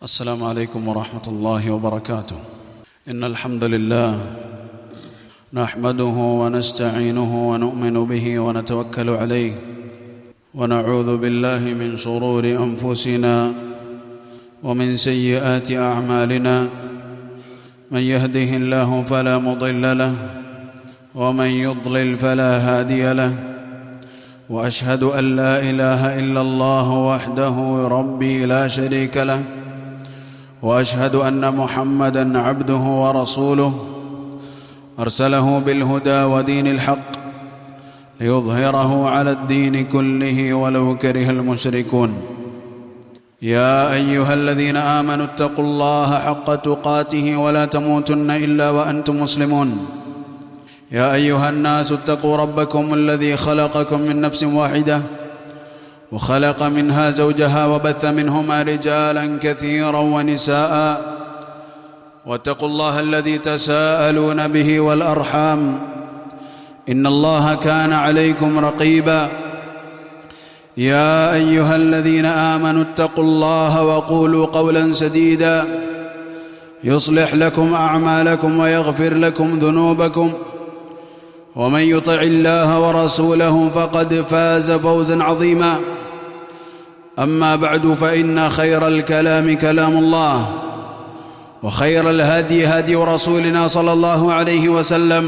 السلام عليكم ورحمة الله وبركاته. إن الحمد لله نحمده ونستعينه ونؤمن به ونتوكل عليه ونعوذ بالله من شرور أنفسنا ومن سيئات أعمالنا. من يهده الله فلا مضل له ومن يضلل فلا هادي له. وأشهد أن لا إله إلا الله وحده ربي لا شريك له. وأشهد أن محمدًا عبده ورسوله أرسله بالهدى ودين الحق ليظهره على الدين كله ولو كره المشركون. يا أيها الذين آمنوا اتقوا الله حق تقاته ولا تموتن إلا وأنتم مسلمون. يا أيها الناس اتقوا ربكم الذي خلقكم من نفس واحدة وخلق منها زوجها وبث منهما رجالا كثيرا ونساء واتقوا الله الذي تساءلون به والأرحام إن الله كان عليكم رقيبا. يا أيها الذين آمنوا اتقوا الله وقولوا قولا سديدا يصلح لكم أعمالكم ويغفر لكم ذنوبكم ومن يطع الله ورسوله فقد فاز فوزا عظيما. أما بعد فإن خير الكلام كلام الله وخير الهدي هدي رسولنا صلى الله عليه وسلم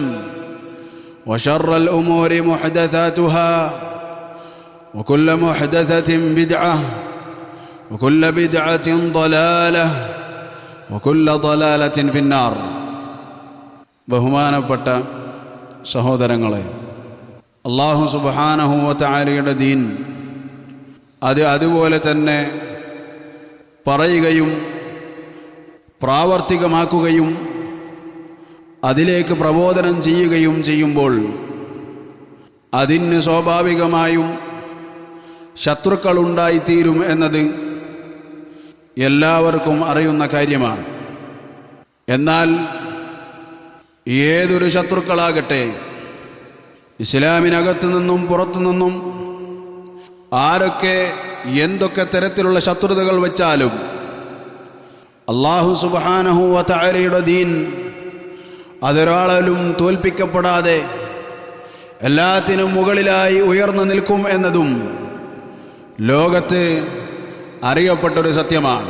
وشر الأمور محدثاتها وكل محدثة بدعة وكل بدعة ضلالة وكل ضلالة في النار. ബഹുമാനപ്പെട്ട സഹോദരങ്ങളെ, അല്ലാഹു സുബ്ഹാനഹു വ തആലയുടെ ദീൻ അതുപോലെ തന്നെ പറയുകയും പ്രാവർത്തികമാക്കുകയും അതിലേക്ക് പ്രബോധനം ചെയ്യുകയും ചെയ്യുമ്പോൾ അതിന് സ്വാഭാവികമായും ശത്രുക്കളുണ്ടായിത്തീരും എന്നത് എല്ലാവർക്കും അറിയുന്ന കാര്യമാണ്. എന്നാൽ ഏതൊരു ശത്രുക്കളാകട്ടെ, ഇസ്ലാമിനകത്തു നിന്നും പുറത്തു നിന്നും ആരൊക്കെ എന്തൊക്കെ തരത്തിലുള്ള ശത്രുതകൾ വെച്ചാലും അല്ലാഹു സുബ്ഹാനഹു വ തആലയുടെ ദീൻ അതൊരാളാലും തോൽപ്പിക്കപ്പെടാതെ എല്ലാത്തിനും മുകളിലായി ഉയർന്നു നിൽക്കും എന്നതും ലോകത്ത് അറിയപ്പെട്ടൊരു സത്യമാണ്.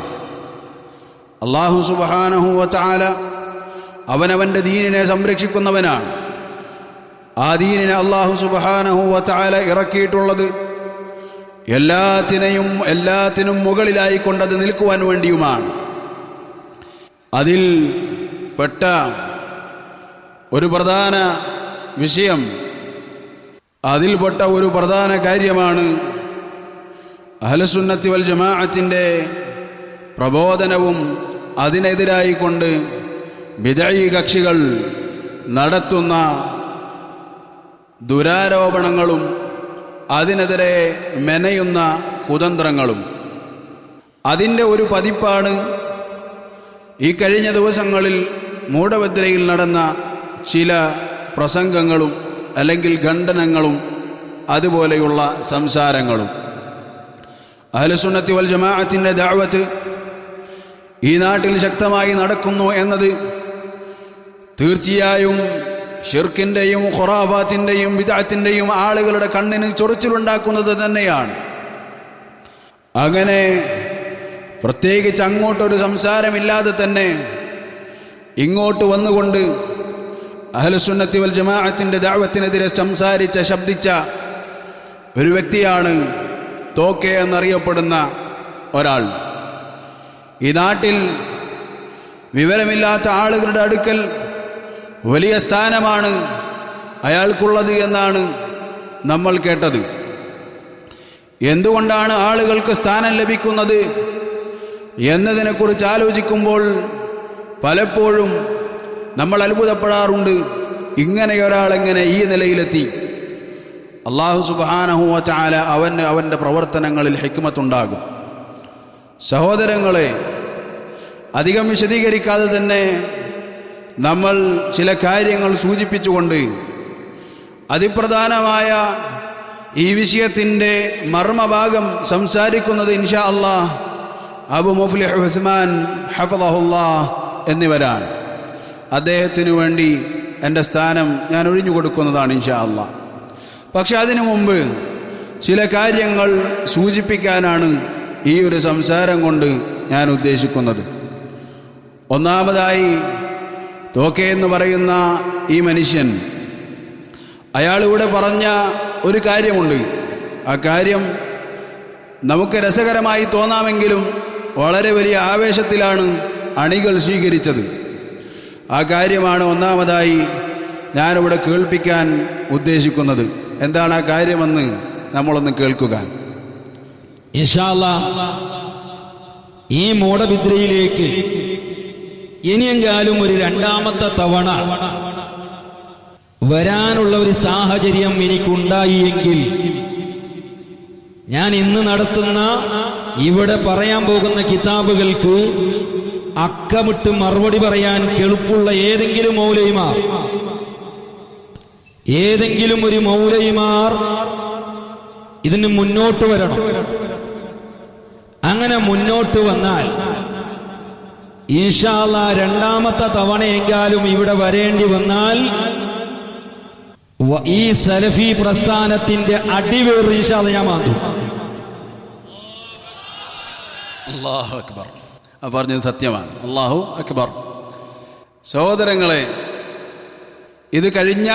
അല്ലാഹു സുബ്ഹാനഹു വ തആല അവനവൻ്റെ ദീനിനെ സംരക്ഷിക്കുന്നവനാണ്. ആ ദീനിനെ അല്ലാഹു സുബ്ഹാനഹു വ തആല ഇറക്കിയിട്ടുള്ളത് എല്ലാത്തിനും മുകളിലായി കൊണ്ടത് നിൽക്കുവാൻ വേണ്ടിയുമാണ്. അതിൽ പെട്ട ഒരു പ്രധാന വിഷയം, അതിൽപ്പെട്ട ഒരു പ്രധാന കാര്യമാണ് അഹ്ലുസുന്നത്തി വൽ ജമാഅത്തിൻ്റെ പ്രബോധനവും അതിനെതിരായിക്കൊണ്ട് ബിദ്ഈ കക്ഷികൾ നടത്തുന്ന ദുരാരോപണങ്ങളും അതിനെതിരെ മെനയുന്ന കുതന്ത്രങ്ങളും. അതിൻ്റെ ഒരു പതിപ്പാണ് ഈ കഴിഞ്ഞ ദിവസങ്ങളിൽ മൂഢബദ്രയിൽ നടന്ന ചില പ്രസംഗങ്ങളും അല്ലെങ്കിൽ ഖണ്ഡനങ്ങളും അതുപോലെയുള്ള സംസാരങ്ങളും. അഹ്ലുസുന്നത്തി വൽ ജമാഅത്തിൻ്റെ ദഅവത്ത് ഈ നാട്ടിൽ ശക്തമായി നടക്കുന്നു എന്നത് തീർച്ചയായും ഷിർക്കിൻ്റെയും ഖുറാഫാത്തിൻ്റെയും ബിദ്അത്തിൻ്റെയും ആളുകളുടെ കണ്ണിന് ചൊറിച്ചിലുണ്ടാക്കുന്നത് തന്നെയാണ്. അങ്ങനെ പ്രത്യേകിച്ച് അങ്ങോട്ടൊരു സംസാരമില്ലാതെ തന്നെ ഇങ്ങോട്ട് വന്നുകൊണ്ട് അഹ്ലുസുന്നത്തി വൽ ജമാഅത്തിൻ്റെ ദഅവത്തിനെതിരെ ശബ്ദിച്ച ഒരു വ്യക്തിയാണ് തോക്കെ എന്നറിയപ്പെടുന്ന ഒരാൾ. ഈ നാട്ടിൽ വിവരമില്ലാത്ത ആളുകളുടെ അടുക്കൽ വലിയ സ്ഥാനമാണ് അയാൾക്കുള്ളത് എന്നാണ് നമ്മൾ കേട്ടത്. എന്തുകൊണ്ടാണ് ആളുകൾക്ക് സ്ഥാനം ലഭിക്കുന്നത് എന്നതിനെക്കുറിച്ച് ആലോചിക്കുമ്പോൾ പലപ്പോഴും നമ്മൾ അത്ഭുതപ്പെടാറുണ്ട്. ഇങ്ങനെയൊരാളെങ്ങനെ ഈ നിലയിലെത്തി? അല്ലാഹു സുബ്ഹാനഹു വ തആല അവൻ്റെ പ്രവർത്തനങ്ങളിൽ ഹിക്മത്തുണ്ടാകും. സഹോദരങ്ങളെ, അധികം വിശദീകരിക്കാതെ തന്നെ നമ്മൾ ചില കാര്യങ്ങൾ സൂചിപ്പിച്ചുകൊണ്ട് അതിപ്രധാനമായ ഈ വിഷയത്തിൻ്റെ മർമ്മഭാഗം സംസാരിക്കുന്നത് ഇൻഷാ അല്ലാഹ് അബു മുഫ്ലിഹ് ഉസ്മാൻ ഹഫളഹുല്ലാഹ് എന്നിവരാണ്. അദ്ദേഹത്തിനു വേണ്ടി എൻ്റെ സ്ഥാനം ഞാൻ ഒഴിഞ്ഞു കൊടുക്കുന്നതാണ് ഇൻഷാ അല്ലാഹ്. പക്ഷെ അതിനു മുമ്പ് ചില കാര്യങ്ങൾ സൂചിപ്പിക്കാനാണ് ഈ ഒരു സംസാരം കൊണ്ട് ഞാൻ ഉദ്ദേശിക്കുന്നത്. ഒന്നാമതായി, തോക്കെ എന്ന് പറയുന്ന ഈ മനുഷ്യൻ, അയാളിവിടെ പറഞ്ഞ ഒരു കാര്യമുണ്ട്. ആ കാര്യം നമുക്ക് രസകരമായി തോന്നാമെങ്കിലും വളരെ വലിയ ആവേശത്തിലാണ് അണികൾ സ്വീകരിച്ചത്. ആ കാര്യമാണ് ഒന്നാമതായി ഞാനിവിടെ കേൾപ്പിക്കാൻ ഉദ്ദേശിക്കുന്നത്. എന്താണ് ആ കാര്യമെന്ന് നമ്മളൊന്ന് കേൾക്കുക. ഇൻഷാ അല്ലാഹ് ഈ മൂഢബിദ്രയിലേക്ക് ഇനിയെങ്കിലും ഒരു രണ്ടാമത്തെ തവണ വരാനുള്ള ഒരു സാഹചര്യം എനിക്കുണ്ടായി എങ്കിൽ ഞാൻ ഇന്ന് നടത്തുന്ന ഇവിടെ പറയാൻ പോകുന്ന കിതാബുകൾക്ക് അക്കമിട്ട് മറുപടി പറയാൻ കെളുപ്പുള്ള ഏതെങ്കിലും ഒരു മൗലവിമാർ ഇതിന് മുന്നോട്ട് വരണം. അങ്ങനെ മുന്നോട്ട് വന്നാൽ ഇൻഷാ അല്ലാഹ് രണ്ടാമത്തെ തവണയെങ്കിലും ഇവിടെ വരേണ്ടി വന്നാൽ ഈ സലഫി പ്രസ്ഥാനത്തിന്റെ അടിവേർ ഇൻഷാ അല്ലാഹ് ഞാൻ മാറ്റും. അല്ലാഹു അക്ബർ. പറഞ്ഞത് സത്യമാണ്. അല്ലാഹു അക്ബർ. സഹോദരങ്ങളെ, ഇത് കഴിഞ്ഞ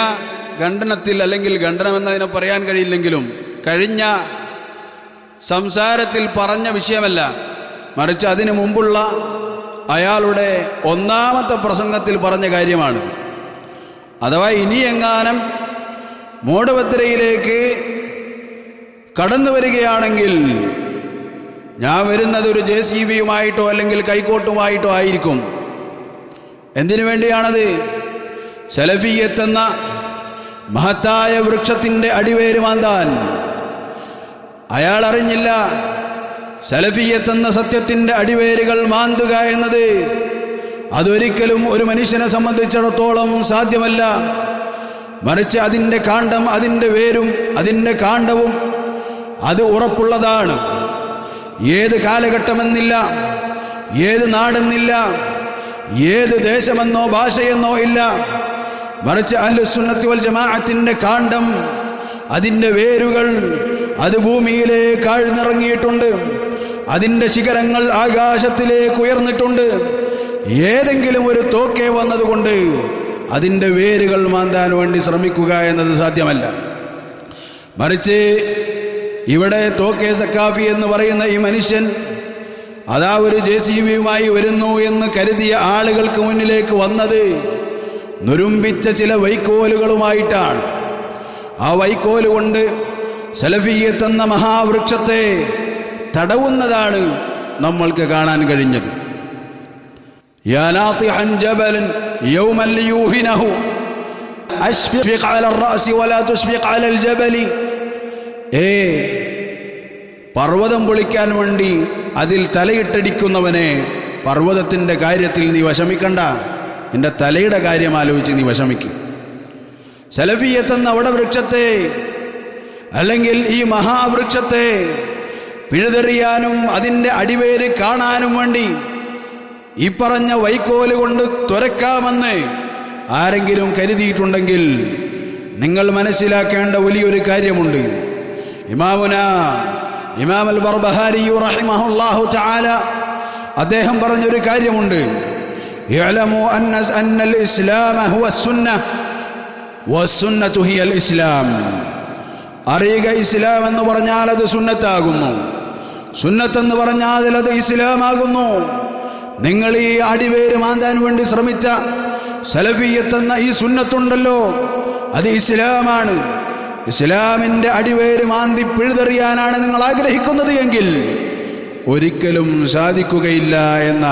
ഖണ്ഡനത്തിൽ, അല്ലെങ്കിൽ ഖണ്ഡനമെന്നതിനെ പറയാൻ കഴിയില്ലെങ്കിലും കഴിഞ്ഞ സംസാരത്തിൽ പറഞ്ഞ വിഷയമല്ല, മറിച്ച് അതിനു മുമ്പുള്ള അയാളുടെ ഒന്നാമത്തെ പ്രസംഗത്തിൽ പറഞ്ഞ കാര്യമാണിത്. അഥവാ ഇനി എങ്ങാനും മൂഢബദ്രയിലേക്ക് കടന്നു വരികയാണെങ്കിൽ ഞാൻ വരുന്നത് ഒരു JCBയുമായിട്ടോ അല്ലെങ്കിൽ കൈക്കോട്ടുമായിട്ടോ ആയിരിക്കും. എന്തിനു വേണ്ടിയാണത്? സലഫിയ്യത്ത് എന്ന മഹത്തായ വൃക്ഷത്തിൻ്റെ അടിവേര് മാന്താൻ. അയാൾ അറിഞ്ഞില്ല സലഫിയ്യത്ത് എന്ന സത്യത്തിൻ്റെ അടിവേരുകൾ മാന്തുക എന്നത് അതൊരിക്കലും ഒരു മനുഷ്യനെ സംബന്ധിച്ചിടത്തോളം സാധ്യമല്ല. മറിച്ച് അതിൻ്റെ കാണ്ഡം, അതിൻ്റെ വേരും അതിൻ്റെ കാണ്ഡവും അത് ഉറപ്പുള്ളതാണ്. ഏത് കാലഘട്ടമെന്നില്ല, ഏത് നാടെന്നില്ല, ഏത് ദേശമെന്നോ ഭാഷയെന്നോ ഇല്ല. മറിച്ച് അഹ്ലുസുന്നത്തി വൽ ജമാഅത്തിന്റെ കാണ്ഡം, അതിൻ്റെ വേരുകൾ അത് ഭൂമിയിലേക്ക് ആഴ്ന്നിറങ്ങിയിട്ടുണ്ട്. അതിൻ്റെ ശിഖരങ്ങൾ ആകാശത്തിലേക്ക് ഉയർന്നിട്ടുണ്ട്. ഏതെങ്കിലും ഒരു തോക്കെ വന്നതുകൊണ്ട് അതിൻ്റെ വേരുകൾ മാന്താൻ വേണ്ടി ശ്രമിക്കുക എന്നത് സാധ്യമല്ല. മറിച്ച് ഇവിടെ തോക്കെ സക്കാഫി എന്ന് പറയുന്ന ഈ മനുഷ്യൻ അതാ ഒരു JCBയുമായി വരുന്നു എന്ന് കരുതിയ ആളുകൾക്ക് മുന്നിലേക്ക് വന്നത് നുരുമ്പിച്ച ചില വൈക്കോലുകളുമായിട്ടാണ്. ആ വൈക്കോല് കൊണ്ട് സലഫിയ്യത്ത് എന്ന മഹാവൃക്ഷത്തെ തടവുന്നതാണ് നമ്മൾക്ക് കാണാൻ കഴിഞ്ഞത്. യാ നാതിഹൻ ജബലൻ യൗമൻ ലിയൂഹിനഹു അശ്ഫിഖ് അലൽ റഅസി വലാ തുശ്ഫിഖ് അലൽ ജബലി. പർവ്വതം പൊളിക്കാൻ വേണ്ടി അതിൽ തലയിട്ടടിക്കുന്നവനെ, പർവ്വതത്തിൻ്റെ കാര്യത്തിൽ നീ വിഷമിക്കണ്ട, നിന്റെ തലയുടെ കാര്യം ആലോചിച്ച് നീ വിഷമിക്കും. സലഫിയ്യത്ത് എന്ന അവിടെ വൃക്ഷത്തെ, അല്ലെങ്കിൽ ഈ മഹാവൃക്ഷത്തെ പിഴുതെറിയാനും അതിൻ്റെ അടിവേര് കാണാനും വേണ്ടി ഈ പറഞ്ഞ വൈക്കോല് കൊണ്ട് തുരക്കാമെന്ന് ആരെങ്കിലും കരുതിയിട്ടുണ്ടെങ്കിൽ നിങ്ങൾ മനസ്സിലാക്കേണ്ട വലിയൊരു കാര്യമുണ്ട്. ഇമാം അൽ ബർബഹാരി റഹിമഹുല്ലാഹു തആല അദ്ദേഹം പറഞ്ഞൊരു കാര്യമുണ്ട്. യഅലമു അന്നൽ ഇസ്ലാമ ഹുവ സുന്നഹ് വസ്സുന്നതു ഹിയൽ ഇസ്ലാം. അറിയുക, ഇസ്ലാം എന്ന് പറഞ്ഞാൽ അത് സുന്നത്താകുന്നു, സുന്നത്ത് എന്ന് പറഞ്ഞാൽ അത് ഇസ്ലാമാകുന്നു. നിങ്ങൾ ഈ അടിവേര് മാന്താൻ വേണ്ടി ശ്രമിച്ച സലഫിയ്യത്ത് എന്ന ഈ സുന്നത്തുണ്ടല്ലോ, അത് ഇസ്ലാമാണ്. ഇസ്ലാമിൻ്റെ അടിവേര് മാന്തി പിഴുതെറിയാനാണ് നിങ്ങൾ ആഗ്രഹിക്കുന്നത് എങ്കിൽ ഒരിക്കലും സാധിക്കുകയില്ല എന്ന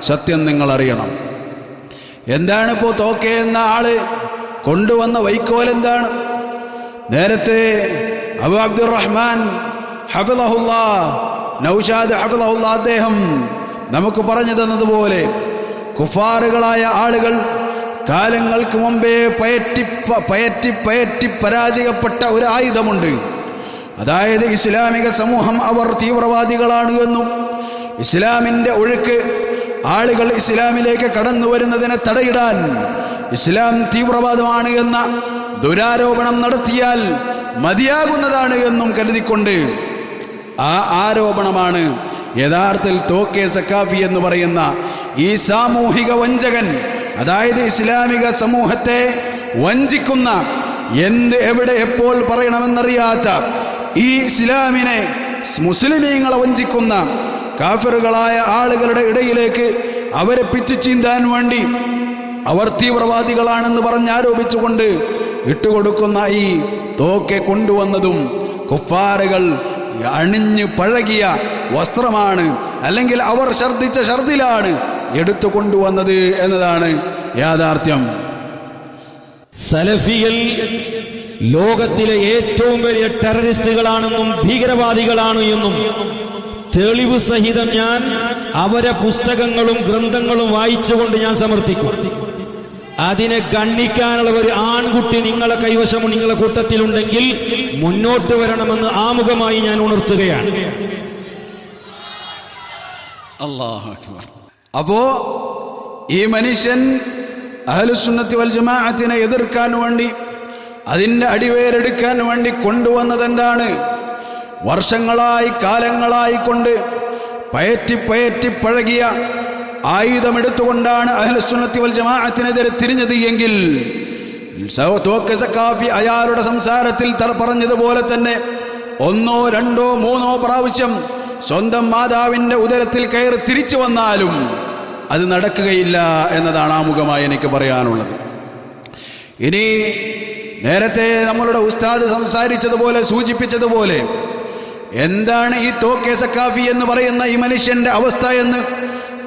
സത്യം നിങ്ങൾ അറിയണം. എന്താണിപ്പോൾ തോക്കെ എന്ന ആള് കൊണ്ടുവന്ന വൈക്കോൽ എന്താണ്? നേരത്തെ അബു അബ്ദുറഹ്മാൻ ഹഫിളഹുല്ലാഹ്, നൗഷാദ് ഹഫിളഹുല്ലാഹ് അദ്ദേഹം നമുക്ക് പറഞ്ഞു തന്നതുപോലെ കുഫാറുകളായ ആളുകൾ കാലങ്ങൾക്ക് മുമ്പേ പയറ്റി പരാജയപ്പെട്ട ഒരു ആയുധമുണ്ട്. അതായത് ഇസ്ലാമിക സമൂഹം അവർ തീവ്രവാദികളാണ് എന്നും ഇസ്ലാമിൻ്റെ ഒഴുക്ക്, ആളുകൾ ഇസ്ലാമിലേക്ക് കടന്നു വരുന്നതിനെ തടയിടാൻ ഇസ്ലാം തീവ്രവാദമാണ് എന്ന ദുരാരോപണം നടത്തിയാൽ മതിയാകുന്നതാണ് എന്നും കരുതിക്കൊണ്ട് ആ ആരോപണമാണ് യഥാർത്ഥത്തിൽ തോക്കെ സക്കാഫി എന്ന് പറയുന്ന ഈ സാമൂഹിക വഞ്ചകൻ, അതായത് ഇസ്ലാമിക സമൂഹത്തെ വഞ്ചിക്കുന്ന, എന്ത് എവിടെ എപ്പോൾ പറയണമെന്നറിയാത്ത ഈ ഇസ്ലാമിനെ, മുസ്ലിമീങ്ങളെ വഞ്ചിക്കുന്ന കാഫിറുകളായ ആളുകളുടെ ഇടയിലേക്ക് അവരെ പിച്ചു ചീന്താൻ വേണ്ടി അവർ തീവ്രവാദികളാണെന്ന് പറഞ്ഞാരോപിച്ചുകൊണ്ട് ഇട്ടുകൊടുക്കുന്ന ഈ തോക്കെ കൊണ്ടുവന്നതും കുഫാറുകൾ അണിഞ്ഞു പഴകിയ വസ്ത്രമാണ്, അല്ലെങ്കിൽ അവർ ഛർദ്ദിച്ച ഛർദിലാണ് എടുത്തു കൊണ്ടുവന്നത് എന്നതാണ് യാഥാർത്ഥ്യം. സലഫികൾ ലോകത്തിലെ ഏറ്റവും വലിയ ടെററിസ്റ്റുകളാണെന്നും ഭീകരവാദികളാണ് എന്നും തെളിവ് സഹിതം ഞാൻ അവരെ പുസ്തകങ്ങളും ഗ്രന്ഥങ്ങളും വായിച്ചുകൊണ്ട് ഞാൻ സമർത്ഥിക്കും. അതിനെ ഗണ്ണിക്കാനുള്ള ഒരു ആൺകുട്ടി നിങ്ങളെ കൈവശം നിങ്ങളെ കൂട്ടത്തിലുണ്ടെങ്കിൽ മുന്നോട്ട് വരണമെന്ന് ആമുഖമായി ഞാൻ ഉണർത്തുകയാണ്. അല്ലാഹു അക്ബർ. അപ്പോ ഈ മനുഷ്യൻ അഹ്ലുസുന്നത്തി വൽ ജമാഅത്തിനെ എതിർക്കാൻ വേണ്ടി, അതിൻ്റെ അടിവേരെടുക്കാൻ വേണ്ടി കൊണ്ടുവന്നത് എന്താണ്? വർഷങ്ങളായി കാലങ്ങളായി കൊണ്ട് പയറ്റി പഴകിയ ആയുധമെടുത്തുകൊണ്ടാണ് അഹ്ലുസുന്നത്തി വൽ ജമാഅത്തിനെതിരെ തിരിഞ്ഞത് എങ്കിൽ തോക്കെ സക്കാഫി അയാളുടെ സംസാരത്തിൽ പറഞ്ഞതുപോലെ തന്നെ 1, 2, 3 പ്രാവശ്യം സ്വന്തം മാതാവിൻ്റെ ഉദരത്തിൽ കയറി തിരിച്ചു വന്നാലും അത് നടക്കുകയില്ല എന്നതാണ് ആമുഖമായി എനിക്ക് പറയാനുള്ളത്. ഇനി നേരത്തെ നമ്മളുടെ ഉസ്താദ് സംസാരിച്ചതുപോലെ, സൂചിപ്പിച്ചതുപോലെ, എന്താണ് ഈ തോക്കെ സക്കാഫി എന്ന് പറയുന്ന ഈ മനുഷ്യന്റെ അവസ്ഥ എന്ന്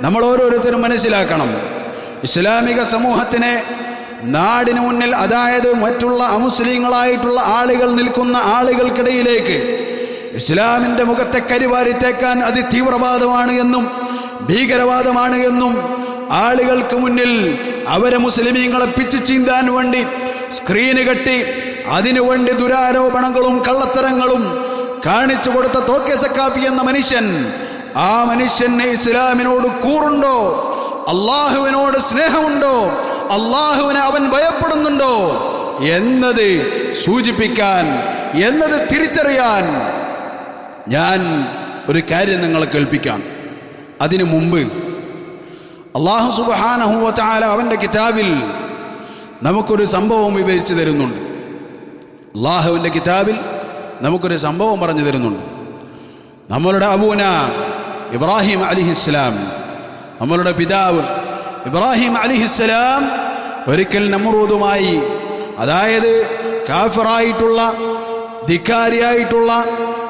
നമ്മൾ ഓരോരുത്തരും മനസ്സിലാക്കണം. ഇസ്ലാമിക സമൂഹത്തിനെ നാടിന് മുന്നിൽ, അതായത് മറ്റുള്ള അമുസ്ലിങ്ങളായിട്ടുള്ള ആളുകൾ നിൽക്കുന്ന ആളുകൾക്കിടയിലേക്ക് ഇസ്ലാമിൻ്റെ മുഖത്തെ കരിവാരിത്തേക്കാൻ അത് തീവ്രവാദമാണ് എന്നും ഭീകരവാദമാണ് എന്നും ആളുകൾക്ക് മുന്നിൽ അവരെ മുസ്ലിമീങ്ങളെ പിച്ചു ചീന്താൻ വേണ്ടി സ്ക്രീന് കെട്ടി അതിനുവേണ്ടി ദുരാരോപണങ്ങളും കള്ളത്തരങ്ങളും കാണിച്ചു കൊടുത്ത തോക്കെ സക്കാഫി എന്ന മനുഷ്യൻ, ആ മനുഷ്യന് ഇസ്ലാമിനോട് കൂറുണ്ടോ? അള്ളാഹുവിനോട് സ്നേഹമുണ്ടോ? അള്ളാഹുവിനെ അവൻ ഭയപ്പെടുന്നുണ്ടോ എന്നത് സൂചിപ്പിക്കാൻ, എന്നത് തിരിച്ചറിയാൻ ഞാൻ ഒരു കാര്യം നിങ്ങളെ കേൾപ്പിക്കാം. അതിനു മുമ്പ് അല്ലാഹു സുബ്ഹാനഹു വ തആല അവൻ്റെ കിതാബിൽ നമുക്കൊരു സംഭവം വിവരിച്ചു തരുന്നുണ്ട്. അള്ളാഹുവിൻ്റെ കിതാബിൽ നമുക്കൊരു സംഭവം പറഞ്ഞു തരുന്നുണ്ട്. നമ്മളുടെ അബൂന ഇബ്രാഹിം അലിഹിസ്സലാം, നമ്മളുടെ പിതാവ് ഇബ്രാഹിം അലിഹിസ്സലാം ഒരിക്കൽ നമ്രൂദുമായി, അതായത് കാഫിറായിട്ടുള്ള ധിക്കാരിയായിട്ടുള്ള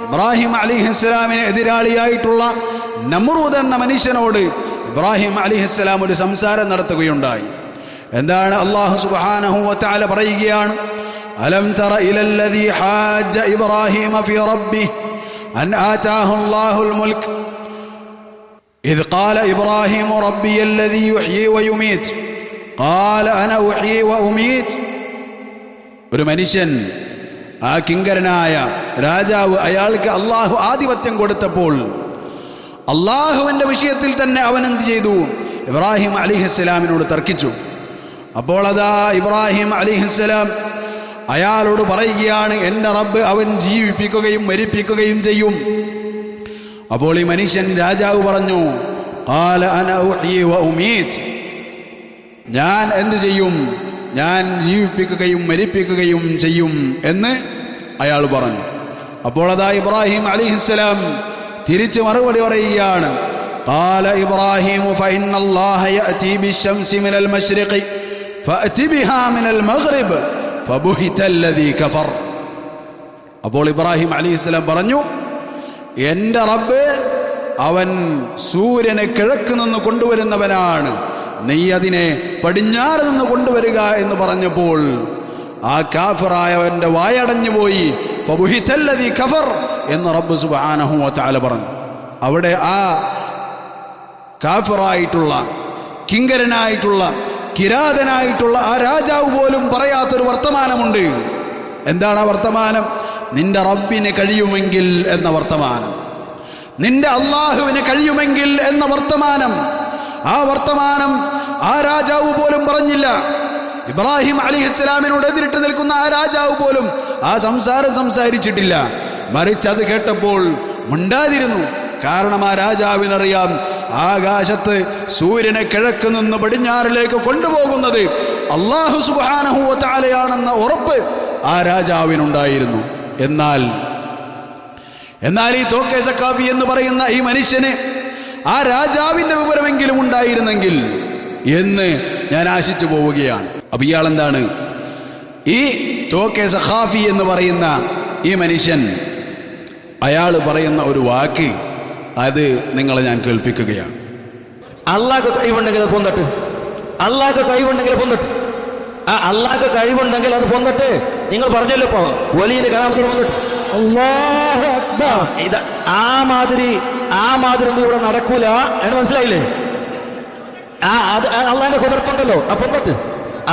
ഇബ്രാഹിം അലിഹിസ്സലാമിന് എതിരാളിയായിട്ടുള്ള നമ്രൂദ് എന്ന മനുഷ്യനോട് ഇബ്രാഹിം അലിഹിസ്സലാം ഒരു സംസാരം നടത്തുകയുണ്ടായി. എന്താണ്? അല്ലാഹു സുബ്ഹാനഹു വ തആല പറയുകയാണ്, അലം തറ ഇലല്ലദീ ഹാജ ഇബ്രാഹിം ഫീ റബ്ബിഹി അൻ ആതാഹു അല്ലാഹുൽ മുൽക് ഇദ് ഖാല ഇബ്രാഹിം റബ്ബിയല്ലദീ യുഹ്യീ വ യുമീത് ഖാല അന ഉഹ്യീ വ ഉമീത്. ഒരു മനുഷ്യൻ, ആ കിങ്കരനായ രാജാവ്, അയാൾക്ക് അള്ളാഹു ആധിപത്യം കൊടുത്തപ്പോൾ അള്ളാഹുവിൻ്റെ വിഷയത്തിൽ തന്നെ അവൻ എന്ത് ചെയ്തു? ഇബ്രാഹിം അലിഹിസ്സലാമിനോട് തർക്കിച്ചു. അപ്പോൾ അതാ ഇബ്രാഹിം അലിഹിസ്സലാം അയാളോട് പറയുകയാണ്, എൻ്റെ റബ്ബ് അവൻ ജീവിപ്പിക്കുകയും മരിപ്പിക്കുകയും ചെയ്യും. അപ്പോൾ ഈ മനുഷ്യൻ, രാജാവ് പറഞ്ഞു, ഖാല അന ഉഹ്യീ വ ഉമീത്, ഞാൻ എന്ത് ചെയ്യും? ഞാൻ ജീവിപ്പിക്കുകയും മരിപ്പിക്കുകയും ചെയ്യും എന്ന് അയാൾ പറഞ്ഞു. അപ്പോൾ അതാ ഇബ്രാഹിം അലിഹിസ്സലാം തിരിച്ച് മറുപടി പറയുകയാണ്, ഖാല ഇബ്രാഹിം ഫഇന്നല്ലാഹ യഅതി ബിശ്ശംസി മിനൽ മശ്രിഖി ഫഅതി ബിഹാ മിനൽ മഗ്രിബ് ഫബുഹിതല്ലദീ കഫർ. അപ്പോൾ ഇബ്രാഹിം അലിഹിസ്സലാം പറഞ്ഞു, എൻ്റെ റബ്ബ് അവൻ സൂര്യനെ കിഴക്ക് നിന്ന് കൊണ്ടുവരുന്നവനാണ്, നീ അതിനെ പടിഞ്ഞാറ് നിന്ന് കൊണ്ടുവരിക എന്ന് പറഞ്ഞപ്പോൾ ആ കാഫിറായവന്റെ വായടഞ്ഞു പോയി. ഫബുഹിതല്ലദീ കഫർ എന്ന് റബ്ബ് സുബ്ഹാനഹു വ തആല പറഞ്ഞു. അവിടെ ആ കാഫിറായിട്ടുള്ള, കിങ്കരനായിട്ടുള്ള, കിരാതനായിട്ടുള്ള ആ രാജാവ് പോലും പറയാത്തൊരു വർത്തമാനമുണ്ട്. എന്താണ് ആ വർത്തമാനം? നിന്റെ റബ്ബിന് കഴിയുമെങ്കിൽ എന്ന വർത്തമാനം. നിന്റെ അള്ളാഹുവിന് കഴിയുമെങ്കിൽ എന്ന വർത്തമാനം, ആ വർത്തമാനം ആ രാജാവ് പോലും പറഞ്ഞില്ല. ഇബ്രാഹിം അലൈഹിസ്സലാമിനോട് എതിരിട്ട് നിൽക്കുന്ന ആ രാജാവ് പോലും ആ സംസാരം സംസാരിച്ചിട്ടില്ല. മറിച്ച് അത് കേട്ടപ്പോൾ മിണ്ടാതിരുന്നു. കാരണം ആ രാജാവിനറിയാം, ആകാശത്ത് സൂര്യനെ കിഴക്ക് നിന്ന് പടിഞ്ഞാറിലേക്ക് കൊണ്ടുപോകുന്നത് അല്ലാഹു സുബ്ഹാനഹു വ തആലയാണെന്ന ഉറപ്പ് ആ രാജാവിനുണ്ടായിരുന്നു. എന്നാൽ ഈ തോക്കെ സഖാഫി എന്ന് പറയുന്ന ഈ മനുഷ്യന് ആ രാജാവിന്റെ വിവരമെങ്കിലും ഉണ്ടായിരുന്നെങ്കിൽ എന്ന് ഞാൻ ആശിച്ചു പോവുകയാണ്. അപ്പൊ ഇയാൾ എന്താണ്, ഈ തോക്കെ സഖാഫി എന്ന് പറയുന്ന ഈ മനുഷ്യൻ, അയാൾ പറയുന്ന ഒരു വാക്ക്, അത് നിങ്ങളെ ഞാൻ കേൾപ്പിക്കുകയാണ്. അള്ളാഹ്ക്ക് കഴിവുണ്ടെങ്കിൽ അത് പൊന്തട്ട്, അള്ളാഹ്ക്ക് കഴിവുണ്ടെങ്കിൽ പൊന്തട്ട്, ആ അള്ളാഹ്ക്ക് കഴിവുണ്ടെങ്കിൽ അത് പൊന്തട്ട്. നിങ്ങൾ പറഞ്ഞല്ലോ ഇപ്പോ വലിയ കലാമത്തോട് പൊന്തട്ട്. അല്ലാഹു അക്ബർ. ഇത് ആ മാതിരി ഒന്നും ഇവിടെ നടക്കൂല എന്ന് മനസ്സിലായില്ലേ? അത് അള്ളാന്റെ കുതിർത്തുണ്ടല്ലോ, ആ പൊന്തട്ട്.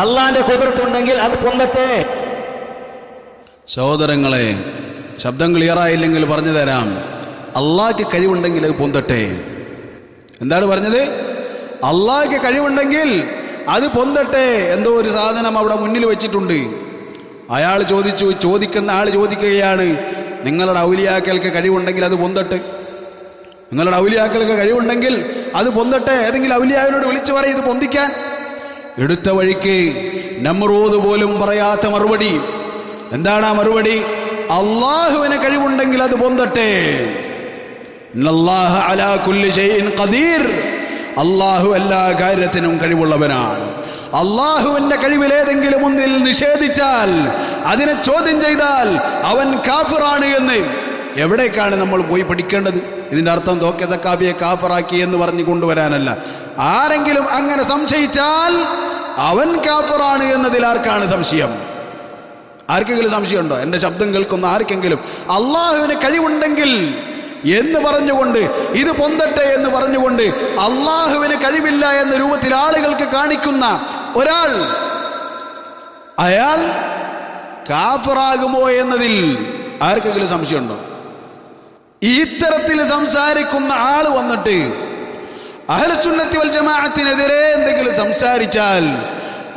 അള്ളാന്റെ കുതിർത്തുണ്ടെങ്കിൽ അത് പൊന്തട്ടെ. സഹോദരങ്ങളെ, ശബ്ദം ക്ലിയറായില്ലെങ്കിൽ പറഞ്ഞു തരാം. അള്ളാഹ്ക്ക് കഴിവുണ്ടെങ്കിൽ അത് പൊന്തട്ടെ. എന്താണ് പറഞ്ഞത്? അള്ളാഹ്ക്ക് കഴിവുണ്ടെങ്കിൽ അത് പൊന്തട്ടെ. എന്തോ ഒരു സാധനം അവിടെ മുന്നിൽ വെച്ചിട്ടുണ്ട്. അയാൾ ചോദിക്കുന്ന ആൾ ചോദിക്കുകയാണ്, നിങ്ങളുടെ ഔലിയാക്കൾക്ക് കഴിവുണ്ടെങ്കിൽ അത് പൊന്തട്ടെ, നിങ്ങളുടെ ഔലിയാക്കൾക്ക് കഴിവുണ്ടെങ്കിൽ അത് പൊന്തട്ടെ. ഏതെങ്കിലും ഔലിയാവിനോട് വിളിച്ചു പറയും ഇത് പൊന്തിക്കാൻ. എടുത്ത വഴിക്ക് നമ്രൂദ് പോലും പറയാത്ത മറുപടി. എന്താണ് ആ മറുപടി? അള്ളാഹുവിന് കഴിവുണ്ടെങ്കിൽ അത് പൊന്തട്ടെ. ഇന്നല്ലാഹ അലാ കുല്ലി ഷൈഇൻ ഖദീർ. അള്ളാഹു എല്ലാ കാര്യത്തിനും കഴിവുള്ളവനാണ്. അള്ളാഹുവിന്റെ കഴിവിൽ ഏതെങ്കിലും ഒന്നിൽ നിഷേധിച്ചാൽ, അതിനെ ചോദ്യം ചെയ്താൽ അവൻ കാഫിറാണ് എന്ന് എവിടേക്കാണ് നമ്മൾ പോയി പഠിക്കേണ്ടത്? ഇതിന്റെ അർത്ഥം തോക്കെ സഖാഫിയെ കാഫിറാക്കി എന്ന് പറഞ്ഞു കൊണ്ടുവരാനല്ല. ആരെങ്കിലും അങ്ങനെ സംശയിച്ചാൽ അവൻ കാഫിറാണ് എന്നതിൽ ആർക്കാണ് സംശയം? ആർക്കെങ്കിലും സംശയമുണ്ടോ? എൻ്റെ ശബ്ദം കേൾക്കുന്ന ആർക്കെങ്കിലും അള്ളാഹുവിന് കഴിവുണ്ടെങ്കിൽ എന്ന് പറഞ്ഞുകൊണ്ട്, ഇത് പൊന്തട്ടെ എന്ന് പറഞ്ഞുകൊണ്ട് അള്ളാഹുവിന് കഴിവില്ല എന്ന രൂപത്തിൽ ആളുകൾക്ക് കാണിക്കുന്ന ഒരാൾ, അയാൾ കാഫിറാകുമോ എന്നതിൽ ആർക്കെങ്കിലും സംശയമുണ്ടോ? ഇത്തരത്തിൽ സംസാരിക്കുന്ന ആള് വന്നിട്ട് അഹ്ലുസുന്നത്തി വൽ ജമാഅത്തിനെതിരെ എന്തെങ്കിലും സംസാരിച്ചാൽ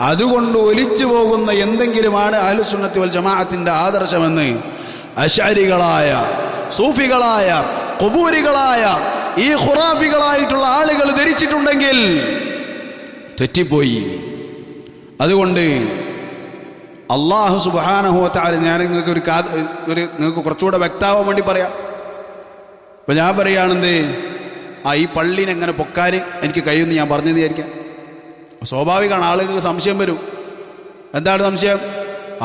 അതുകൊണ്ട് ഒലിച്ചു പോകുന്ന എന്തെങ്കിലുമാണ് അഹ്ലുസുന്നത്തി വൽ ജമാഅത്തിന്റെ ആദർശമെന്ന് അശ്അരികളായ, സൂഫികളായ, ഖുബൂരികളായ ഈ ഖുറാഫികളായിട്ടുള്ള ആളുകൾ ധരിച്ചിട്ടുണ്ടെങ്കിൽ തെറ്റിപ്പോയി. അതുകൊണ്ട് അല്ലാഹു സുബ്ഹാനഹു വ തആല, ഞാൻ നിങ്ങൾക്ക് നിങ്ങൾക്ക് കുറച്ചുകൂടെ വ്യക്തമാവാൻ വേണ്ടി പറയാം. ഇപ്പൊ ഞാൻ പറയുകയാണെന്ത്, ഈ പള്ളീനെ എങ്ങനെ പൊക്കാൻ എനിക്ക് കഴിയുമെന്ന് ഞാൻ പറഞ്ഞു വിചാരിക്കാം. സ്വാഭാവികമാണ്, ആളുകൾക്ക് സംശയം വരും. എന്താണ് സംശയം?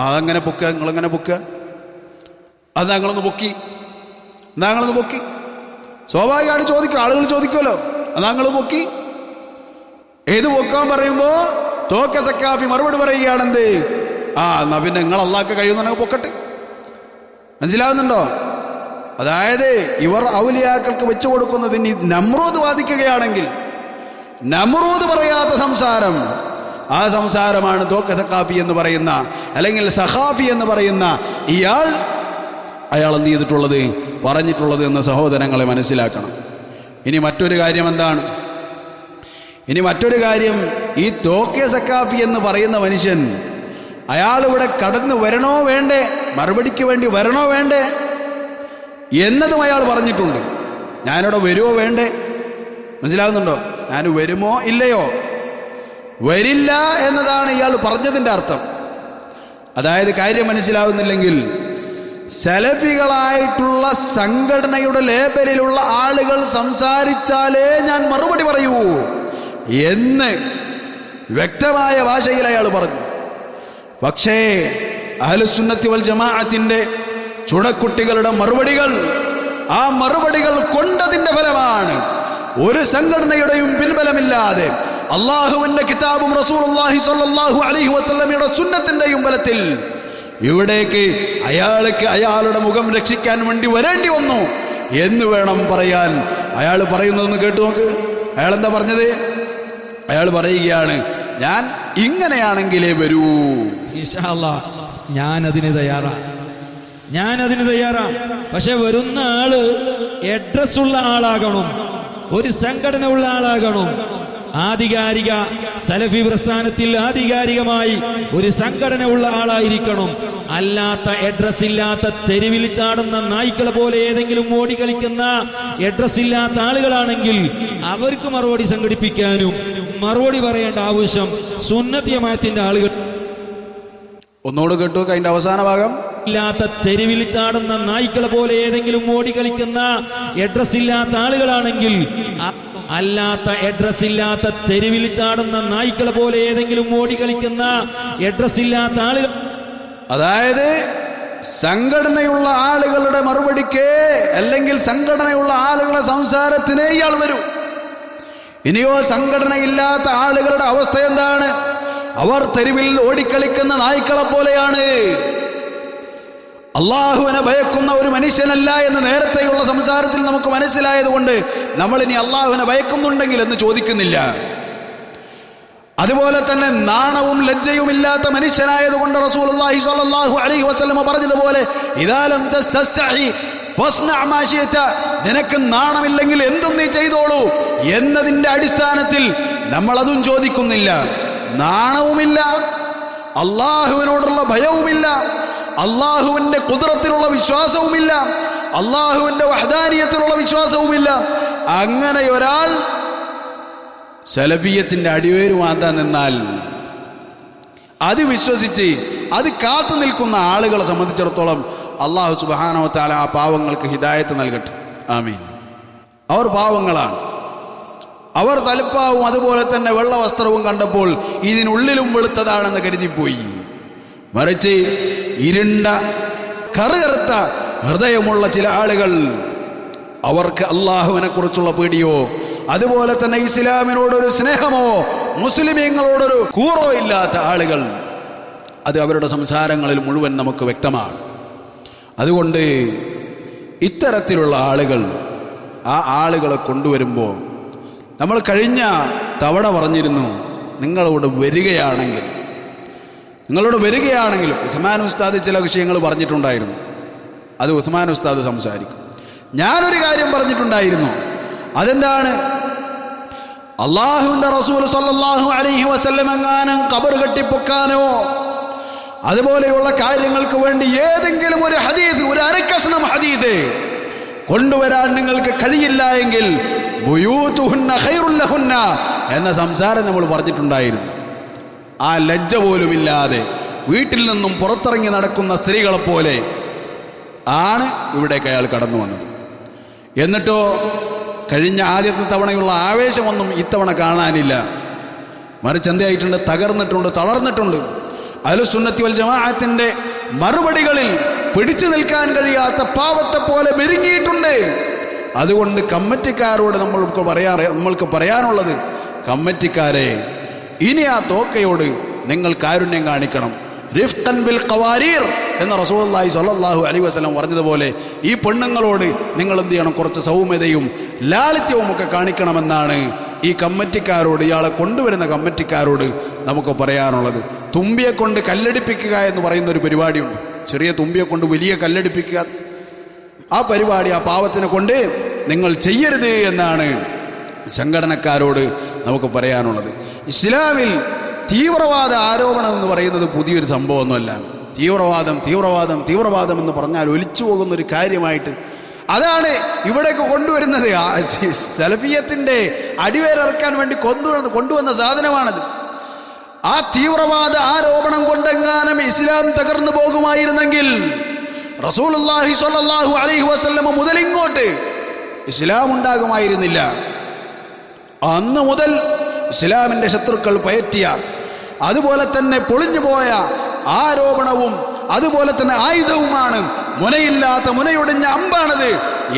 അതെങ്ങനെ പൊക്കുക, നിങ്ങളെങ്ങനെ പൊക്കുക, അത് ഞങ്ങളൊന്ന് പൊക്കി, ഞങ്ങളൊന്ന് പൊക്കി. സ്വാഭാവികമാണ് ചോദിക്കും, ആളുകൾ ചോദിക്കുമല്ലോ, അത് ഞങ്ങൾ പൊക്കി. ഏത് പൊക്കാൻ പറയുമ്പോ തോക്കെ സഖാഫി മറുപടി പറയുകയാണെന്ത്, എന്നാ പിന്നെ നിങ്ങൾ അള്ളാഹ്ക്ക് കഴിയുന്നുണ്ടെങ്കിൽ പൊക്കട്ടെ. മനസ്സിലാവുന്നുണ്ടോ? അതായത് ഇവർ ഔലിയാക്കൾക്ക് വെച്ചു കൊടുക്കുന്നതിന് നമ്രൂദ് വാദിക്കുകയാണെങ്കിൽ, നമ്രൂദ് പറയാത്ത സംസാരം, ആ സംസാരമാണ് തോക്കെ സഖാഫി എന്ന് പറയുന്ന, അല്ലെങ്കിൽ സഖാഫി എന്ന് പറയുന്ന അയാൾ എന്ത് ചെയ്തിട്ടുള്ളത്, പറഞ്ഞിട്ടുള്ളത് എന്ന് സഹോദരങ്ങളെ മനസ്സിലാക്കണം. ഇനി മറ്റൊരു കാര്യം എന്താണ്? ഇനി മറ്റൊരു കാര്യം, ഈ തോക്കെ സഖാഫി എന്ന് പറയുന്ന മനുഷ്യൻ, അയാളിവിടെ കടന്നു വരണോ വേണ്ടേ, മറുപടിക്ക് വേണ്ടി വരണോ വേണ്ടേ എന്നതും അയാൾ പറഞ്ഞിട്ടുണ്ട്. ഞാനിവിടെ വരുമോ വേണ്ടേ? മനസ്സിലാകുന്നുണ്ടോ? ഞാൻ വരുമോ ഇല്ലയോ? വരില്ല എന്നതാണ് ഇയാൾ പറഞ്ഞതിൻ്റെ അർത്ഥം. അതായത് കാര്യം മനസ്സിലാവുന്നില്ലെങ്കിൽ, സലഫികളായിട്ടുള്ള സംഘടനയുടെ ലേബലിലുള്ള ആളുകൾ സംസാരിച്ചാലേ ഞാൻ മറുപടി പറയൂ എന്ന് വ്യക്തമായ ഭാഷയിൽ അയാൾ പറഞ്ഞു. പക്ഷേ അഹ്ലുസുന്നത്തി വൽ ജമാഅത്തിന്റെ ചുണക്കുട്ടികളുടെ മറുപടികൾ, ആ മറുപടികൾ കൊണ്ടതിന്റെ ഫലമാണ് ഒരു സംഘടനയുടെയും പിൻബലമില്ലാതെ അള്ളാഹുവിന്റെ കിതാബും റസൂലുള്ളാഹി സ്വല്ലല്ലാഹു അലൈഹി വസല്ലമയുടെ സുന്നത്തിന്റെയും ബലത്തിൽ ഇവിടേക്ക് അയാൾക്ക് അയാളുടെ മുഖം രക്ഷിക്കാൻ വേണ്ടി വരേണ്ടി വന്നു എന്ന് വേണം പറയാൻ. അയാൾ പറയുന്നതെന്ന് കേട്ടു നോക്ക്. അയാൾ എന്താ പറഞ്ഞത്? അയാൾ പറയുകയാണ്, ഞാൻ ഇങ്ങനെയാണെങ്കിലേ വരൂ, ഇൻഷാ അല്ലാഹ് ഞാൻ അതിന് തയ്യാറാ. ഞാനതിന് തയ്യാറാ. പക്ഷെ വരുന്ന ആള് അഡ്രസ് ഉള്ള ആളാകണം, ഒരു സംഘടന ഉള്ള ആളാകണം. ആധികാരിക സലഫി പ്രസ്ഥാനത്തിൽ ആധികാരികമായി ഒരു സംഘടന ഉള്ള ആളായിരിക്കണം. അല്ലാത്ത അഡ്രസ് ഇല്ലാത്ത തെരുവിൽ കാണുന്ന നായ്ക്കളെ പോലെ ഏതെങ്കിലും ഓടി കളിക്കുന്ന അഡ്രസ് ഇല്ലാത്ത ആളുകളാണെങ്കിൽ അവർക്ക് മറുപടി സംഘടിപ്പിക്കാനും മറുപടി പറയേണ്ട ആവശ്യം സുന്നത്ത് ജമാഅത്തിന്റെ ആളുകൾ. ഒന്നുകൂടെ കേട്ടു അതിന്റെ അവസാന ഭാഗം. ഇല്ലാത്ത തെരുവിൽ കാണുന്ന നായ്ക്കളെ പോലെ ഏതെങ്കിലും ഓടി കളിക്കുന്ന അഡ്രസ് ഇല്ലാത്ത ആളുകളാണെങ്കിൽ അല്ലാത്ത അഡ്രസ് ഇല്ലാത്ത തെരുവിൽ കാണുന്ന നായ്ക്കളെ പോലെ ഏതെങ്കിലും ഓടി കളിക്കുന്ന അഡ്രസ് ഇല്ലാത്ത ആളുകൾ, അതായത് സംഘടനയുള്ള ആളുകളുടെ മറുപടിക്ക് അല്ലെങ്കിൽ സംഘടനയുള്ള ആളുകളുടെ സംസാരത്തിനേ ഇയാൾ വരൂ. ഇനിയോ സംഘടനയില്ലാത്ത ആളുകളുടെ അവസ്ഥ എന്താണ്? അവർ തെരുവിൽ ഓടിക്കളിക്കുന്ന നായ്ക്കളെ പോലെയാണ്. അള്ളാഹുവിനെ ഭയക്കുന്ന ഒരു മനുഷ്യനല്ല എന്ന് നേരത്തെയുള്ള സംസാരത്തിൽ നമുക്ക് മനസ്സിലായതുകൊണ്ട് നമ്മൾ ഇനി അള്ളാഹുവിനെ ഭയക്കുന്നുണ്ടെങ്കിൽ എന്ന് ചോദിക്കുന്നില്ല. അതുപോലെ തന്നെ നാണവും ലജ്ജയും ഇല്ലാത്ത മനുഷ്യനായതുകൊണ്ട് റസൂലുള്ളാഹി സ്വല്ലല്ലാഹു അലൈഹി വസല്ലം പറഞ്ഞതുപോലെ ഇദാ ലം തസ്തഹി ഫസ്ന മാ ശിഅത, നിനക്ക് നാണമില്ലെങ്കിൽ എന്തും നീ ചെയ്തോളൂ എന്നതിന്റെ അടിസ്ഥാനത്തിൽ നമ്മൾ അതും ചോദിക്കുന്നില്ല. നാണവുമില്ല, അള്ളാഹുവിനോടുള്ള ഭയവുമില്ല, അള്ളാഹുവിന്റെ ഖുദ്റത്തിലുള്ള വിശ്വാസവുമില്ല, അള്ളാഹുവിന്റെ വഹ്ദാനിയത്തിലുള്ള വിശ്വാസവുമില്ല. അങ്ങനെ ഒരാൾ സലഫിയത്തിന്റെ അടിവേര് മാറ്റാൻ നിന്നാൽ അത് വിശ്വസിച്ച് അത് കാത്തു നിൽക്കുന്ന ആളുകളെ സംബന്ധിച്ചിടത്തോളം അള്ളാഹു സുബ്ഹാനഹു വ തആല ആ പാവങ്ങൾക്ക് ഹിദായത്ത് നൽകട്ടെ. ആമീൻ. അവർ പാവങ്ങളാണ്. അവർ തലപ്പാവും അതുപോലെ തന്നെ വെള്ള വസ്ത്രവും കണ്ടപ്പോൾ ഇതിനുള്ളിലും വെളുത്തതാണെന്ന് കരുതിപ്പോയി. മറിച്ച് ഇരുണ്ട കറുകറുത്ത ഹൃദയമുള്ള ചില ആളുകൾ, അവർക്ക് അള്ളാഹുവിനെ കുറിച്ചുള്ള പേടിയോ അതുപോലെ തന്നെ ഇസ്ലാമിനോടൊരു സ്നേഹമോ മുസ്ലിമീങ്ങളോടൊരു കൂറോ ഇല്ലാത്ത ആളുകൾ, അത് അവരുടെ സംസാരങ്ങളിൽ മുഴുവൻ നമുക്ക് വ്യക്തമാണ്. അതുകൊണ്ട് ഇത്തരത്തിലുള്ള ആളുകൾ, ആ ആളുകളെ കൊണ്ടുവരുമ്പോൾ നമ്മൾ കഴിഞ്ഞ തവണ പറഞ്ഞിരുന്നു, നിങ്ങളോട് വരികയാണെങ്കിൽ ഉസ്മാൻ ഉസ്താദ് ചില വിഷയങ്ങൾ പറഞ്ഞിട്ടുണ്ടായിരുന്നു. അത് ഉസ്മാൻ ഉസ്താദ് സംസാരിക്കും. ഞാനൊരു കാര്യം പറഞ്ഞിട്ടുണ്ടായിരുന്നു. അതെന്താണ്? അള്ളാഹുവിന്റെ റസൂൽ സല്ലല്ലാഹു അലൈഹി വസല്ലം എങ്ങാനും ഖബർ കെട്ടിപ്പൊക്കാനോ അതുപോലെയുള്ള കാര്യങ്ങൾക്ക് വേണ്ടി ഏതെങ്കിലും ഒരു ഹദീസ്, ഒരു അരക്കഷണം ഹദീസ് കൊണ്ടുവരാൻ നിങ്ങൾക്ക് കഴിയില്ല എങ്കിൽ ബുയൂതുഹുന്ന ഖൈറുൽ ലഹുന്ന എന്ന സംസാരം നമ്മൾ പറഞ്ഞിട്ടുണ്ടായിരുന്നു. ആ ലജ്ജ പോലുമില്ലാതെ വീട്ടിൽ നിന്നും പുറത്തിറങ്ങി നടക്കുന്ന സ്ത്രീകളെപ്പോലെ ആണ് ഇവിടേക്ക് അയാൾ കടന്നു വന്നത്. എന്നിട്ടോ കഴിഞ്ഞ ആദ്യത്തെ തവണയുള്ള ആവേശമൊന്നും ഇത്തവണ കാണാനില്ല. മറിച്ച് എന്തായിട്ടുണ്ട്? തകർന്നിട്ടുണ്ട്, തളർന്നിട്ടുണ്ട്. അഹ്ലുസുന്നത്തി വൽ ജമാഅത്തിന്റെ മറുപടികളിൽ പിടിച്ചു നിൽക്കാൻ കഴിയാത്ത പാവത്തെ പോലെ മെരുങ്ങിയിട്ടുണ്ട്. അതുകൊണ്ട് കമ്മിറ്റിക്കാരോട് നമ്മൾക്ക് പറയാനുള്ളത്, കമ്മിറ്റിക്കാരെ, ഇനി ആ തോക്കയോട് നിങ്ങൾ കാരുണ്യം കാണിക്കണം. റിഫ്ഖൻ ബിൽ ഖവാരീർ എന്ന റസൂലുള്ളാഹി സ്വല്ലല്ലാഹു അലൈഹി വസല്ലം പറഞ്ഞതുപോലെ ഈ പെണ്ണുങ്ങളോട് നിങ്ങൾ എന്ത് ചെയ്യണം? കുറച്ച് സൗമ്യതയും ലാളിത്യവും ഒക്കെ കാണിക്കണമെന്നാണ് ഈ കമ്മിറ്റിക്കാരോട്, ഇയാളെ കൊണ്ടുവരുന്ന കമ്മിറ്റിക്കാരോട് നമുക്ക് പറയാനുള്ളത്. തുമ്പിയെ കൊണ്ട് കല്ലടിപ്പിക്കുക എന്ന് പറയുന്ന ഒരു പരിപാടിയുണ്ട്. ചെറിയ തുമ്പിയെ കൊണ്ട് വലിയ കല്ലടിപ്പിക്കുക, ആ പരിപാടി ആ പാവത്തിനെ കൊണ്ട് നിങ്ങൾ ചെയ്യരുത് എന്നാണ് സംഘടനക്കാരോട് നമുക്ക് പറയാനുള്ളത്. ഇസ്ലാമിൽ തീവ്രവാദ ആരോപണം എന്ന് പറയുന്നത് പുതിയൊരു സംഭവമൊന്നുമല്ല. തീവ്രവാദം എന്ന് പറഞ്ഞാൽ ഒലിച്ചു പോകുന്നൊരു കാര്യമായിട്ട് അതാണ് ഇവിടേക്ക് കൊണ്ടുവരുന്നത്. സലഫിയത്തിന്റെ അടിവേരിറക്കാൻ വേണ്ടി കൊണ്ടുവന്ന സാധനമാണത്. ആ തീവ്രവാദ ആരോപണം കൊണ്ടെങ്ങാനും ഇസ്ലാം തകർന്നു പോകുമായിരുന്നെങ്കിൽ റസൂലുള്ളാഹി സ്വല്ലല്ലാഹു അലൈഹി വസല്ലം മുതൽ ഇങ്ങോട്ട് ഇസ്ലാം ഉണ്ടാകുമായിരുന്നില്ല. അന്ന് മുതൽ ഇസ്ലാമിന്റെ ശത്രുക്കൾ പയറ്റിയ അതുപോലെ തന്നെ പൊളിഞ്ഞുപോയ ആരോപണവും അതുപോലെ തന്നെ ആയുധവുമാണ്. മുനയില്ലാത്ത മുനയൊടിഞ്ഞ അമ്പാണത്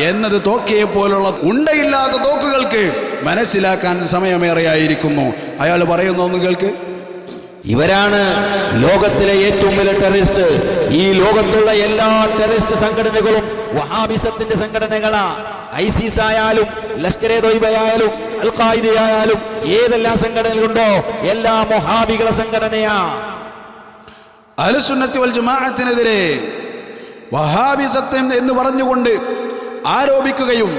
എന്നത് തോക്കിയെ പോലുള്ള ഉണ്ടയില്ലാത്ത തോക്കുകൾക്ക് മനസ്സിലാക്കാൻ സമയമേറെയായിരിക്കുന്നു. അയാൾ പറയുന്നു, ഒന്ന് കേൾക്ക്. ഇവരാണ് ലോകത്തിലെ ഏറ്റവും വലിയ ടെററിസ്റ്റ്. ഈ ലോകത്തുള്ള എല്ലാ ടെററിസ്റ്റ് സംഘടനകളും വഹാബിസത്തിന്റെ സംഘടനകളാ. ഐസിസ് ആയാലും ലഷ്കർ-എ തൊയ്ബയായാലും അൽ ഖായിദയായാലും ഏതെല്ലാം സംഘടനകളുണ്ടോ എല്ലാം വഹാബികളെ സംഘടനയാ. അഹ്ലുസുന്നത്തി വൽ ജമാഅത്തിനെതിരെ വഹാബിസത്യം എന്ന് പറഞ്ഞുകൊണ്ട് ആരോപിക്കുകയും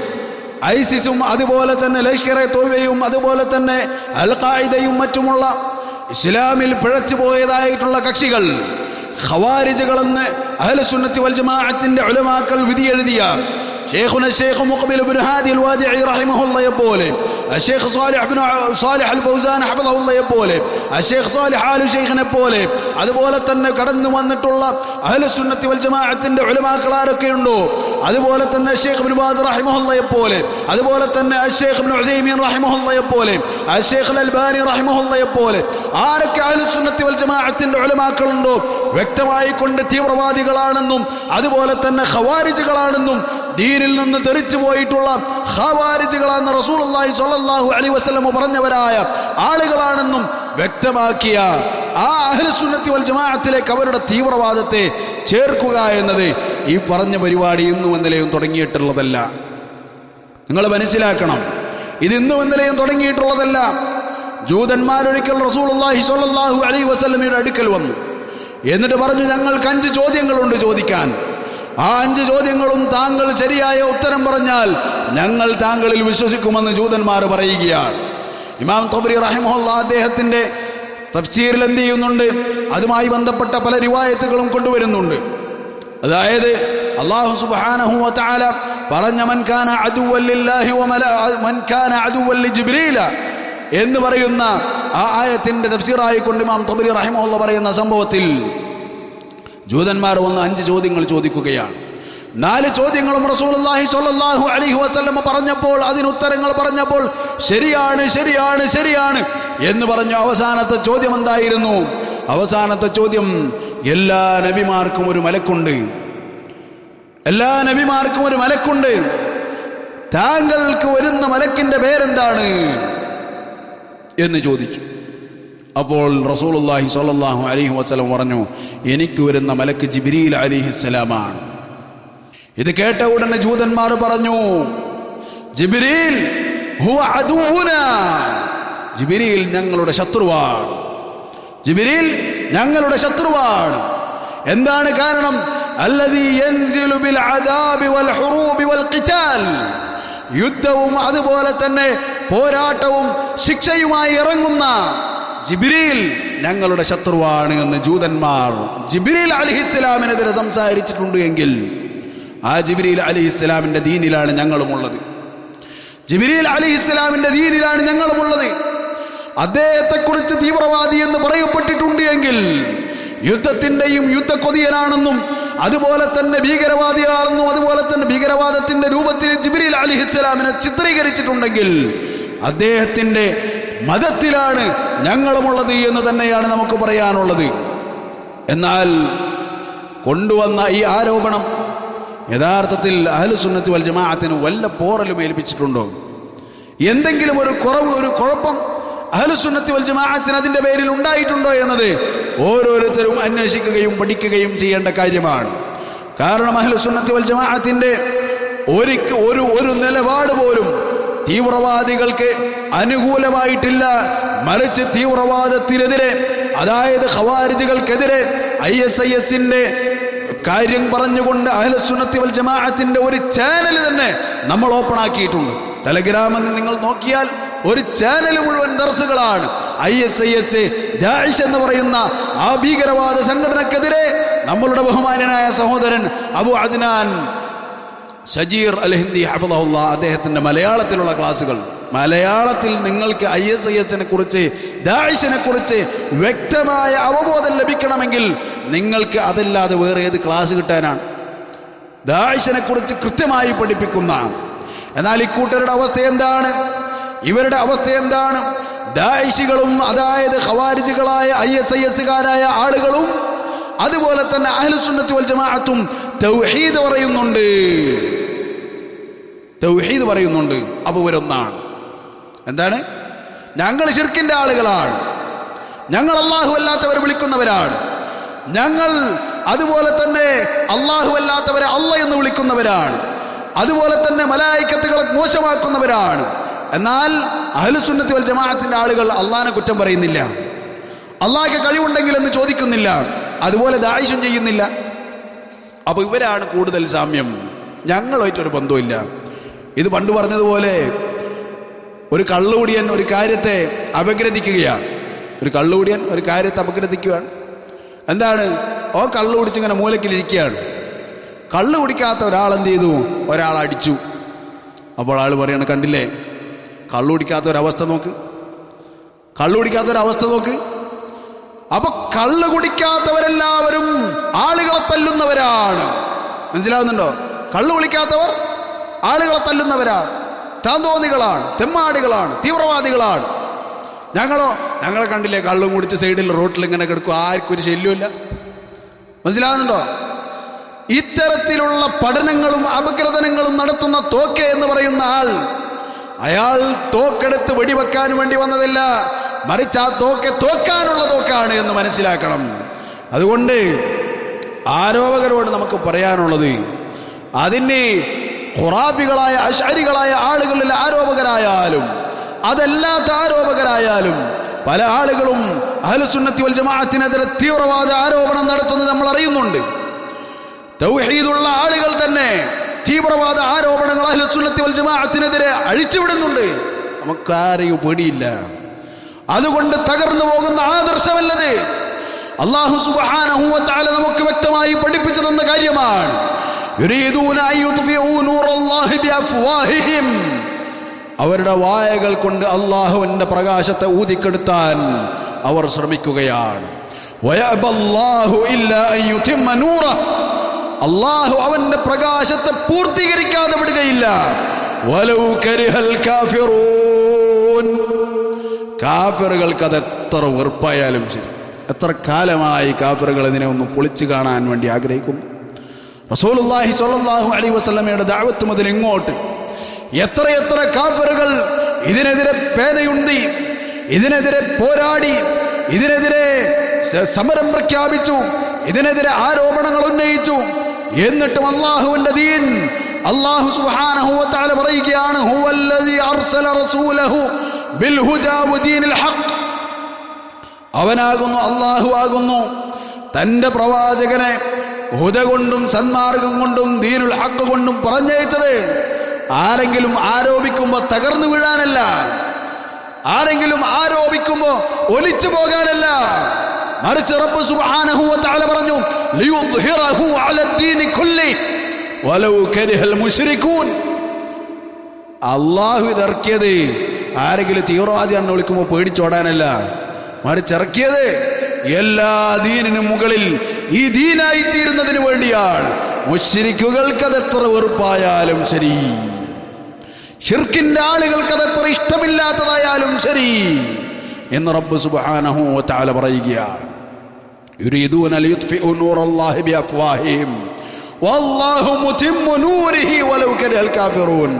ഐസിസും അതുപോലെ തന്നെ ലഷ്കറെ തോയ്ബയും അതുപോലെ തന്നെ അൽ ഖായിദയും മറ്റുമുള്ള ഇസ്ലാമിൽ പിഴച്ചു പോയതായിട്ടുള്ള കക്ഷികൾ ഖവാരിജുകളെന്ന് അഹ്ലുസുന്നത്തി വൽ ജമാഅത്തിന്റെ ഉലമാക്കൾ വിധി എഴുതിയ ഷെയ്ഖുന ഷെയ്ഖ് മുഖ്ബിൽ ഇബ്നു ഹാദി അൽ വാദിഇ റഹിമഹുള്ളയെ പോലെ ഷെയ്ഖ് സാലിഹ് അൽ ഫൗസാൻ ഹഫദഹുള്ളയെ പോലെ ഷെയ്ഖ് സാലിഹ് ആലു ഷെയ്ഖിനെ പോലെ അതുപോലെ തന്നെ കടന്നു വന്നിട്ടുള്ള അഹ്ലുസുന്നത്തി വൽ ജമാഅത്തിന്റെ ഉലമാക്കൾ ആരൊക്കെയുണ്ടോ, അതുപോലെ തന്നെ ഷെയ്ഖ് ഇബ്നു ബാസ് റഹിമഹുള്ളയെ പോലെ, അതുപോലെ തന്നെ ഷെയ്ഖ് ഇബ്നു ഉസൈമീൻ റഹിമഹുള്ളയെ പോലെ, ഷെയ്ഖ് അൽ അൽബാനി റഹിമഹുള്ളയെ പോലെ ആരൊക്കെ അഹ്ലുസുന്നത്തി വൽ ജമാഅത്തിന്റെ ഉലമാക്കളുണ്ടോ വ്യക്തമായി കൊണ്ട് തീവ്രവാദികളാണെന്നും അതുപോലെ തന്നെ ഖവാരിജുകളാണെന്നും ദീനിൽ നിന്ന് തെറിച്ചു പോയിട്ടുള്ള ഖവാരിജുകളാണെന്ന് റസൂലുള്ളാഹി സ്വല്ലല്ലാഹു അലൈഹി വസല്ലം പറഞ്ഞവരായ ആളുകളാണെന്നും വ്യക്തമാക്കിയ ആ അഹ്ലുസുന്നത്തി വൽ ജമാഅത്തിലേക്ക് അവരുടെ തീവ്രവാദത്തെ ചേർക്കുക എന്നത് ഈ പറഞ്ഞ പരിപാടി ഇന്നും ഇന്നലെയും തുടങ്ങിയിട്ടുള്ളതല്ല. നിങ്ങൾ മനസ്സിലാക്കണം, ഇത് ഇന്നും ഇന്നലെയും തുടങ്ങിയിട്ടുള്ളതല്ല. ജൂതന്മാരൊരിക്കൽ റസൂലുള്ളാഹി സ്വല്ലല്ലാഹു അലൈഹി വസല്ലമയുടെ അടുക്കൽ വന്നു. എന്നിട്ട് പറഞ്ഞു, ഞങ്ങൾക്ക് 5 ചോദ്യങ്ങളുണ്ട് ചോദിക്കാൻ. ആ 5 ചോദ്യങ്ങളും താങ്കൾ ശരിയായ ഉത്തരം പറഞ്ഞാൽ ഞങ്ങൾ താങ്കളിൽ വിശ്വസിക്കുമെന്ന് ജൂതന്മാർ പറയുകയാണ്. ഇമാം തബരി റഹിമഹുല്ലാ അദ്ദേഹത്തിന്റെ തഫ്സീറിൽ എന്ത് ചെയ്യുന്നുണ്ട്, അതുമായി ബന്ധപ്പെട്ട പല റിവായത്തുകളും കൊണ്ടുവരുന്നുണ്ട്. അതായത് അല്ലാഹു സുബ്ഹാനഹു വ തആല പറഞ്ഞ മൻ കാന അദുവ്വൻ ലില്ലാഹി വ മൻ കാന അദുവ്വൻ ലിജിബ്രീല എന്ന് പറയുന്ന ആ ആയത്തിന്റെ തഫ്സീറായി കൊണ്ട് ഇമാം തബരി റഹിമഹുല്ലാ പറയുന്ന സംഭവത്തിൽ ജൂതന്മാർ വന്ന് 5 ചോദ്യങ്ങൾ ചോദിക്കുകയാണ്. 4 ചോദ്യങ്ങളും റസൂലുള്ളാഹി സ്വല്ലല്ലാഹു അലൈഹി വസല്ലം പറഞ്ഞപ്പോൾ അതിനുത്തരങ്ങൾ പറഞ്ഞപ്പോൾ ശരിയാണ് ശരിയാണ് ശരിയാണ് എന്ന് പറഞ്ഞു. അവസാനത്തെ ചോദ്യം എന്തായിരുന്നു? അവസാനത്തെ ചോദ്യം, എല്ലാ നബിമാർക്കും ഒരു മലക്കുണ്ട്, എല്ലാ നബിമാർക്കും ഒരു മലക്കുണ്ട്, താങ്കൾക്ക് വരുന്ന മലക്കിന്റെ പേരെന്താണ് എന്ന് ചോദിച്ചു. അപ്പോൾ റസൂലുള്ളാഹി സ്വല്ലല്ലാഹു അലൈഹി വസല്ലം പറഞ്ഞു, എനിക്ക് വരുന്ന മലക്ക് ജിബ്രീൽ അലൈഹിസ്സലാമാണ്. ഇത് കേട്ട ഉടനെ ജൂതന്മാർ പറഞ്ഞു, ജിബ്രീൽ ഹുവ അദുവുനാ, ജിബ്രീൽ ഞങ്ങളുടെ ശത്രുവാണ്, ജിബ്രീൽ ഞങ്ങളുടെ ശത്രുവാണ്. എന്താണ് കാരണം? അല്ലദീ യൻസിലു ബിൽ അദാബി വൽ ഹുറൂബി വൽ ഖിതാൽ, യുദ്ധവും അതുപോലെ തന്നെ പോരാട്ടവും ശിക്ഷയുമായി ഇറങ്ങുന്ന ജിബ്രീൽ ഞങ്ങളുടെ ശത്രുവാണ് എന്ന് ജൂതന്മാർ ജിബ്രീൽ അലൈഹിസ്സലാമിനെതിരെ സംസാരിച്ചിട്ടുണ്ട് എങ്കിൽ ആ ജിബ്രീൽ അലൈഹിസ്സലാമിന്റെ ദീനിലാണ് ഞങ്ങളുമുള്ളത്, ജിബ്രീൽ അലൈഹിസ്സലാമിന്റെ ദീനിലാണ് ഞങ്ങളുമുള്ളത്. അദ്ദേഹത്തെക്കുറിച്ച് തീവ്രവാദി എന്ന് പറയപ്പെട്ടിട്ടുണ്ട് എങ്കിൽ യുദ്ധത്തിന്റെയും യുദ്ധക്കൊതിയനാണെന്നും അതുപോലെ തന്നെ ഭീകരവാദിയാണെന്നും അതുപോലെ തന്നെ ഭീകരവാദത്തിന്റെ രൂപത്തിൽ ജിബ്രീൽ അലൈഹിസ്സലാമിനെ ചിത്രീകരിച്ചിട്ടുണ്ടെങ്കിൽ അദ്ദേഹത്തിന്റെ മതത്തിലാണ് ഞങ്ങളുമുള്ളത് എന്ന് തന്നെയാണ് നമുക്ക് പറയാനുള്ളത്. എന്നാൽ കൊണ്ടുവന്ന ഈ ആരോപണം യഥാർത്ഥത്തിൽ അഹ്ലുസുന്നത്തി വൽ ജമാഅത്തിന് വല്ല പോറലും ഏൽപ്പിച്ചിട്ടുണ്ടോ? എന്തെങ്കിലും ഒരു കുറവ്, ഒരു കുഴപ്പം അഹ്ലുസുന്നത്തി വൽ ജമാഅത്തിന് അതിന്റെ പേരിൽ ഉണ്ടായിട്ടുണ്ടോ എന്നത് ഓരോരുത്തരും അന്വേഷിക്കുകയും പഠിക്കുകയും ചെയ്യേണ്ട കാര്യമാണ്. കാരണം അഹ്ലുസുന്നത്തി വൽ ജമാഅത്തിന്റെ ഒരു നിലപാട് പോലും തീവ്രവാദികൾക്ക് അനുകൂലമായിട്ടില്ല. മറിച്ച് തീവ്രവാദത്തിനെതിരെ, അതായത് ഖവാരിജുകൾക്കെതിരെ ISISന്റെ കാര്യം പറഞ്ഞുകൊണ്ട് അഹ്ലുസുന്നത്തി വൽ ജമാഅത്തിന്റെ ഒരു ചാനൽ തന്നെ നമ്മൾ ഓപ്പൺ ആക്കിയിട്ടുണ്ട്. ടെലഗ്രാമിൽ നിങ്ങൾ നോക്കിയാൽ ഒരു ചാനൽ മുഴുവൻ ദർസുകളാണ്. ISIS ദാഇശ് എന്ന് പറയുന്ന ആ ഭീകരവാദ സംഘടനക്കെതിരെ നമ്മളുടെ ബഹുമാന്യനായ സഹോദരൻ അബു അദ്നാൻ ഷജീർ അൽ ഹിന്ദി ഹഫളഹുല്ലാ അദ്ദേഹത്തിന്റെ മലയാളത്തിലുള്ള ക്ലാസുകൾ, മലയാളത്തിൽ നിങ്ങൾക്ക് ISISനെ കുറിച്ച് ദാഇശിനെ കുറിച്ച് വ്യക്തമായ അവബോധം ലഭിക്കണമെങ്കിൽ നിങ്ങൾക്ക് അതല്ലാതെ വേറെ ഏത് ക്ലാസ് കിട്ടാനാണ്? ദാഇശിനെ കുറിച്ച് കൃത്യമായി പഠിപ്പിക്കുന്ന. എന്നാൽ ഇക്കൂട്ടരുടെ അവസ്ഥ എന്താണ്? ഇവരുടെ അവസ്ഥ എന്താണ്? ദാഇശികളും അതായത് ഖവാരിജുകളായ ISISകാരായ ആളുകളും അതുപോലെ തന്നെ അഹ്ലുസുന്നത്തി വൽ ജമാഅത്തും തൗഹീദ് പറയുന്നുണ്ട്, തൗഹീദ് പറയുന്നുണ്ട്. അപ്പോൾ ഇവരൊന്നാണ്. എന്താണ്? ഞങ്ങൾ ശിർക്കിന്റെ ആളുകളാണ്, ഞങ്ങൾ അല്ലാഹു അല്ലാത്തവരെ വിളിക്കുന്നവരാണ്, ഞങ്ങൾ അതുപോലെ തന്നെ അല്ലാഹു അല്ലാത്തവരെ അല്ല എന്ന് വിളിക്കുന്നവരാണ്, അതുപോലെ തന്നെ മലായിക്കത്തുകളെ മോശമാക്കുന്നവരാണ്. എന്നാൽ അഹ്ലുസുന്നത്തി വൽ ജമാഅത്തിന്റെ ആളുകൾ അള്ളാഹിനെ കുറ്റം പറയുന്നില്ല, അള്ളാഹിക്ക് കഴിവുണ്ടെങ്കിൽ എന്ന് ചോദിക്കുന്നില്ല, അതുപോലെ ദാഇശും ചെയ്യുന്നില്ല. അപ്പോൾ ഇവരാണ് കൂടുതൽ സാമ്യം, ഞങ്ങളുമായിട്ടൊരു ബന്ധമില്ല. ഇത് പണ്ട് പറഞ്ഞതുപോലെ ഒരു കള്ളുകുടിയൻ ഒരു കാര്യത്തെ അപഗ്രഥിക്കുകയാണ്. ഒരു കള്ളുകുടിയൻ ഒരു കാര്യത്തെ അപഗ്രഥിക്കുകയാണ്. എന്താണ്? ഓ കള്ളു കുടിച്ചിങ്ങനെ മൂലക്കിലിരിക്കുകയാണ്. കള്ളു കുടിക്കാത്ത ഒരാൾ എന്ത് ചെയ്തു? ഒരാൾ അടിച്ചു. അപ്പോൾ ആൾ പറയാണ്, കണ്ടില്ലേ കള്ളു കുടിക്കാത്തൊരവസ്ഥ നോക്ക്, കള്ളു കുടിക്കാത്തൊരവസ്ഥ നോക്ക്. അപ്പൊ കള്ളു കുടിക്കാത്തവരെല്ലാവരും ആളുകളെ തല്ലുന്നവരാണ്. മനസ്സിലാവുന്നുണ്ടോ? കള്ളു കുടിക്കാത്തവർ ആളുകളെ തല്ലുന്നവരാണ്, താന്തോന്നികളാണ്, തെമ്മാടികളാണ്, തീവ്രവാദികളാണ്. ഞങ്ങളെ കണ്ടില്ലേ കള്ളും കുടിച്ച് സൈഡിൽ റോട്ടിൽ ഇങ്ങനെ കിടക്കും, ആർക്കും ഒരു ശല്യമില്ല. മനസ്സിലാകുന്നുണ്ടോ? ഇത്തരത്തിലുള്ള പഠനങ്ങളും അപഗ്രഥനങ്ങളും നടത്തുന്ന തോക്കെ എന്ന് പറയുന്ന ആൾ, അയാൾ തോക്കെടുത്ത് വെടിവെക്കാൻ വേണ്ടി വന്നതല്ല, മറിച്ച് ആ തോക്കാനുള്ള തോക്കാണ് എന്ന് മനസ്സിലാക്കണം. അതുകൊണ്ട് ആരോപകരോട് നമുക്ക് പറയാനുള്ളത്, അതിന് ഖുറാഫികളായ അശ്അരികളായ ആളുകളിൽ ആരോപകരായാലും അതല്ലാത്ത ആരോപകരായാലും പല ആളുകളും അഹ്ലുസുന്നത്തി വൽ ജമാഅത്തിനെതിരെ തീവ്രവാദ ആരോപണം നടത്തുന്നത് നമ്മൾ അറിയുന്നുണ്ട്. തൗഹീദുള്ള ആളുകൾ തന്നെ തീവ്രവാദ ആരോപണങ്ങൾ അഹ്ലുസുന്നത്തി വൽ ജമാഅത്തിനെതിരെ അഴിച്ചുവിടുന്നുണ്ട്. നമുക്കാരെയും പേടിയില്ല. അതുകൊണ്ട് തകർന്നു പോകുന്ന ആദർശമല്ലത്. അല്ലാഹു സുബ്ഹാനഹു വ തആല നമുക്ക് വ്യക്തമായി പഠിപ്പിച്ചു തന്ന കാര്യമാണ്. യുരീദൂന അയ്യുത്ഫിഉ നൂറല്ലാഹി ബിഅഫ്വാഹിഹിം, അവരുടെ വായകൾ കൊണ്ട് അല്ലാഹുവിന്റെ പ്രകാശത്തെ ഊതിക്കെടുത്താൻ അവർ ശ്രമിക്കുകയാണ്. വയഅബല്ലാഹു ഇല്ലാ അയ്യുതിമ്മ നൂറഹു, അല്ലാഹു അവന്റെ പ്രകാശത്തെ പൂർത്തീകരിക്കാതെ വിടുകയില്ല. വലൗ കരിഹൽ കാഫിറൂൻ, കാഫിറുകൾക്ക് അത് എത്ര വെറുപ്പായാലും ശരി, എത്ര കാലമായി കാഫിറുകൾ ഇതിനെ ഒന്ന് പൊളിച്ചു കാണാൻ വേണ്ടി ആഗ്രഹിക്കുന്നു. റസൂലുള്ളാഹി സ്വല്ലല്ലാഹു അലൈഹി വസല്ലമയുടെ ദഅവത്ത് മുതൽ ഇങ്ങോട്ട് എത്രയെത്ര കാഫിറുകൾ ഇതിനെതിരെ പേനയുണ്ടി, ഇതിനെതിരെ പോരാടി, ഇതിനെതിരെ സമരം പ്രഖ്യാപിച്ചു, ഇതിനെതിരെ ആരോപണങ്ങൾ ഉന്നയിച്ചു. എന്നിട്ടും അല്ലാഹുവിന്റെ ദീൻ അല്ലാഹു സുബ്ഹാനഹു വ തആല പറയുകയാണ്, ഹുവല്ലദീ അർസല റസൂലഹു ബിൽ ഹുദാ വദീനിൽ ഹഖ്, അവനാകുന്നു, അല്ലാഹു ആകുന്നു തന്റെ പ്രവാചകനെ ഹുദ കൊണ്ടും സന്മാർഗം കൊണ്ടും ദീനുൽ ഹഖ് കൊണ്ടും പറഞ്ഞയച്ചത്. ആരെങ്കിലും ആരോപിക്കുമ്പോൾ തകർന്നു വീഴാനല്ല, ആരെങ്കിലും ആരോപിക്കുമ്പോൾ ഒലിച്ചു പോകാനല്ല, മറിച്ച് റബ്ബ് സുബ്ഹാനഹു വ തആല പറഞ്ഞു, ലിയുദ്ഹിറഹു അലദ്ദീനി കുല്ലി വലൗ കരിഹൽ മുശ്രികൂൻ. അല്ലാഹു ഇറക്കിയത് ആരെങ്കിലും തീവ്രവാദിയാണെന്ന് വിളിക്കുമ്പോൾ പേടിച്ചോടാനല്ല, മറിച്ച് ഇറക്കിയത് എല്ലാ ദീനിനും മുകളിൽ ഈ ദീനായി തീരുന്നതിന് വേണ്ടിയാണ്. മുശ്രിക്കുകൾക്ക് അതെത്ര വെറുപ്പായാലും ശരി, ശിർക്കിന്റെ ആളുകൾക്ക് അതെത്ര ഇഷ്ടമില്ലാത്തതായാലും ശരി എന്ന് റബ്ബ് സുബ്ഹാനഹു വ തആല പറയുകയാണ്. യുരീദൂന ലിയുത്ഫിഉ നൂറല്ലാഹി ബിഅഫ്വാഹിഹിം വല്ലാഹു മുതിമ്മു നൂരിഹി വലൗ കരിഹൽ കാഫിറൂൻ.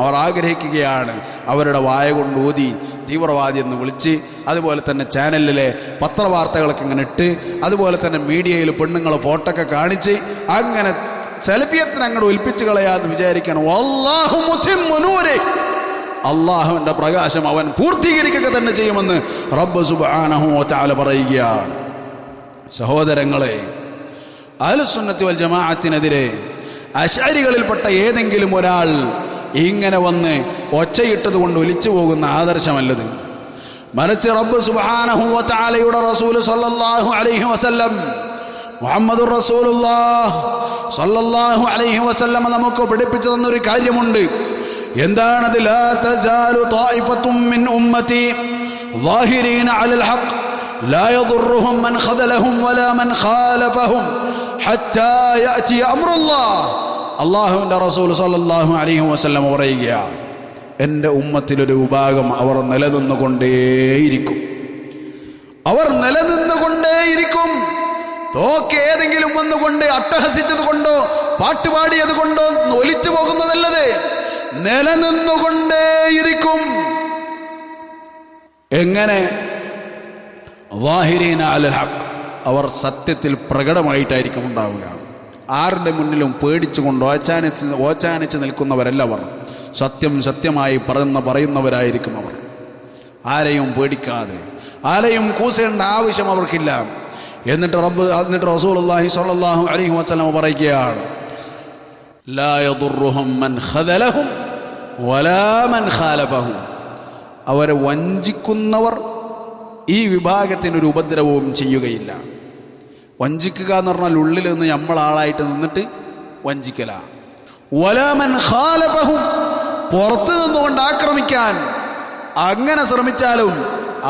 അവർ ആഗ്രഹിക്കുകയാണ് അവരുടെ വായ കൊണ്ട് ഊതി തീവ്രവാദി എന്ന് വിളിച്ച്, അതുപോലെ തന്നെ ചാനലിലെ പത്രവാർത്തകളൊക്കെ ഇങ്ങനെ ഇട്ട്, അതുപോലെ തന്നെ മീഡിയയിൽ പെണ്ണുങ്ങളെ ഫോട്ടോ ഒക്കെ കാണിച്ച് അങ്ങനെ സെൽഫിയത്തിന് അങ്ങോട്ട് ഒൽപ്പിച്ച് കളയാന്ന് വിചാരിക്കണം. വല്ലാഹു മുതിമ്മു നൂരിഹി, അള്ളാഹുവിന്റെ പ്രകാശം അവൻ പൂർത്തീകരിക്കുക തന്നെ ചെയ്യുമെന്ന് റബ്ബ് സുബ്ഹാനഹു വ തആല പറയുകയാണ്. സഹോദരങ്ങളെ, അഹ്ലുസുന്നത്തി വൽ ജമാഅത്തിനെതിരെ അശ്അരികളിൽപ്പെട്ട ഏതെങ്കിലും ഒരാൾ ഇങ്ങനെ വന്ന് ഒച്ചയിട്ടത് കൊണ്ട് ഒലിച്ചു പോകുന്ന ആദർശമല്ലത്. മറിച്ച് റബ്ബ് സുബ്ഹാനഹു വ തആലയുടെ റസൂൽ സ്വല്ലല്ലാഹു അലൈഹി വസല്ലം, മുഹമ്മദുർ റസൂലുള്ളാഹ് സ്വല്ലല്ലാഹു അലൈഹി വസല്ലം നമുക്ക് പഠിപ്പിച്ചു തന്നൊരു കാര്യമുണ്ട്. എന്താണത്? ലാ തസാലു ത്വായിഫത്തും മിൻ ഉമ്മത്തി ളാഹിരീന അലൽ ഹഖ് ലാ യദുർറുഹും മൻ ഖദലഹും വലാ മൻ ഖാലഫഹും ഹത്താ യഅതി അംറുല്ലാഹ്. അല്ലാഹുവിന്റെ റസൂൽ സ്വല്ലല്ലാഹു അലൈഹി വസല്ലം പറയുകയാണ്, എൻ്റെ ഉമ്മത്തിലൊരു വിഭാഗം അവർ നിലനിന്നുകൊണ്ടേയിരിക്കും, അവർ നിലനിന്നുകൊണ്ടേയിരിക്കും. തോക്ക് ഏതെങ്കിലും വന്നുകൊണ്ട് അട്ടഹസിച്ചത് കൊണ്ടോ പാട്ടുപാടിയത് കൊണ്ടോ ഒലിച്ചു പോകുന്നതല്ലത്, നിലനിന്നുകൊണ്ടേയിരിക്കും. എങ്ങനെ? ളാഹിരീന അലൽ ഹഖ്, അവർ സത്യത്തിൽ പ്രകടമായിട്ടായിരിക്കും ഉണ്ടാവുക. ആരുടെ മുന്നിലും പേടിച്ചുകൊണ്ട് ഓച്ചാനിച്ച് നിൽക്കുന്നവരല്ല അവർ. സത്യം സത്യമായി പറയുന്നവരായിരിക്കും അവർ. ആരെയും പേടിക്കാതെ, ആരെയും കൂസേണ്ട ആവശ്യം അവർക്കില്ല. എന്നിട്ട് റസൂലുള്ളാഹി സ്വല്ലല്ലാഹു അലൈഹി വസല്ലം പറയുകയാണ്, ലാ യദുർറുഹും മൻ ഖദലഹും വലാ മൻ ഖാലഫഹും. അവരെ വഞ്ചിക്കുന്നവർ ഈ വിഭാഗത്തിനൊരു ഉപദ്രവവും ചെയ്യുകയില്ല. വഞ്ചിക്കുക എന്ന് പറഞ്ഞാൽ ഉള്ളിൽ നിന്ന് നമ്മളാളായിട്ട് നിന്നിട്ട് വഞ്ചിക്കല. വലാ മൻ ഖാലഫഹും, പുറത്തു നിന്നുകൊണ്ട് ആക്രമിക്കാൻ അങ്ങനെ ശ്രമിച്ചാലും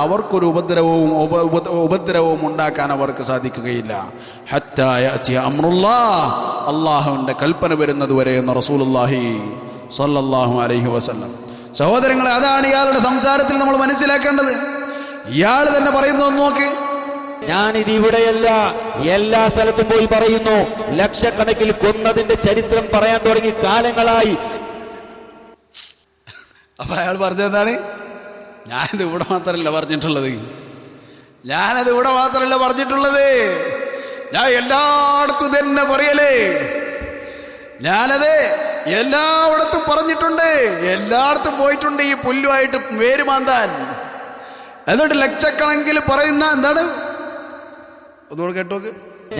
അവർക്കൊരു ഉപദ്രവവും ഉണ്ടാക്കാൻ അവർക്ക് സാധിക്കുകയില്ല. ഹത്താ യഅതി അംറുല്ലാഹ്, അല്ലാഹുവിന്റെ കൽപ്പന വരുന്നത് വരെ എന്ന് റസൂലുള്ളാഹി സ്വല്ലല്ലാഹു അലൈഹി വസല്ലം. സഹോദരങ്ങളെ, അതാണ് ഇയാളുടെ സംസാരത്തിൽ നമ്മൾ മനസ്സിലാക്കേണ്ടത്. ഇയാൾ തന്നെ പറയുന്നത് നോക്ക്, ഞാനിത് ഇവിടെയല്ല എല്ലാ സ്ഥലത്തും പോയി പറയുന്നു. ലക്ഷക്കണക്കിൽ കൊന്നതിന്റെ ചരിത്രം പറയാൻ തുടങ്ങി കാലങ്ങളായി. അപ്പൊ അയാൾ പറഞ്ഞെന്താണ്? ഞാനിത് ഇവിടെ മാത്രമല്ല പറഞ്ഞിട്ടുള്ളത്, ഞാൻ എല്ലായിടത്തും തന്നെ പറയലേ, ഞാനത് എല്ലായിടത്തും പറഞ്ഞിട്ടുണ്ട്, എല്ലായിടത്തും പോയിട്ടുണ്ട് ഈ പുല്ലുമായിട്ട് വേരുമാന്താൻ. അതുകൊണ്ട് ലക്ഷക്കണക്കിൽ പറയുന്ന എന്താണ്, ഒന്നുകൂടെ കേട്ടോക്ക്.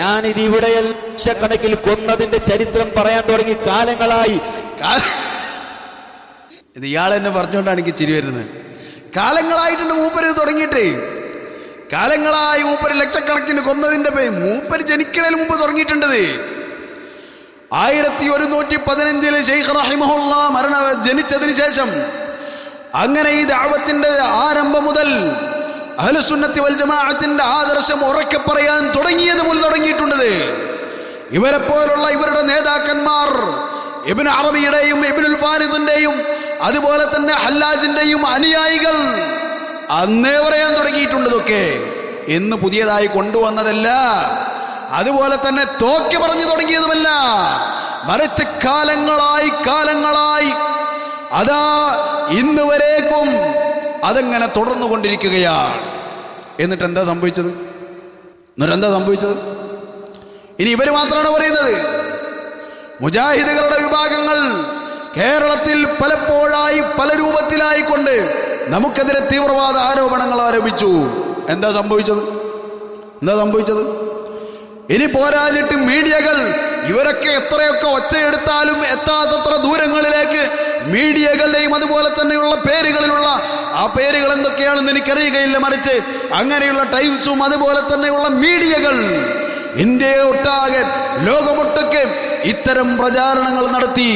ഞാനിത് ഇവിടെ ലക്ഷക്കണക്കിൽ കൊന്നതിന്റെ ചരിത്രം പറയാൻ തുടങ്ങി കാലങ്ങളായി. ഇത് ഇയാൾ എന്നെ പറഞ്ഞുകൊണ്ടാണ് എനിക്ക് ചിരി വരുന്നത്. കാലങ്ങളായിട്ടുണ്ട് മൂപ്പര് തുടങ്ങിയിട്ട്, കാലങ്ങളായി മൂപ്പര് ലക്ഷക്കണക്കിന് കൊന്നതിന്റെ മൂപ്പര് ജനിക്കുന്നതിന് മുമ്പ് തുടങ്ങിയിട്ടുണ്ടത്. 1115 ശൈഖ് റഹിമഹുല്ലാ ജനിച്ചതിന് ശേഷം അങ്ങനെ ഈ ദഅവത്തിന്റെ ആരംഭം മുതൽ അഹ്ലുസുന്നത്തി വൽ ജമാഅത്തിന്റെ ആദർശം ഉറക്കെ പറയാൻ തുടങ്ങിയത് മുതൽ തുടങ്ങിയിട്ടുണ്ടത്. ഇവരെ പോലുള്ള ഇവരുടെ നേതാക്കന്മാർ ഇബ്നു അറബിയുടെയും ഇബ്നുൽ ഫാരിദിന്റെയും അതുപോലെ തന്നെ ഹല്ലാജിന്റെയും അനുയായികൾ അന്നേ പറയാൻ തുടങ്ങിയിട്ടുണ്ട്. ഇതൊക്കെ ഇന്ന് പുതിയതായി കൊണ്ടുവന്നതല്ല, അതുപോലെ തന്നെ തോക്കി പറഞ്ഞു തുടങ്ങിയതുമല്ല, മറിച്ച് കാലങ്ങളായി അതാ ഇന്ന് വരേക്കും അതങ്ങനെ തുടർന്നുകൊണ്ടിരിക്കുകയാണ്. എന്നിട്ട് എന്താ സംഭവിച്ചത്? ഇനി ഇവര് മാത്രമാണ് പറയുന്നത്. മുജാഹിദുകളുടെ വിഭാഗങ്ങൾ കേരളത്തിൽ പലപ്പോഴായി പല രൂപത്തിലായിക്കൊണ്ട് നമുക്കെതിരെ തീവ്രവാദ ആരോപണങ്ങൾ ആരോപിച്ചു. എന്താ സംഭവിച്ചത്? ഇനി പോരാഞ്ഞിട്ട് മീഡിയകൾ, ഇവരൊക്കെ എത്രയൊക്കെ ഒച്ചയെടുത്താലും എത്താത്തത്ര ദൂരങ്ങളിലേക്ക് മീഡിയകളുടെയും അതുപോലെ തന്നെയുള്ള പേരുകളിലുള്ള ആ പേരുകൾ എന്തൊക്കെയാണെന്ന് എനിക്കറിയുകയില്ല, മറിച്ച് അങ്ങനെയുള്ള ടൈംസും അതുപോലെ തന്നെയുള്ള മീഡിയകൾ ഇന്ത്യയെ ഒട്ടാകെ ലോകമൊട്ടൊക്കെ ഇത്തരം പ്രചാരണങ്ങൾ നടത്തി.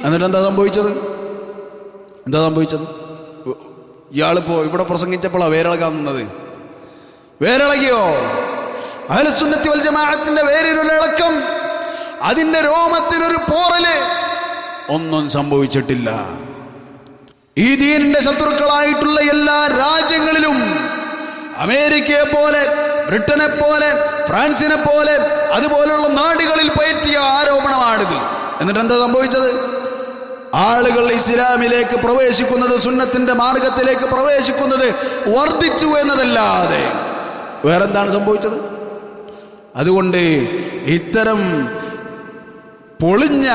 എന്നിട്ട് എന്താ സംഭവിച്ചത്? ഇയാളിപ്പോ ഇവിടെ പ്രസംഗിച്ചപ്പോഴാണ് വേരിളകാവുന്നത്. വേരിളകിയോ? അഹ്ലുസുന്നത്തി വൽ ജമാഅത്തിന്റെ വേരിലൊരു ഇളക്കം, അതിന്റെ രോമത്തിനൊരു പോറല് ഒന്നും സംഭവിച്ചിട്ടില്ല. ഈ ദീനിന്റെ ശത്രുക്കളായിട്ടുള്ള എല്ലാ രാജ്യങ്ങളിലും അമേരിക്കയെ പോലെ, ബ്രിട്ടനെ പോലെ, ഫ്രാൻസിനെ പോലെ അതുപോലുള്ള നാടുകളിൽ പയറ്റിയ ആരോപണമാണിത്. എന്നിട്ട് എന്താ സംഭവിച്ചത്? ആളുകൾ ഇസ്ലാമിലേക്ക് പ്രവേശിക്കുന്നത്, സുന്നത്തിന്റെ മാർഗത്തിലേക്ക് പ്രവേശിക്കുന്നത് വർദ്ധിച്ചു എന്നതല്ലാതെ വേറെന്താണ് സംഭവിച്ചത്? അതുകൊണ്ട് ഇത്തരം പൊളിഞ്ഞ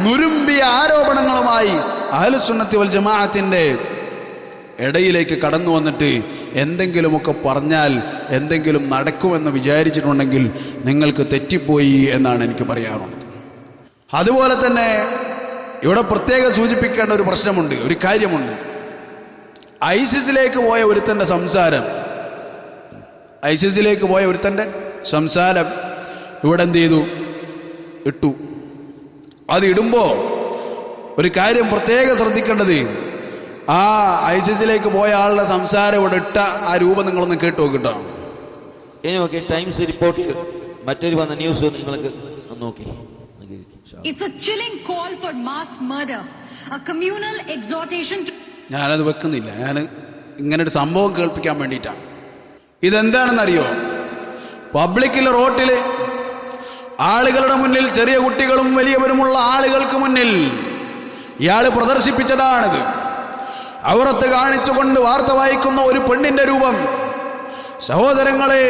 നുരുമ്പിയ ആരോപണങ്ങളുമായി അഹ്ലുസുന്നത്തി വൽ ജമാഅത്തിന്റെ ഇടയിലേക്ക് കടന്നു വന്നിട്ട് എന്തെങ്കിലുമൊക്കെ പറഞ്ഞാൽ എന്തെങ്കിലും നടക്കുമെന്ന് വിചാരിച്ചിട്ടുണ്ടെങ്കിൽ നിങ്ങൾക്ക് തെറ്റിപ്പോയി എന്നാണ് എനിക്ക് പറയാറുള്ളത്. അതുപോലെ തന്നെ ഇവിടെ പ്രത്യേകം സൂചിപ്പിക്കേണ്ട ഒരു പ്രശ്നമുണ്ട്, ഒരു കാര്യമുണ്ട്. ഐസിസിലേക്ക് പോയ ഒരുത്തന്റെ സംസാരം ഇവിടെ എന്ത് ചെയ്തു? ഇട്ടു. അത് ഇടുമ്പോ ഒരു കാര്യം പ്രത്യേകം ശ്രദ്ധിക്കേണ്ടത്, ആ ഐസിസിലേക്ക് പോയ ആളുടെ സംസാരം ഇവിടെ ഇട്ട ആ രൂപം നിങ്ങളൊന്ന് കേട്ടു നോക്കിട്ടോ. ഇനി നോക്കി ടൈംസ് റിപ്പോർട്ടിൽ മറ്റൊരു വന്ന ന്യൂസ് നിങ്ങൾക്ക് നോക്കി. It's a chilling call for mass murder, a communal exhortation to... ഞാനത് വെക്കുന്നില്ല, ഞാൻ ഇങ്ങനെ ഒരു സംഭവം കേൾപ്പിക്കാൻ വേണ്ടിയിട്ടാണ്. ഇതെന്താണെന്നറിയോ? പബ്ലിക്കിലെ റോട്ടില് ആളുകളുടെ മുന്നിൽ, ചെറിയ കുട്ടികളും വലിയവരുമുള്ള ആളുകൾക്ക് മുന്നിൽ ഇയാൾ പ്രദർശിപ്പിച്ചതാണിത്. ഔറത്ത് കാണിച്ചുകൊണ്ട് വാർത്ത വായിക്കുന്ന ഒരു പെണ്ണിന്റെ രൂപം. സഹോദരങ്ങളെ,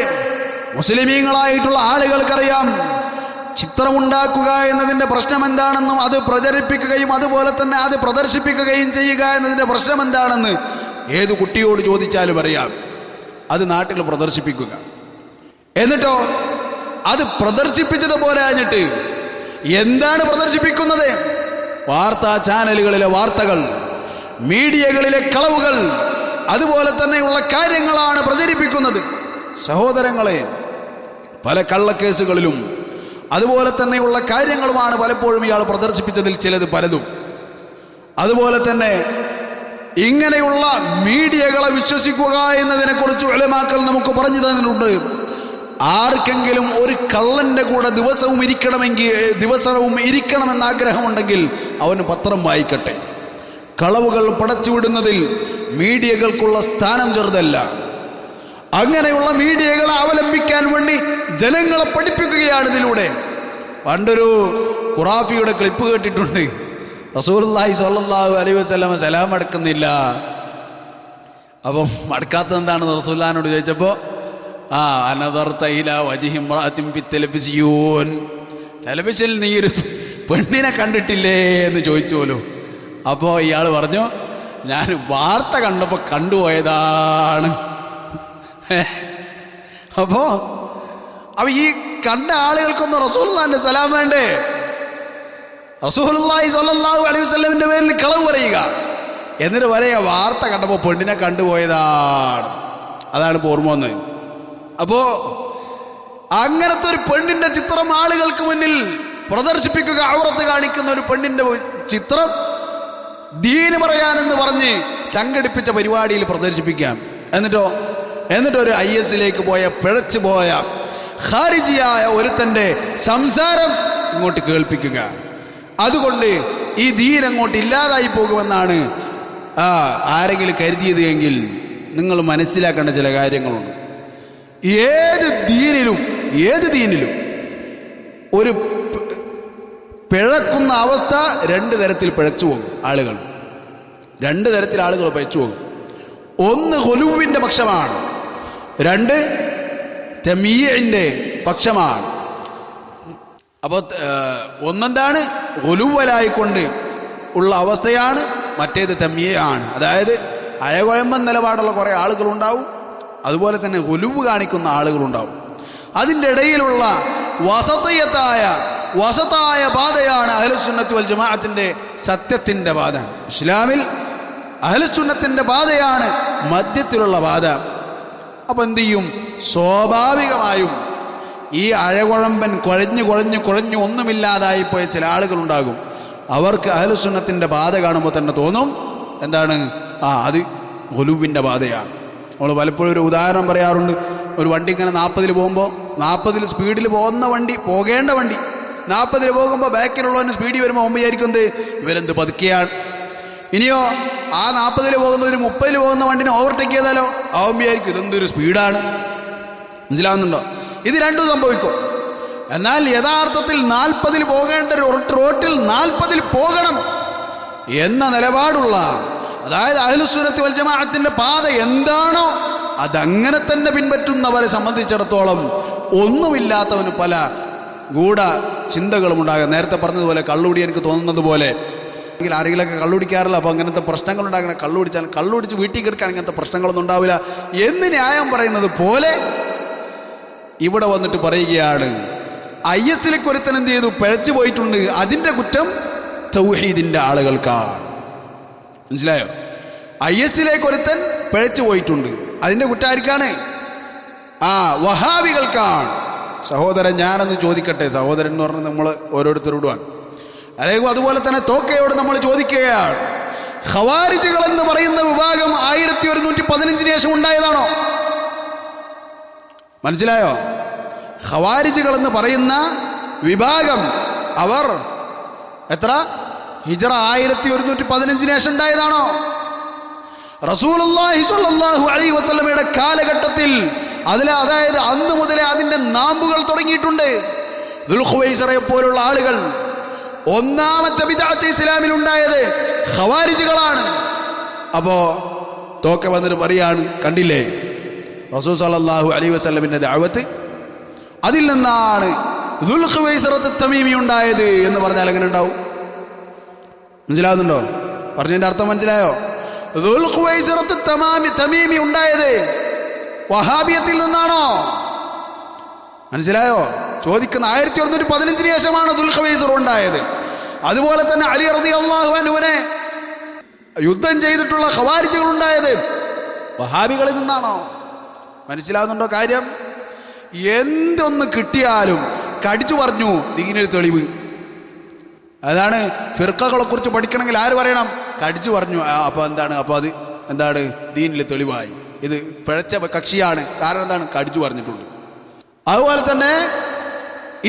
മുസ്ലിമീങ്ങളായിട്ടുള്ള ആളുകൾക്കറിയാം ചിത്രമുണ്ടാക്കുക എന്നതിന്റെ പ്രശ്നം എന്താണെന്നും അത് പ്രചരിപ്പിക്കുകയും അതുപോലെ തന്നെ അത് പ്രദർശിപ്പിക്കുകയും ചെയ്യുക എന്നതിന്റെ പ്രശ്നം എന്താണെന്ന് ഏത് കുട്ടിയോട് ചോദിച്ചാലും അറിയാം. അത് നാട്ടിൽ പ്രദർശിപ്പിക്കുക. എന്നിട്ടോ അത് പ്രദർശിപ്പിച്ചതുപോലെ ആഞ്ഞിട്ട് എന്താണ് പ്രദർശിപ്പിക്കുന്നത്? വാർത്താ ചാനലുകളിലെ വാർത്തകൾ, മീഡിയകളിലെ കളവുകൾ, അതുപോലെ തന്നെയുള്ള കാര്യങ്ങളാണ് പ്രചരിപ്പിക്കുന്നത്. സഹോദരങ്ങളെ, പല കള്ളക്കേസുകളിലും അതുപോലെ തന്നെയുള്ള കാര്യങ്ങളുമാണ് പലപ്പോഴും ഇയാൾ പ്രദർശിപ്പിച്ചതിൽ ചിലത് പലതും. അതുപോലെ തന്നെ ഇങ്ങനെയുള്ള മീഡിയകളെ വിശ്വസിക്കുക എന്നതിനെക്കുറിച്ച് ഉലമാക്കൾ നമുക്ക് പറഞ്ഞു തന്നിട്ടുണ്ട്. ആർക്കെങ്കിലും ഒരു കള്ളന്റെ കൂടെ ദിവസവും ഇരിക്കണമെന്ന് ആഗ്രഹമുണ്ടെങ്കിൽ അവന് പത്രം വായിക്കട്ടെ. കളവുകൾ പടച്ചുവിടുന്നതിൽ മീഡിയകൾക്കുള്ള സ്ഥാനം ചെറുതല്ല. അങ്ങനെയുള്ള മീഡിയകളെ അവലംബിക്കാൻ വേണ്ടി ജനങ്ങളെ പഠിപ്പിക്കുകയാണ് ഇതിലൂടെ. പണ്ടൊരു ഖുറാഫിയുടെ ക്ലിപ്പ് കേട്ടിട്ടുണ്ട്. റസൂലുള്ളാഹി സ്വല്ലല്ലാഹു അലൈഹി വസല്ലം സലാം അടക്കുന്നില്ല. അപ്പം അടക്കാത്തത് എന്താണെന്ന് റസൂലുള്ളാഹിനോട് ചോദിച്ചപ്പോൾ ടെലിവിഷനിൽ നീ ഒരു പെണ്ണിനെ കണ്ടിട്ടില്ലേ എന്ന് ചോദിച്ചു പോലും. അപ്പോൾ ഇയാൾ പറഞ്ഞു, ഞാൻ വാർത്ത കണ്ടപ്പോൾ കണ്ടുപോയതാണ്. അപ്പോ ഈ കണ്ട ആളുകൾക്കൊന്നും റസൂലുള്ളാഹിന്റെ സലാം വേണ്ടേ? റസൂലുള്ളാഹി സ്വല്ലല്ലാഹു അലൈഹി വസല്ലമിന്റെ പേരിൽ കളവ് പറയുക, എന്നിട്ട് പറയാ വാർത്ത കണ്ടപ്പോൾ പെണ്ണിനെ കണ്ടുപോയതാണ്. അതാണ് ഇപ്പോൾ ഓർമ്മ വന്നത്. അപ്പോ അങ്ങനത്തെ ഒരു പെണ്ണിന്റെ ചിത്രം ആളുകൾക്ക് മുന്നിൽ പ്രദർശിപ്പിക്കുക, ഔറത്ത് കാണിക്കുന്ന ഒരു പെണ്ണിന്റെ ചിത്രം ദീന് പറയാനെന്ന് പറഞ്ഞ് സംഘടിപ്പിച്ച പരിപാടിയിൽ പ്രദർശിപ്പിക്കാം. എന്നിട്ടൊരു IS പോയ പിഴച്ചു പോയ ഖാരിജിയായ ഒരുത്തന്റെ സംസാരം ഇങ്ങോട്ട് കേൾപ്പിക്കുക. അതുകൊണ്ട് ഈ ദീൻ അങ്ങോട്ട് ഇല്ലാതായി പോകുമെന്നാണ് ആരെങ്കിലും കരുതിയത് എങ്കിൽ നിങ്ങൾ മനസ്സിലാക്കേണ്ട ചില കാര്യങ്ങളുണ്ട്. ഏത് ദീനിലും ഒരു പിഴക്കുന്ന അവസ്ഥ രണ്ട് തരത്തിൽ പിഴച്ചു പോകും ആളുകൾ. രണ്ട് തരത്തിൽ ആളുകൾ പിഴച്ചു പോകും. ഒന്ന് ഖുലുവിന്റെ പക്ഷമാണ്, രണ്ട് തമീഇന്റെ പക്ഷമാണ്. അപ്പോൾ ഒന്നെന്താണ് ഖുലുവലായിക്കൊണ്ട് ഉള്ള അവസ്ഥയാണ്, മറ്റേത് തമീഅാണ്. അതായത് അഴകുഴമ്പൻ നിലപാടുള്ള കുറേ ആളുകളുണ്ടാവും, അതുപോലെ തന്നെ ഖുലുവ് കാണിക്കുന്ന ആളുകളുണ്ടാവും. അതിൻ്റെ ഇടയിലുള്ള വസതായ പാതയാണ് അഹ്ലുസുന്നത്ത് വൽ ജമാഅത്തിന്റെ സത്യത്തിന്റെ പാത. ഇസ്ലാമിൽ അഹ്ലുസുന്നത്തിന്റെ പാതയാണ് മധ്യത്തിലുള്ള പാത. അപ്പം എന്ത് ചെയ്യും? സ്വാഭാവികമായും ഈ അഴകുഴമ്പൻ കുഴഞ്ഞു ഒന്നുമില്ലാതായിപ്പോയ ചില ആളുകളുണ്ടാകും. അവർക്ക് അഹ്ലുസുന്നത്തിന്റെ പാത കാണുമ്പോൾ തന്നെ തോന്നും എന്താണ്? അത് ഖുലുവിന്റെ പാതയാണ്. നമ്മൾ പലപ്പോഴും ഒരു ഉദാഹരണം പറയാറുണ്ട്. ഒരു വണ്ടി ഇങ്ങനെ 40 പോകുമ്പോൾ, 40 സ്പീഡിൽ പോകേണ്ട വണ്ടി 40 പോകുമ്പോൾ ബാക്കിലുള്ളവന് സ്പീഡിൽ വരുമ്പോൾ മുമ്പ് വിചാരിക്കുന്നത് ഇവരെന്ത് പതുക്കെയാണ്. ഇനിയോ ആ 40 പോകുന്ന ഒരു 30 പോകുന്ന വണ്ടിനെ ഓവർടേക്ക് ചെയ്താലോ അവൻ വിചാരിക്കും ഇതെന്തൊരു സ്പീഡാണ്. മനസ്സിലാവുന്നുണ്ടോ? ഇത് രണ്ടും സംഭവിക്കും. എന്നാൽ യഥാർത്ഥത്തിൽ 40 പോകേണ്ട റോട്ടിൽ 40 പോകണം എന്ന നിലപാടുള്ള, അതായത് അഹ്ലുസുന്നത്ത് വൽ ജമാഅത്തിന്റെ പാത എന്താണോ അതങ്ങനെ തന്നെ പിൻപറ്റുന്നവരെ സംബന്ധിച്ചിടത്തോളം ഒന്നുമില്ലാത്തവന് പല ഗൂഢ ചിന്തകളും ഉണ്ടാകും. നേരത്തെ പറഞ്ഞതുപോലെ കള്ളുകുടി എനിക്ക് തോന്നുന്നത് പോലെ ആരെങ്കിലൊക്കെ കള്ളുടിക്കാറില്ല. അപ്പോൾ അങ്ങനത്തെ പ്രശ്നങ്ങൾ ഉണ്ടാകണം. കള്ളുടിച്ച് വീട്ടിൽ കിടക്കാൻ ഇങ്ങനത്തെ പ്രശ്നങ്ങളൊന്നും ഉണ്ടാവില്ല എന്ന് ന്യായം പറയുന്നത് പോലെ ഇവിടെ വന്നിട്ട് പറയുകയാണ്, IS ഒരുത്തൻ എന്ത് ചെയ്തു? പിഴച്ചു പോയിട്ടുണ്ട്. അതിൻ്റെ കുറ്റം തൗഹീദിന്റെ ആളുകൾക്കാണ്. മനസ്സിലായോ? IS ഒരുത്തൻ പിഴച്ചു പോയിട്ടുണ്ട്. അതിൻ്റെ കുറ്റം ആർക്കാണ്? വഹാബികൾക്കാണ്. സഹോദരൻ, ഞാനൊന്ന് ചോദിക്കട്ടെ. സഹോദരൻ എന്ന് പറഞ്ഞാൽ നമ്മൾ ഓരോരുത്തരോടുമാണ്. അല്ലെങ്കിൽ അതുപോലെ തന്നെ തോക്കയോട് നമ്മൾ ചോദിക്കുകയാണ്, ഖവാരിജുകൾ എന്ന് പറയുന്ന വിഭാഗം 1115 ശേഷം ഉണ്ടായതാണോ? മനസ്സിലായോ? ഖവാരിജുകൾ എന്ന് പറയുന്ന വിഭാഗം അവർ എത്ര? ഹിജ്റ 1115 ശേഷം ഉണ്ടായതാണോ? റസൂലുള്ളാഹി സ്വല്ലല്ലാഹു അലൈഹി വസല്ലമയുടെ കാലഘട്ടത്തിൽ അതായത് അന്ന് മുതലേ അതിന്റെ നാമ്പുകൾ തുടങ്ങിയിട്ടുണ്ട്. ദുൽഖുവൈസറയെ പോലുള്ള ആളുകൾ. ഒന്നാമത്തെ ബിദ്അത്ത് ഇസ്ലാമിൽ ഉണ്ടായത് ഖവാരിജുകളാണ്. അപ്പോ തോക്ക വന്നിട്ട് പറയാണ്, കണ്ടില്ലേ റസൂൽ സല്ലല്ലാഹു അലൈഹി വസല്ലമിന്റെ ദഅവത്ത്, അതിൽ നിന്നാണ് ദുൽഖുവൈസറത്ത് തമീമി ഉണ്ടായത് എന്ന് പറഞ്ഞാൽ എങ്ങനെ ഉണ്ടാവും? മനസ്സിലാവുന്നുണ്ടോ? പറഞ്ഞതിന്റെ അർത്ഥം മനസ്സിലായോ? ദുൽഖുവൈസറത്ത് തമീമി ഉണ്ടായത് വഹാബിയത്തിൽ നിന്നാണോ? മനസ്സിലായോ? ചോദിക്കുന്ന 1115 ശേഷമാണ് ദുൽഖവൈസർ ഉണ്ടായത്. അതുപോലെ തന്നെ അലി റളിയല്ലാഹു അൻഹുവിനെ യുദ്ധം ചെയ്തിട്ടുള്ള ഖവാരിജുകൾ ഉണ്ടായത് വഹാബികളിൽ നിന്നാണോ? മനസ്സിലാകുന്നുണ്ടോ കാര്യം? എന്തൊന്ന് കിട്ടിയാലും കടിച്ചു പറഞ്ഞു ദീനിൽ തെളിവ്. അതാണ് ഫിർഖകളെ കുറിച്ച് പഠിക്കണമെങ്കിൽ ആര് പറയണം? കടിച്ചു പറഞ്ഞു. അപ്പൊ എന്താണ്? അപ്പൊ അത് എന്താണ്? ദീനിൽ തെളിവായി. ഇത് പിഴച്ച കക്ഷിയാണ്. കാരണം എന്താണ്? കടിച്ചു പറഞ്ഞിട്ടുണ്ട്. അതുപോലെ തന്നെ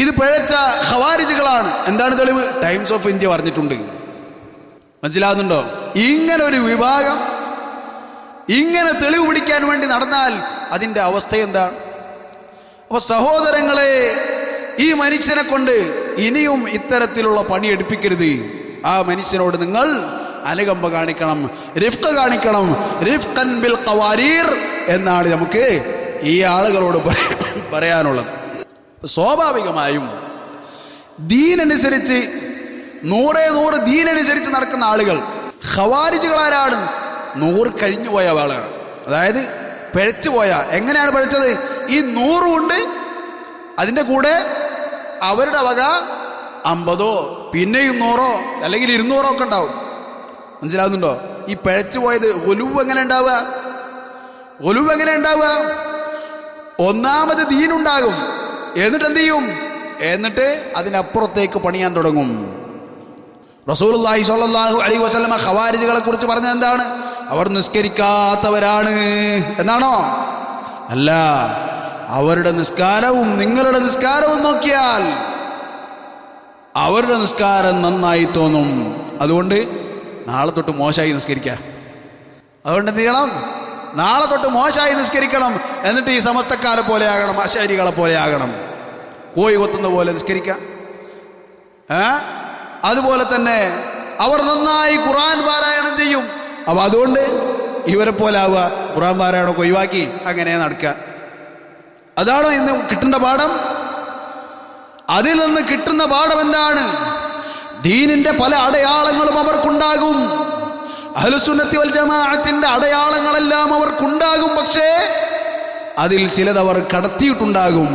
ഇത് പിഴച്ച ഖവാരിജുകളാണ്. എന്താണ് തെളിവ്? ടൈംസ് ഓഫ് ഇന്ത്യ പറഞ്ഞിട്ടുണ്ട്. മനസ്സിലാകുന്നുണ്ടോ? ഇങ്ങനെ ഒരു വിഭാഗം ഇങ്ങനെ തെളിവ് പിടിക്കാൻ വേണ്ടി നടന്നാൽ അതിൻ്റെ അവസ്ഥ എന്താണ്? അപ്പൊ സഹോദരങ്ങളെ, ഈ മനുഷ്യനെ കൊണ്ട് ഇനിയും ഇത്തരത്തിലുള്ള പണി എടുപ്പിക്കരുത്. ആ മനുഷ്യനോട് നിങ്ങൾ അനുകമ്പ കാണിക്കണം, റിഫ്ഖ് കാണിക്കണം. റിഫ്ഖൻ ബിൽ ഖവാരീർ എന്നാണ് നമുക്ക് ഈ ആളുകളോട് പറയാനുള്ളത്. സ്വാഭാവികമായും ദീനനുസരിച്ച് 100% ദീനനുസരിച്ച് നടക്കുന്ന ആളുകൾ ഖവാരിജുകളാരാണ്? 100 കഴിഞ്ഞു പോയ ആളാണ്. അതായത് പിഴച്ചു പോയ. എങ്ങനെയാണ് പിഴച്ചത്? ഈ 100 ഉണ്ട്, അതിൻ്റെ കൂടെ അവരുടെ വക 50 പിന്നെയും 100 അല്ലെങ്കിൽ 200 ഒക്കെ ഉണ്ടാവും. മനസ്സിലാകുന്നുണ്ടോ? ഈ പിഴച്ചു പോയത് ഒലുവ് എങ്ങനെ ഉണ്ടാവുക? ഒലുവ് എങ്ങനെ ഉണ്ടാവുക? ഒന്നാമത് ദീനുണ്ടാകും, എന്നിട്ട് എന്ത് ചെയ്യും? എന്നിട്ട് അതിനപ്പുറത്തേക്ക് പണിയാൻ തുടങ്ങും. റസൂലുള്ളാഹി സ്വല്ലല്ലാഹു അലൈഹി വസല്ലമ ഖവാരിജുകളെ കുറിച്ച് പറഞ്ഞത് എന്താണ്? അവർ നിസ്കരിക്കാത്തവരാണ് എന്നാണോ? അല്ല, അവരുടെ നിസ്കാരവും നിങ്ങളുടെ നിസ്കാരവും നോക്കിയാൽ അവരുടെ നിസ്കാരം നന്നായി തോന്നും. അതുകൊണ്ട് നാളെ തൊട്ട് മോശമായി നിസ്കരിക്കാം. അതുകൊണ്ട് എന്ത് ചെയ്യണം? നാളെ തൊട്ട് മോശമായി നിസ്കരിക്കണം. എന്നിട്ട് ഈ സമസ്തക്കാരെ പോലെ ആകണം, അശരീകളെ പോലെ ആകണം, കോഴി കൊത്തുന്ന പോലെ നിസ്കരിക്കാം. അതുപോലെ തന്നെ അവർ നന്നായി ഖുർആൻ പാരായണം ചെയ്യും. അപ്പൊ അതുകൊണ്ട് ഇവരെ പോലെ ആവുക, ഖുർആൻ പാരായണം ഒഴിവാക്കി അങ്ങനെ നടക്കുക. അതാണോ ഇന്ന് കിട്ടേണ്ട പാഠം? അതിൽ നിന്ന് കിട്ടുന്ന പാഠം എന്താണ്? ദീനിന്റെ പല അടയാളങ്ങളും അവർക്കുണ്ടാകും. അഹ്ലുസുന്നത്തി വൽ ജമാഅത്തിന്റെ അടയാളങ്ങളെല്ലാം അവർക്കുണ്ടാകും. പക്ഷേ അതിൽ ചിലതവർ കടത്തിയിട്ടുണ്ടാകും.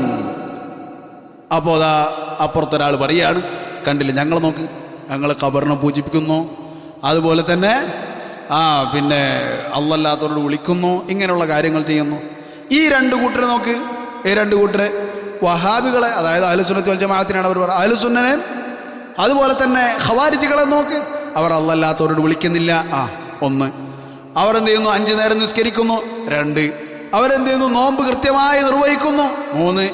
അപ്പോൾ അതാ അപ്പുറത്തൊരാൾ പറയാണ്, കണ്ടില്ല, ഞങ്ങൾ നോക്ക്, ഞങ്ങൾ ഖബറിനെ പൂജിപ്പിക്കുന്നു, അതുപോലെ തന്നെ പിന്നെ അള്ളല്ലാത്തവരോട് വിളിക്കുന്നു, ഇങ്ങനെയുള്ള കാര്യങ്ങൾ ചെയ്യുന്നു. ഈ 2 കൂട്ടരെ നോക്ക്. ഈ 2 കൂട്ടരെ വഹാബികളെ, അതായത് അഹ്ലുസുന്നത്തി വൽ ജമാഅത്തിനാണ് അവർ പറയുക, അഹ്ലുസുന്നനെ, അതുപോലെ തന്നെ ഖവാരിജികളെ നോക്ക്. അവർ അള്ളല്ലാത്തവരോട് വിളിക്കുന്നില്ല. 1. അവർ എന്ത് ചെയ്യുന്നു? 5 നേരം നിസ്കരിക്കുന്നു. 2. അവരെന്ത് ചെയ്യുന്നു? നോമ്പ് കൃത്യമായി നിർവഹിക്കുന്നു. 3.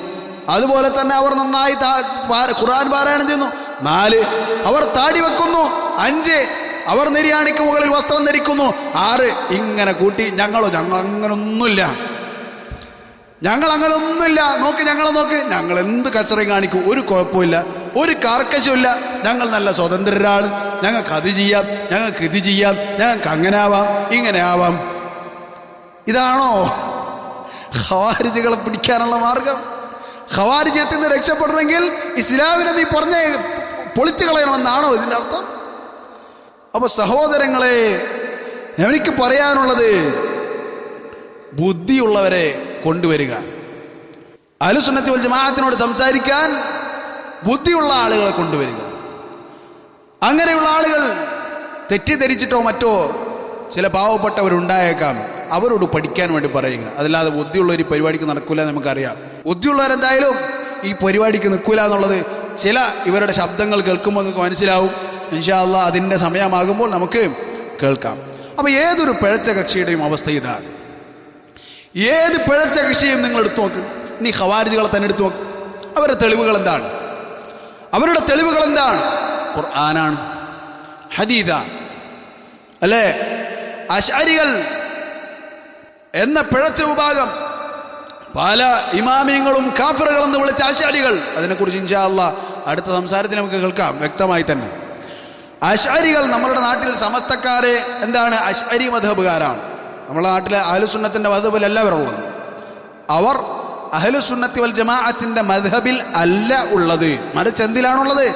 അതുപോലെ തന്നെ അവർ നന്നായി ഖുർആൻ പാരായണം ചെയ്യുന്നു. 4. അവർ താടി വെക്കുന്നു. 5. അവർ നിര്യാണിക്ക് മുകളിൽ വസ്ത്രം ധരിക്കുന്നു. 6. ഇങ്ങനെ കൂട്ടി ഞങ്ങൾ അങ്ങനൊന്നുമില്ല, ഞങ്ങൾ അങ്ങനെ ഒന്നുമില്ല, നോക്ക് ഞങ്ങളെ നോക്ക്, ഞങ്ങൾ എന്ത് കച്ചറയും കാണിക്കും, ഒരു കുഴപ്പമില്ല, ഒരു കാർക്കശമില്ല, ഞങ്ങൾ നല്ല സ്വതന്ത്രരാണ്, ഞങ്ങൾക്ക് അത് ചെയ്യാം, ഞങ്ങൾക്ക് ഇത് ചെയ്യാം, ഞങ്ങൾക്ക് അങ്ങനെ ആവാം, ഇങ്ങനെ ആവാം. ഇതാണോ ഖവാരിജുകളെ പിടിക്കാനുള്ള മാർഗം? ഖവാരിജത്തിൽ നിന്ന് രക്ഷപ്പെടണമെങ്കിൽ ഇസ്ലാമിനെ നീ പൊളിച്ചു കളയണമെന്നാണോ ഇതിൻ്റെ അർത്ഥം? അപ്പൊ സഹോദരങ്ങളെ, എനിക്ക് പറയാനുള്ളത്, ബുദ്ധിയുള്ളവരെ കൊണ്ടുവരിക. അഹ്ലുസുന്നത്തി വൽ ജമാഅത്തിനോട് സംസാരിക്കാൻ ബുദ്ധിയുള്ള ആളുകളെ കൊണ്ടുവരിക. അങ്ങനെയുള്ള ആളുകൾ തെറ്റിദ്ധരിച്ചിട്ടോ മറ്റോ ചില പാവപ്പെട്ടവരുണ്ടായേക്കാം, അവരോട് പഠിക്കാൻ വേണ്ടി പറയുക. അതല്ലാതെ ബുദ്ധിയുള്ളവർ ഈ പരിപാടിക്ക് നടക്കൂല നമുക്കറിയാം. ബുദ്ധിയുള്ളവരെന്തായാലും ഈ പരിപാടിക്ക് നിൽക്കൂല എന്നുള്ളത് ചില ഇവരുടെ ശബ്ദങ്ങൾ കേൾക്കുമ്പോൾ നമുക്ക് മനസ്സിലാവും. ഇൻഷാ അല്ലാഹ് അതിൻ്റെ സമയമാകുമ്പോൾ നമുക്ക് കേൾക്കാം. അപ്പൊ ഏതൊരു പിഴച്ച കക്ഷിയുടെയും അവസ്ഥ ഇതാണ്. ഏത് പിഴച്ച കക്ഷിയും നിങ്ങൾ എടുത്തു നോക്ക്. ഇനി ഖവാരിജുകളെ തന്നെ എടുത്തു നോക്ക്. അവരുടെ തെളിവുകൾ എന്താണ്? അവരുടെ തെളിവുകൾ എന്താണ്? ഖുർആനാണ്, ഹദീസാണ്, അല്ലേ? അശ്അരികൾ എന്ന പിഴച്ച വിഭാഗം, പല ഇമാമിയങ്ങളും കാഫിറുകളെന്ന് വിളിച്ച അശ്അരികൾ, അതിനെക്കുറിച്ച് ഇൻഷാ അല്ലാഹ് അടുത്ത സംസാരത്തിൽ നമുക്ക് കേൾക്കാം വ്യക്തമായി തന്നെ. അശ്അരികൾ നമ്മുടെ നാട്ടിൽ സമസ്തക്കാരെ എന്താണ്? അശ്അരി മദ്ഹബുകാരാണ്. നമ്മുടെ നാട്ടിലെ അഹ്ലുസുന്നത്തിന്റെ മദ്ഹബിൽ എല്ലാവരും ഉള്ളത്. അവർ അഹ്ലുസുന്നത്തി വൽ ജമാഅത്തിന്റെ മദ്ഹബിൽ അല്ല ഉള്ളത്, മറിച്ച് എന്തിലാണുള്ളത്?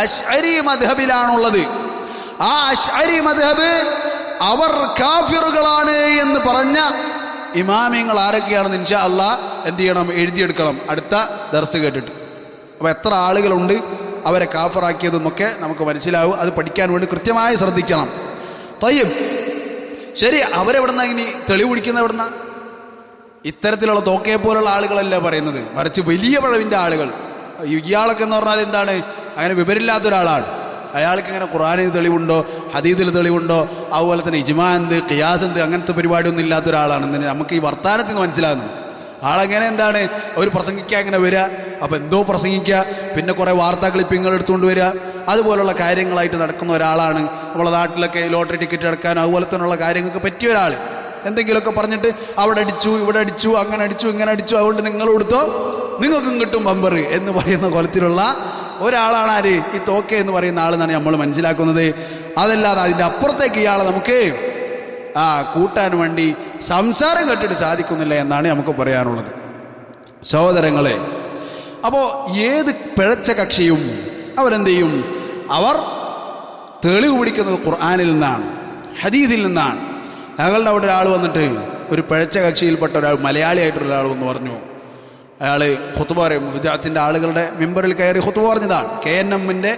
അശ്അരി മദ്ഹബിലാണുള്ളത്. ആ അശ്അരി മദ്ഹബ് അവർ കാഫിറുകളാണ് എന്ന് പറഞ്ഞ ഇമാമിയങ്ങൾ ആരൊക്കെയാണെന്ന് ഇൻഷാ അള്ളാ എന്ത് ചെയ്യണം, എഴുതിയെടുക്കണം അടുത്ത ദർസ് കേട്ടിട്ട്. അപ്പോൾ എത്ര ആളുകളുണ്ട് അവരെ കാഫറാക്കിയതെന്നൊക്കെ നമുക്ക് മനസ്സിലാവും. അത് പഠിക്കാൻ വേണ്ടി കൃത്യമായി ശ്രദ്ധിക്കണം. തയ്യം ശരി, അവരെവിടുന്ന ഇനി തെളിവ് പിടിക്കുന്ന എവിടുന്ന? ഇത്തരത്തിലുള്ള തോക്കയെ പോലുള്ള ആളുകളല്ല പറയുന്നത്, മറിച്ച് വലിയ പിഴവിൻ്റെ ആളുകൾ. ഇയാളൊക്കെ എന്ന് പറഞ്ഞാൽ എന്താണ്, അങ്ങനെ വിവരമില്ലാത്ത ഒരാളാണ്. അയാൾക്ക് ഇങ്ങനെ ഖുർആനിൽ തെളിവുണ്ടോ, ഹദീദിൽ തെളിവുണ്ടോ, അതുപോലെ തന്നെ ഇജ്മാ എന്ത്, ഖിയാസ് എന്ത്, അങ്ങനത്തെ പരിപാടിയൊന്നും ഇല്ലാത്ത ഒരാളാണ്. നമുക്ക് ഈ വർത്താനത്തിൽ നിന്ന് മനസ്സിലാകുന്നത്. ആളെങ്ങനെ എന്താണ് ഒരു പ്രസംഗിക്കുക അങ്ങനെ വരിക, അപ്പോൾ എന്തോ പ്രസംഗിക്കുക, പിന്നെ കുറേ വാർത്താ ക്ലിപ്പിങ്ങൾ എടുത്തുകൊണ്ട് വരിക, അതുപോലുള്ള കാര്യങ്ങളായിട്ട് നടക്കുന്ന ഒരാളാണ്. നമ്മളെ നാട്ടിലൊക്കെ ലോട്ടറി ടിക്കറ്റ് എടുക്കാനോ അതുപോലെ തന്നെയുള്ള കാര്യങ്ങൾക്ക് പറ്റിയ ഒരാൾ. എന്തെങ്കിലുമൊക്കെ പറഞ്ഞിട്ട് അവിടെ അടിച്ചു, ഇവിടെ അടിച്ചു, അങ്ങനെ അടിച്ചു, ഇങ്ങനെ അടിച്ചു, അതുകൊണ്ട് നിങ്ങൾ കൊടുത്തോ നിങ്ങൾക്കും കിട്ടും ബമ്പർ എന്ന് പറയുന്ന കൊലത്തിലുള്ള ഒരാളാണ് ആര്, ഈ തോക്കെ എന്ന് പറയുന്ന ആളെന്നാണ് നമ്മൾ മനസ്സിലാക്കുന്നത്. അതല്ലാതെ അതിൻ്റെ അപ്പുറത്തേക്ക് ഇയാളെ നമുക്ക് കൂട്ടാൻ വേണ്ടി സംസാരം കേട്ടിട്ട് സാധിക്കുന്നില്ല എന്നാണ് നമുക്ക് പറയാനുള്ളത്. സഹോദരങ്ങളെ, അപ്പോൾ ഏത് പിഴച്ച കക്ഷിയും അവരെന്ത് ചെയ്യും, അവർ തെളിവ് പിടിക്കുന്നത് ഖുർആനിൽ നിന്നാണ്, ഹദീദിൽ നിന്നാണ്. ഞങ്ങളുടെ അവിടെ ഒരാൾ വന്നിട്ട്, ഒരു പിഴച്ച കക്ഷിയിൽപ്പെട്ട ഒരാൾ, മലയാളിയായിട്ടുള്ള ഒരാൾ വന്ന് പറഞ്ഞു, അയാൾ ഖുത്ബ പറയും, വിദ്യാർത്ഥിൻ്റെ ആളുകളുടെ മിമ്പറിൽ കയറി ഖുത്ബ പറഞ്ഞതാണ്. KNMന്റെ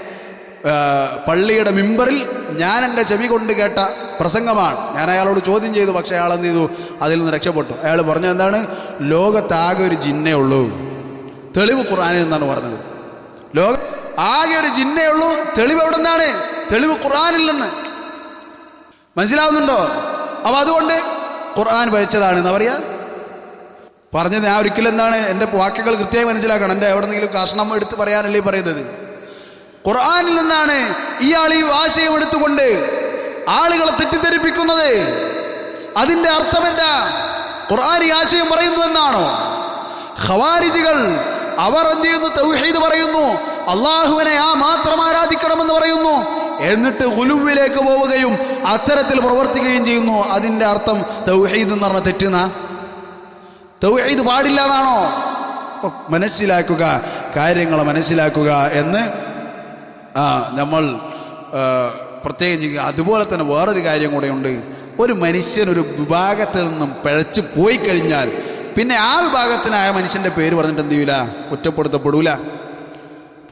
പള്ളിയുടെ മിമ്പറിൽ ഞാൻ എൻ്റെ ചെവി കൊണ്ട് കേട്ട പ്രസംഗമാണ്. ഞാൻ അയാളോട് ചോദ്യം ചെയ്തു, പക്ഷേ അയാൾ എന്ത് ചെയ്തു, അതിൽ നിന്ന് രക്ഷപ്പെട്ടു. അയാൾ പറഞ്ഞത് എന്താണ്, ലോകത്താകെ ഒരു ജിന്നേ ഉള്ളൂ, തെളിവ് ഖുർആനിൽ നിന്നാണ് പറഞ്ഞത്. ആകെ ഒരു ജിന്നേ ഉള്ളൂ, തെളിവ് എവിടെ നിന്നാണ്, തെളിവ് ഖുർആനിൽ നിന്ന്. മനസ്സിലാവുന്നുണ്ടോ? അപ്പോൾ അതുകൊണ്ട് ഖുർആൻ പഴിച്ചതാണെന്ന് പറയാ പറഞ്ഞത്. ഞാൻ ഒരിക്കലും എന്താണ്, എൻ്റെ വാക്കുകൾ കൃത്യമായി മനസ്സിലാക്കണം. എൻ്റെ എവിടെന്നെങ്കിലും കഷ്ണം എടുത്ത് പറയാനല്ലേ പറയുന്നത്. ഖുർആനിൽ നിന്നാണ് ഇയാൾ ഈ ആശയം എടുത്തുകൊണ്ട് ആളുകളെ തെറ്റിദ്ധരിപ്പിക്കുന്നത്. അതിൻ്റെ അർത്ഥം എന്താ, ഖുർആൻ ഈ ആശയം പറയുന്നു എന്നാണോ? ഖവാരിജികൾ അവർ എന്ത് ചെയ്യുന്നു, തൗഹീദ് പറയുന്നു, അള്ളാഹുവിനെ മാത്രം ആരാധിക്കണമെന്ന് പറയുന്നു, എന്നിട്ട് ഗുലുവിലേക്ക് പോവുകയും അത്തരത്തിൽ പ്രവർത്തിക്കുകയും ചെയ്യുന്നു. അതിൻ്റെ അർത്ഥം തൗഹീദ് എന്ന് പറഞ്ഞ തെറ്റുന്ന, തൗഹീദ് പാടില്ല എന്നാണോ? മനസ്സിലാക്കുക, കാര്യങ്ങൾ മനസ്സിലാക്കുക എന്ന് നമ്മൾ പ്രത്യേകം ചെയ്യുക. അതുപോലെ തന്നെ വേറൊരു കാര്യം കൂടെയുണ്ട്. ഒരു മനുഷ്യൻ ഒരു വിഭാഗത്തിൽ നിന്നും പിഴച്ച് പോയി കഴിഞ്ഞാൽ പിന്നെ ആ വിഭാഗത്തിനായ മനുഷ്യൻ്റെ പേര് പറഞ്ഞിട്ട് എന്ത് ചെയ്യൂല, കുറ്റപ്പെടുത്തപ്പെടൂല.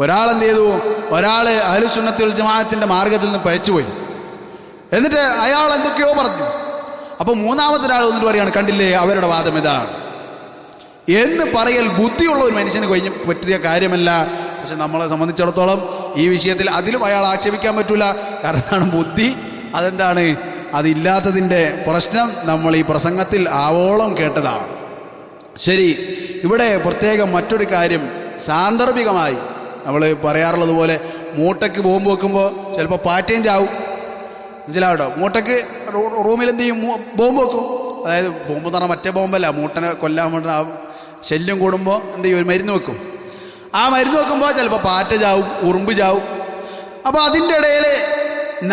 ഒരാളെന്ത് ചെയ്തു, ഒരാൾ അഹ്ലുസുന്നത്തി വൽ ജമാഅത്തിൻ്റെ മാർഗത്തിൽ നിന്ന് പഴിച്ചുപോയി, എന്നിട്ട് അയാൾ എന്തൊക്കെയോ പറഞ്ഞു. അപ്പോൾ മൂന്നാമത്തെ ഒരാൾ വന്നിട്ട് പറയുകയാണ്, കണ്ടില്ലേ അവരുടെ വാദം ഇതാണ് എന്ന് പറയൽ ബുദ്ധിയുള്ള ഒരു മനുഷ്യന് കഴിഞ്ഞ് പറ്റിയ കാര്യമല്ല. പക്ഷെ നമ്മളെ സംബന്ധിച്ചിടത്തോളം ഈ വിഷയത്തിൽ അതിലും അയാൾ ആക്ഷേപിക്കാൻ പറ്റൂല. കാരണം ബുദ്ധി അതെന്താണ്, അതില്ലാത്തതിൻ്റെ പ്രശ്നം നമ്മൾ ഈ പ്രസംഗത്തിൽ ആവോളം കേട്ടതാണ്. ശരി, ഇവിടെ പ്രത്യേകം മറ്റൊരു കാര്യം, സാന്ദർഭികമായി നമ്മൾ പറയാറുള്ളത് പോലെ മൂട്ടയ്ക്ക് ബോംബ് വെക്കുമ്പോൾ ചിലപ്പോൾ പാറ്റയും ചാവും. മനസ്സിലാവട്ടോ? മൂട്ടയ്ക്ക് റൂമിൽ എന്ത് ചെയ്യും, ബോംബ് വെക്കും. അതായത് ബോംബ് എന്ന് പറഞ്ഞാൽ മറ്റേ ബോംബല്ല, മൂട്ടനെ കൊല്ലാൻ വേണ്ടി ശല്യം കൂടുമ്പോൾ എന്ത് ചെയ്യും, ഒരു മരുന്ന് വെക്കും. ആ മരുന്ന് വെക്കുമ്പോൾ ചിലപ്പോൾ പാറ്റ ചാവും, ഉറുമ്പ് ചാവും. അപ്പോൾ അതിൻ്റെ ഇടയിൽ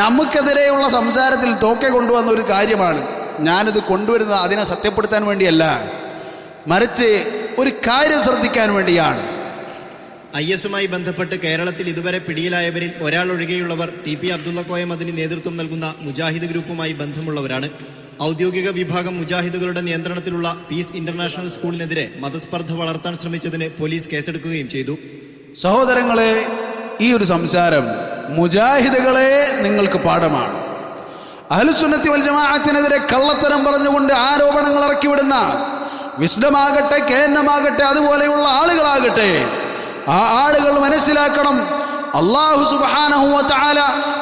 നമുക്കെതിരെയുള്ള സംസാരത്തിൽ തോക്കെ കൊണ്ടുവന്ന ഒരു കാര്യമാണ്. ഞാനിത് കൊണ്ടുവരുന്നത് അതിനെ സത്യപ്പെടുത്താൻ വേണ്ടിയല്ല, മറിച്ച് ഒരു കാര്യം ശ്രദ്ധിക്കാൻ വേണ്ടിയാണ്. IS-മായി ബന്ധപ്പെട്ട് കേരളത്തിൽ ഇതുവരെ പിടിയിലായവരിൽ ഒരാൾ ഒഴികെയുള്ളവർ TP അബ്ദുള്ള കോയ മദനി നേതൃത്വം നൽകുന്ന മുജാഹിദ് ഗ്രൂപ്പുമായി ബന്ധമുള്ളവരാണ്. ഔദ്യോഗിക വിഭാഗം മുജാഹിദുകളുടെ നിയന്ത്രണത്തിലുള്ള പീസ് ഇന്റർനാഷണൽ സ്കൂളിനെതിരെ മതസ്പർദ്ധ വളർത്താൻ ശ്രമിച്ചതിന് പോലീസ് കേസെടുക്കുകയും ചെയ്തു. സഹോദരങ്ങളെ, ഈ ഒരു സംസാരം മുജാഹിദുകളെ നിങ്ങൾക്ക് പാഠമാണ്. അഹ്ലുസുന്നത്തി വൽ ജമാഅത്തിനെതിരെ കള്ളത്തരം പറഞ്ഞുകൊണ്ട് ആരോപണങ്ങൾ ഇറക്കിവിടുന്ന വിസ്ഡമാകട്ടെ, KNM ആകട്ടെ, അതുപോലെയുള്ള ആളുകളാകട്ടെ, ആ ആളുകൾ മനസ്സിലാക്കണം, അല്ലാഹു സുബ്ഹാനഹു വ തആല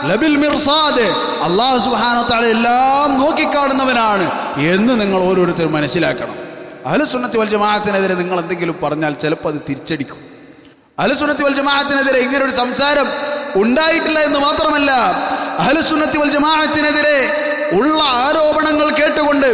ലബിൽ മിർസാദ്, അല്ലാഹു സുബ്ഹാനഹു വ തആല എല്ലാം നോക്കിക്കാണുന്നവനാണ് എന്ന് നിങ്ങൾ ഓരോരുത്തരും മനസ്സിലാക്കണം. അഹ്ലുസുന്നത്തി വൽ ജമാഅത്തിനെതിരെ നിങ്ങൾ എന്തെങ്കിലും പറഞ്ഞാൽ ചിലപ്പോൾ അത് തിരിച്ചടിക്കും. അഹ്ലുസുന്നത്തി വൽ ജമാഅത്തിനെതിരെ ഇങ്ങനൊരു സംസാരം ഉണ്ടായിട്ടില്ല എന്ന് മാത്രമല്ല, അഹ്ലുസുന്നത്തി വൽ ജമാഅത്തിനെതിരെ ഉള്ള ആരോപണങ്ങൾ കേട്ടുകൊണ്ട്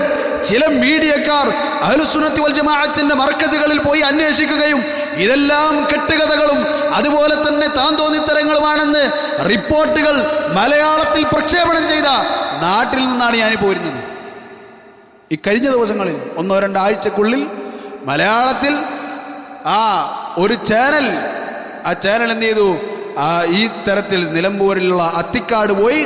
ചില മീഡിയക്കാർ അഹ്ലുസുന്നത്തി വൽ ജമാഅത്തിന്റെ മർക്കസുകളിൽ പോയി അന്വേഷിക്കുകയും ഇതെല്ലാം കെട്ടുകഥകളും അതുപോലെ തന്നെ താന്തോന്നിത്തരങ്ങളുമാണെന്ന് റിപ്പോർട്ടുകൾ മലയാളത്തിൽ പ്രക്ഷേപണം ചെയ്ത നാട്ടിൽ നിന്നാണ് ഞാൻ പോരുന്നത്. ഈ കഴിഞ്ഞ ദിവസങ്ങളിൽ 1-2 ആഴ്ചക്കുള്ളിൽ മലയാളത്തിൽ ഒരു ചാനൽ, ആ ചാനൽ എന്ത് ചെയ്തു, ഈ തരത്തിൽ നിലമ്പൂരിലുള്ള അത്തിക്കാട് പോയി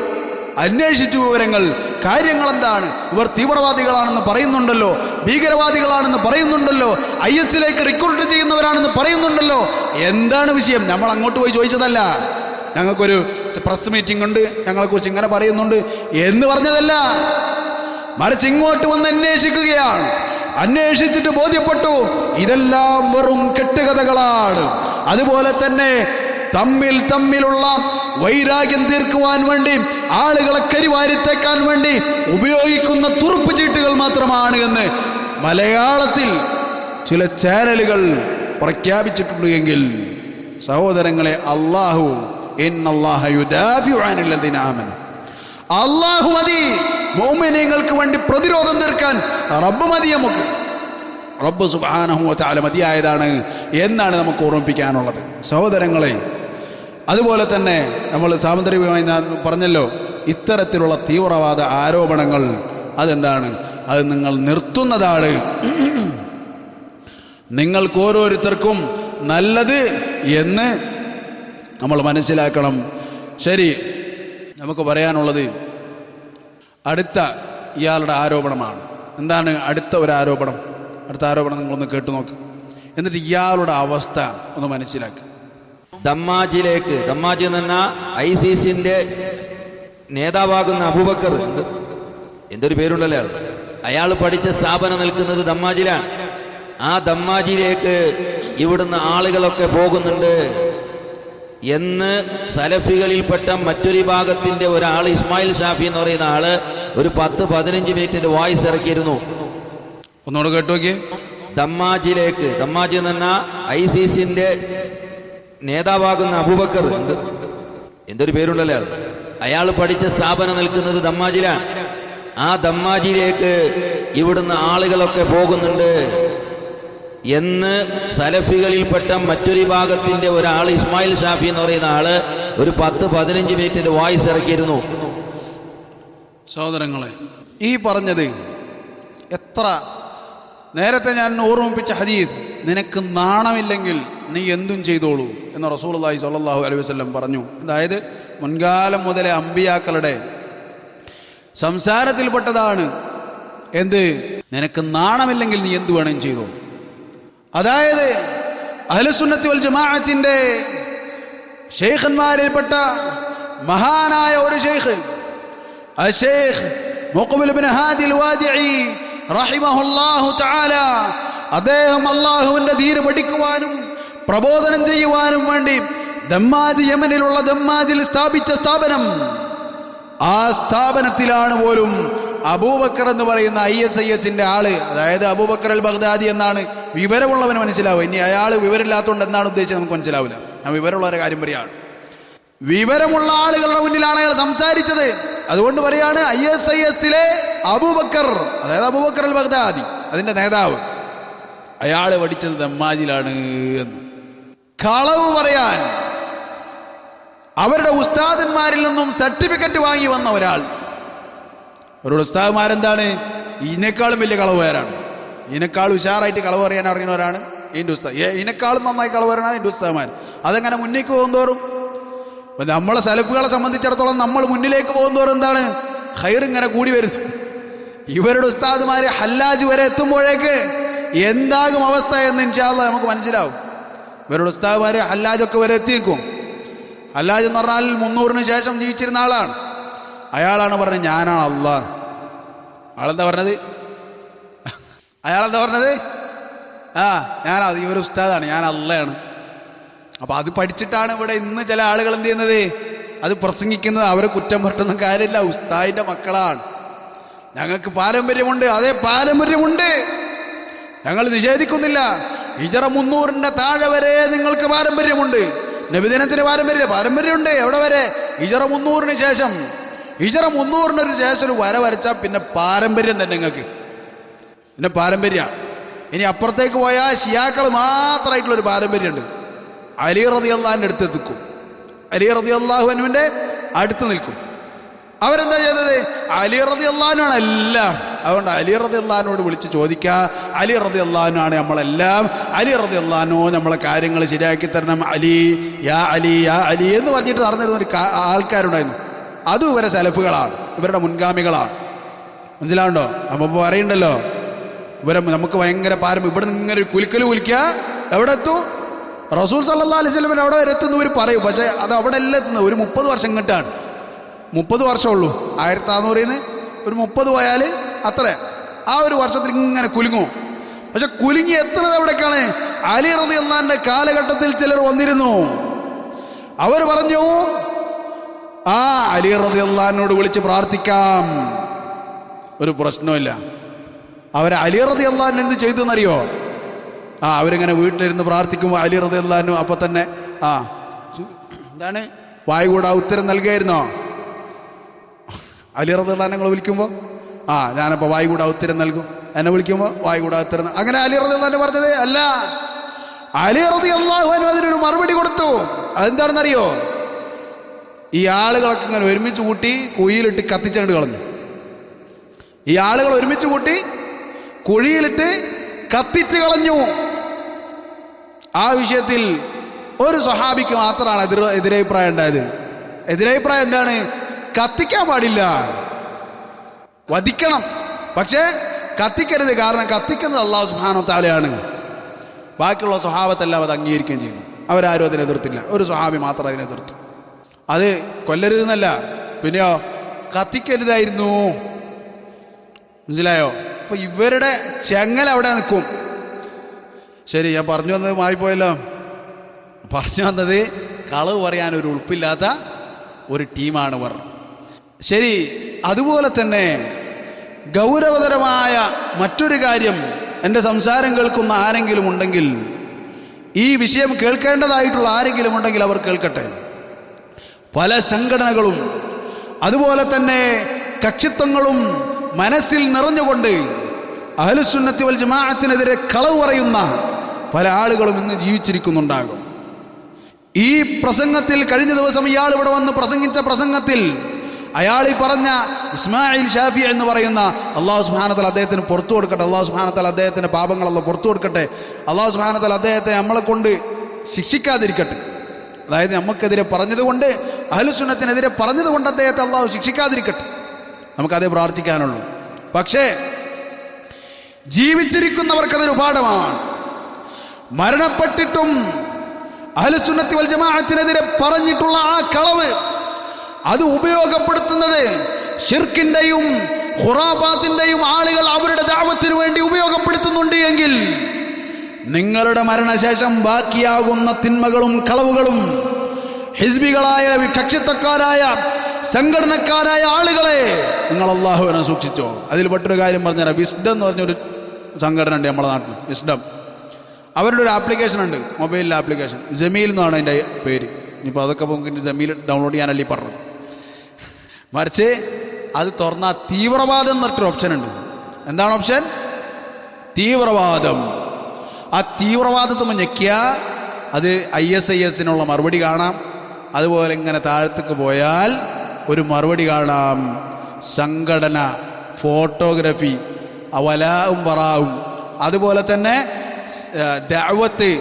അന്വേഷിച്ചു വിവരങ്ങൾ, കാര്യങ്ങൾ എന്താണ്? ഇവർ തീവ്രവാദികളാണെന്ന് പറയുന്നുണ്ടല്ലോ, ഭീകരവാദികളാണെന്ന് പറയുന്നുണ്ടല്ലോ, IS-ലേക്ക് റിക്രൂട്ട് ചെയ്യുന്നവരാണെന്ന് പറയുന്നുണ്ടല്ലോ. എന്താണ് വിഷയം? നമ്മൾ അങ്ങോട്ട് പോയി ചോദിച്ചതല്ല. ഞങ്ങൾക്കൊരു പ്രസ് മീറ്റിംഗ് ഉണ്ട്, ഞങ്ങളെക്കുറിച്ച് ഇങ്ങനെ പറയുന്നുണ്ട് എന്ന് പറഞ്ഞതല്ല. മറിച്ച് ഇങ്ങോട്ട് വന്ന് അന്വേഷിക്കുകയാണ്. അന്വേഷിച്ചിട്ട് ബോധ്യപ്പെട്ടു ഇതെല്ലാം വെറും കെട്ടുകഥകളാണ്. അതുപോലെ തന്നെ തമ്മിലുള്ള വൈരാഗ്യം തീർക്കുവാൻ വേണ്ടി, ആളുകളെ കരിവാരിത്തേക്കാൻ വേണ്ടി ഉപയോഗിക്കുന്ന തുറുപ്പ് ചീട്ടുകൾ മാത്രമാണ് എന്ന് മലയാളത്തിൽ ചില ചാനലുകൾ പ്രഖ്യാപിച്ചിട്ടുണ്ട്. എങ്കിൽ സഹോദരങ്ങളെ, അല്ലാഹു ഇന്നല്ലാഹ യുദാഫിഉ അനിൽ ലദീന ആമനു, അല്ലാഹു മതി മുഅ്മിനീങ്ങൾക്ക് വേണ്ടി പ്രതിരോധം തീർക്കാൻ. റബ്ബ് മതി, നമുക്ക് റബ്ബ് സുബ്ഹാനഹു വ തആല മതിയായതാണ് എന്നാണ് നമുക്ക് ഓർമ്മിപ്പിക്കാനുള്ളത് സഹോദരങ്ങളെ. അതുപോലെ തന്നെ നമ്മൾ സാമുദ്രികമായി ഞാൻ പറഞ്ഞല്ലോ, ഇത്തരത്തിലുള്ള തീവ്രവാദ ആരോപണങ്ങൾ അതെന്താണ്? അത് നിങ്ങൾ നിർത്തുന്നതാണ് നിങ്ങൾക്ക് ഓരോരുത്തർക്കും നല്ലത് എന്ന് നമ്മൾ മനസ്സിലാക്കണം. ശരി, നമുക്ക് പറയാനുള്ളത് അടുത്ത ഇയാളുടെ ആരോപണമാണ്. എന്താണ് അടുത്ത ഒരു ആരോപണം? അടുത്ത ആരോപണം നിങ്ങളൊന്ന് കേട്ടു നോക്ക്, എന്നിട്ട് ഇയാളുടെ അവസ്ഥ ഒന്ന് മനസ്സിലാക്കുക. ദമ്മാജിലേക്ക്, ദമ്മാജി എന്ന് പറഞ്ഞാൽ ISIS-ന്റെ നേതാവാകുന്ന അബൂബക്കർ, എന്തൊരു പേരുണ്ടല്ലോ, അയാൾ പഠിച്ച സ്ഥാപനം നിൽക്കുന്നത് ദമ്മാജിലാണ്. ആ ദമ്മാജിലേക്ക് ഇവിടുന്ന് ആളുകളൊക്കെ പോകുന്നുണ്ട് എന്ന് സലഫികളിൽപ്പെട്ട മറ്റൊരു വിഭാഗത്തിന്റെ ഒരാൾ, ഇസ്മായിൽ ഷാഫി എന്ന് പറയുന്ന ആള്, ഒരു 10-15 മിനിറ്റിന്റെ വോയിസ് ഇറക്കിയിരുന്നു. ഒന്നുകൂടെ കേട്ടു നോക്കിയേ. ദമ്മാജിലേക്ക്, ദമ്മാജി എന്ന് പറഞ്ഞാൽ ISIS-ന്റെ നേതാവാകുന്ന അബൂബക്കർ, എന്തൊരു പേരുണ്ടല്ലോ, അയാൾ പഠിച്ച സ്ഥാപനം നിൽക്കുന്നത് ദമ്മാജിലാണ്. ആ ദമ്മാജിലേക്ക് ഇവിടുന്ന് ആളുകളൊക്കെ പോകുന്നുണ്ട് എന്ന് സലഫികളിൽപ്പെട്ട മറ്റൊരു വിഭാഗത്തിന്റെ ഒരാൾ, ഇസ്മായിൽ ഷാഫി എന്ന് പറയുന്ന ആള്, ഒരു 10-15 മിനിറ്റിന്റെ വോയിസ് ഇറക്കിയിരുന്നു. സഹോദരങ്ങളെ, ഈ പറഞ്ഞത് എത്ര നേരത്തെ ഞാൻ ഓർമ്മിപ്പിച്ച ഹദീസ്, നിനക്ക് നാണമില്ലെങ്കിൽ നീ എന്തും ചെയ്തോളൂ എന്ന് റസൂലുള്ളാഹി സ്വല്ലല്ലാഹു അലൈഹി വസല്ലം പറഞ്ഞു. അതായത് മുൻകാലം മുതലേ അമ്പിയാക്കളുടെ സംസാരത്തിൽപ്പെട്ടതാണ് എന്ത്? നിനക്ക് നാണമില്ലെങ്കിൽ നീ എന്ത് വേണം ചെയ്തോളൂ. അതായത് അഹ്ലുസുന്നത്തി വൽ ജമാഅത്തിന്റെ ഷെയ്ഖന്മാരിൽപ്പെട്ട മഹാനായ ഒരു ഷെയ്ഖ്, അശ്ശൈഖ് മുഖ്ബിൽ ഇബ്നു ഹാദി അൽ-വാദിഇ റഹിമഹുല്ലാഹു തആല, അദ്ദേഹം അല്ലാഹുവിന്റെ ദീൻ പഠിക്കുവാനും പ്രബോധനം ചെയ്യുവാനും വേണ്ടി ദമ്മാജ്, യമനിലുള്ള ദമ്മാജിൽ സ്ഥാപിച്ച സ്ഥാപനം. ആ സ്ഥാപനത്തിലാണ് പോലും അബൂബക്കർ എന്ന് പറയുന്ന ISIS-ന്റെ ആള്, അതായത് അബൂബക്കർ അൽ ബഗ്ദാദി എന്നാണ് വിവരമുള്ളവന് മനസ്സിലാവും. ഇനി അയാൾ വിവരമില്ലാത്തതുകൊണ്ട് എന്താണ് ഉദ്ദേശിച്ചത് നമുക്ക് മനസ്സിലാവില്ല. ഞാൻ വിവരമുള്ളവരുടെ കാര്യം പറയാണ്. വിവരമുള്ള ആളുകളുടെ മുന്നിലാണ് അയാൾ സംസാരിച്ചത്. അതുകൊണ്ട് പറയാണ് ISIS-ലെ അബൂബക്കർ, അതായത് അബൂബക്കർ അൽ ബഗ്ദാദി, അതിന്റെ നേതാവ്, അയാൾ പഠിച്ചത് ദമ്മാജിലാണ് എന്ന്. കളവ് പറയാൻ അവരുടെ ഉസ്താദന്മാരിൽ നിന്നും സർട്ടിഫിക്കറ്റ് വാങ്ങി വന്ന ഒരാൾ. അവരുടെ ഉസ്താദന്മാരെന്താണ്? ഇതിനേക്കാളും വലിയ കളവുകാരാണ്. ഇതിനേക്കാളും ഉഷാറായിട്ട് കളവ് പറയാൻ അറിയുന്നവരാണ് ഇതിൻ്റെ ഉസ്താദ്. ഇതിനേക്കാളും നന്നായി കളവ് പറയണത് ഇതിൻ്റെ ഉസ്താദന്മാർ. അതെങ്ങനെ മുന്നിലേക്ക് പോകുന്തോറും, നമ്മളെ സലഫുകളെ സംബന്ധിച്ചിടത്തോളം നമ്മൾ മുന്നിലേക്ക് പോകുന്തോറും എന്താണ്? ഖൈർ ഇങ്ങനെ കൂടി വരുന്നു. ഇവരുടെ ഉസ്താദുമാര് ഹല്ലാജ് വരെ എത്തുമ്പോഴേക്ക് എന്താകും അവസ്ഥ എന്ന് ഇൻഷാ അല്ലാഹ് നമുക്ക് മനസ്സിലാവും. ഇവരുടെ ഉസ്താദുമാര് ഹല്ലാജൊക്കെ വരെ എത്തി നിൽക്കും. ഹല്ലാജ് എന്ന് പറഞ്ഞാൽ 300-ന് ശേഷം ജീവിച്ചിരുന്ന ആളാണ്. അയാളാണ് പറഞ്ഞത് ഞാനാണ് അള്ളാഹ്. ആളെന്താ പറഞ്ഞത്? അയാളെന്താ പറഞ്ഞത്? ഞാനത് ഇവർ ഉസ്താദാണ്, ഞാൻ അള്ളയാണ്. അപ്പൊ അത് പഠിച്ചിട്ടാണ് ഇവിടെ ഇന്ന് ചില ആളുകൾ എന്ത് ചെയ്യുന്നത്? അത് പ്രസംഗിക്കുന്നത്. അവരെ കുറ്റം പറ്റുന്ന കാര്യമില്ല, ഉസ്താദിന്റെ മക്കളാണ്. ഞങ്ങൾക്ക് പാരമ്പര്യമുണ്ട്, അതേ പാരമ്പര്യമുണ്ട്, ഞങ്ങൾ നിഷേധിക്കുന്നില്ല. ഹിജറ 300-ന്റെ താഴെ വരെ നിങ്ങൾക്ക് പാരമ്പര്യമുണ്ട്. നബിദിനത്തിന് പാരമ്പര്യമുണ്ട്. എവിടെ വരെ? ഹിജറ 300-ന് ശേഷം. ഹിജറ 300-ന് ശേഷം ഒരു വര വരച്ചാൽ പിന്നെ പാരമ്പര്യം തന്നെ നിങ്ങൾക്ക്, പിന്നെ പാരമ്പര്യം. ഇനി അപ്പുറത്തേക്ക് പോയാൽ ഷിയാക്കൾ മാത്രമായിട്ടുള്ളൊരു പാരമ്പര്യമുണ്ട്. അലി റളിയല്ലാഹുവിന്റെ അടുത്ത് നിൽക്കും, അലി റളിയല്ലാഹു അൻഹുവിന്റെ അടുത്ത് നിൽക്കും. അവരെന്താ ചെയ്തത്? അലി റളിയല്ലാഹുവാണ് എല്ലാം. അതുകൊണ്ട് അലി റളിയല്ലാഹുവിനോട് വിളിച്ച് ചോദിക്കുക, അലി റളിയല്ലാഹുവാണ് നമ്മളെല്ലാം, അലി റളിയല്ലാഹു നമ്മളെ കാര്യങ്ങൾ ശരിയാക്കി തരണം, അലി യാ അലി യാ അലി എന്ന് പറഞ്ഞിട്ട് നടന്നിരുന്ന ഒരു ആൾക്കാരുണ്ടായിരുന്നു. അതും ഇവരെ സലഫുകളാണ്, ഇവരുടെ മുൻഗാമികളാണ്. മനസ്സിലാവുണ്ടോ? നമ്മൾ പറയണ്ടല്ലോ ഇവരെ നമുക്ക് ഭയങ്കര പാരം, ഇവിടെ നിന്ന് ഇങ്ങനെ കുലിക്കൽ കുലിക്കുക എവിടെ എത്തും? റസൂൽ സല്ലല്ലാഹു അലൈഹി വസല്ലം അവിടെ വരെ എത്തുന്നു ഇവർ പറയും. പക്ഷേ അത് അവിടെ എല്ലാം എത്തുന്നത് ഒരു 30 വർഷം ഇങ്ങോട്ടാണ്. 30 വർഷമുള്ളൂ. 1400 ഒരു 30 പോയാൽ അത്ര ആ ഒരു വർഷത്തിൽ ഇങ്ങനെ കുലുങ്ങും. പക്ഷെ കുലുങ്ങി എത്തുന്നത് എവിടേക്കാണ്? അലി റളിയല്ലാഹു അൻഹുവിന്റെ കാലഘട്ടത്തിൽ ചിലർ വന്നിരുന്നു. അവർ പറഞ്ഞു, ആ അലി റളിയല്ലാഹു അൻഹുവോട് വിളിച്ച് പ്രാർത്ഥിക്കാം, ഒരു പ്രശ്നമില്ല. അവർ അലി റളിയല്ലാഹു അൻഹു എന്ത് ചെയ്തു എന്നറിയോ? അവരിങ്ങനെ വീട്ടിലിരുന്ന് പ്രാർത്ഥിക്കുമ്പോൾ അലി റളിയല്ലാഹു അൻഹു അപ്പം തന്നെ എന്താണ് വായു കൂടാ ഉത്തരം നൽകുമായിരുന്നോ? അലി റളിയല്ലാഹു അൻഹു വിളിക്കുമ്പോൾ ഞാനപ്പോൾ വായു കൂടാ ഉത്തരം നൽകും, എന്നെ വിളിക്കുമ്പോൾ വായു കൂടാ ഉത്തരം. അങ്ങനെ അലി റളിയല്ലാഹു അൻഹു പറഞ്ഞത് അല്ല. അലി റളിയല്ലാഹു അൻഹു അതിനൊരു മറുപടി കൊടുത്തു. അതെന്താണെന്നറിയോ? ഈ ആളുകളൊക്കെ ഇങ്ങനെ ഒരുമിച്ച് കൂട്ടി കുഴിയിലിട്ട് കത്തിച്ചങ്ങോട്ട് കളഞ്ഞു. ഈ ആളുകൾ ഒരുമിച്ച് കൂട്ടി കുഴിയിലിട്ട് കത്തിച്ച് കളഞ്ഞു. ആ വിഷയത്തിൽ ഒരു സ്വഹാബിക്ക് മാത്രമാണ് എതിരഭിപ്രായം ഉണ്ടായത്. എതിരഭിപ്രായം എന്താണ്? കത്തിക്കാൻ പാടില്ല, വധിക്കണം, പക്ഷേ കത്തിക്കരുത്. കാരണം കത്തിക്കുന്നത് അല്ലാഹു സുബ്ഹാനഹു വ തആലയാണ്. ബാക്കിയുള്ള സ്വഹാബത്തെല്ലാം അത് അംഗീകരിക്കുകയും ചെയ്തു. അവരാരും അതിനെ എതിർത്തില്ല. ഒരു സ്വഹാബി മാത്രം അതിനെ എതിർത്തു. അത് കൊല്ലരുതെന്നല്ല, പിന്നെയോ കത്തിക്കരുതായിരുന്നു. മനസ്സിലായോ? അപ്പൊ ഇവരുടെ ചെങ്ങൽ അവിടെ നിൽക്കും. ശരി, ഞാൻ പറഞ്ഞു വന്നത് മാറിപ്പോയല്ലോ. പറഞ്ഞു വന്നത് കളവ് പറയാൻ ഒരു ഉൾപ്പില്ലാത്ത ഒരു ടീമാണ് ഇവർ. ശരി, അതുപോലെ തന്നെ ഗൗരവതരമായ മറ്റൊരു കാര്യം എൻ്റെ സംസാരം കേൾക്കുന്ന ആരെങ്കിലും ഉണ്ടെങ്കിൽ, ഈ വിഷയം കേൾക്കേണ്ടതായിട്ടുള്ള ആരെങ്കിലും ഉണ്ടെങ്കിൽ അവർ കേൾക്കട്ടെ. പല സംഘടനകളും അതുപോലെ തന്നെ കക്ഷിത്വങ്ങളും മനസ്സിൽ നിറഞ്ഞുകൊണ്ട് അഹ്ലുസുന്നത്തി വൽ ജമാഅത്തിനെതിരെ കളവ് പറയുന്ന പല ആളുകളും ഇന്ന് ജീവിച്ചിരിക്കുന്നുണ്ടാകും. ഈ പ്രസംഗത്തിൽ കഴിഞ്ഞ ദിവസം ഇയാൾ ഇവിടെ വന്ന് പ്രസംഗിച്ച പ്രസംഗത്തിൽ അയാൾ ഈ പറഞ്ഞ ഇസ്മായിൽ ഷാഫി എന്ന് പറയുന്ന, അല്ലാഹു സുബ്ഹാനഹു വ തആല അദ്ദേഹത്തിന് പുറത്തു കൊടുക്കട്ടെ, അല്ലാഹു സുബ്ഹാനഹു വ തആല അദ്ദേഹത്തിന്റെ പാപങ്ങളെല്ലാം പുറത്തു കൊടുക്കട്ടെ, അല്ലാഹു സുബ്ഹാനഹു വ തആല അദ്ദേഹത്തെ നമ്മളെ കൊണ്ട് ശിക്ഷിക്കാതിരിക്കട്ടെ. അതായത് നമുക്കെതിരെ പറഞ്ഞതുകൊണ്ട്, അഹ്ലുസുന്നത്തിനെതിരെ പറഞ്ഞതുകൊണ്ട് അദ്ദേഹത്തെ അല്ലാഹു ശിക്ഷിക്കാതിരിക്കട്ടെ. നമുക്കതേ പ്രാർത്ഥിക്കാനുള്ളൂ. പക്ഷേ ജീവിച്ചിരിക്കുന്നവർക്കതൊരു പാഠമാണ്. മരണപ്പെട്ടിട്ടും അഹ്ലുസുന്നത്തി വൽ ജമാഅത്തിനെതിരെ പറഞ്ഞിട്ടുള്ള ആ കളവ് അത് ഉപയോഗപ്പെടുത്തുന്നത് ശിർക്കിന്റെയും ഖുറാഫാത്തിന്റെയും ആളുകൾ അവരുടെ ദഅവത്തിന് വേണ്ടി ഉപയോഗപ്പെടുത്തുന്നുണ്ട് എങ്കിൽ, നിങ്ങളുടെ മരണശേഷം ബാക്കിയാകുന്ന തിന്മകളും കളവുകളും ഹിസ്ബികളായ കക്ഷിത്വക്കാരായ സംഘടനക്കാരായ ആളുകളെ നിങ്ങൾ അല്ലാഹുവിനെ സൂക്ഷിച്ചോ. അതിൽ പെട്ടൊരു കാര്യം പറഞ്ഞുതരാം. വിസ്ഡം എന്ന് പറഞ്ഞൊരു സംഘടന ഉണ്ട് നമ്മുടെ നാട്ടിൽ. വിസ്ഡം, അവരുടെ ഒരു ആപ്ലിക്കേഷൻ ഉണ്ട്, മൊബൈലിലെ ആപ്ലിക്കേഷൻ. ജമീൽ എന്നാണ് അതിൻ്റെ പേര്. ഇനിയിപ്പോൾ അതൊക്കെ നമുക്ക് ജമീൽ ഡൗൺലോഡ് ചെയ്യാനല്ലേ പറഞ്ഞത്. മറിച്ച് അത് തുറന്നാൽ തീവ്രവാദം എന്നൊരു ഓപ്ഷൻ ഉണ്ട്. എന്താണ് ഓപ്ഷൻ? തീവ്രവാദം. ആ തീവ്രവാദത്തുമ്പോൾ ഞെക്കിയാൽ അത് ISIS മറുപടി കാണാം. അതുപോലെ ഇങ്ങനെ താഴത്തേക്ക് പോയാൽ ഒരു മറുപടി കാണാം. സംഘടന, ഫോട്ടോഗ്രാഫി, വലാവും ബറാവും, അതുപോലെ തന്നെ ദഅവത്ത്,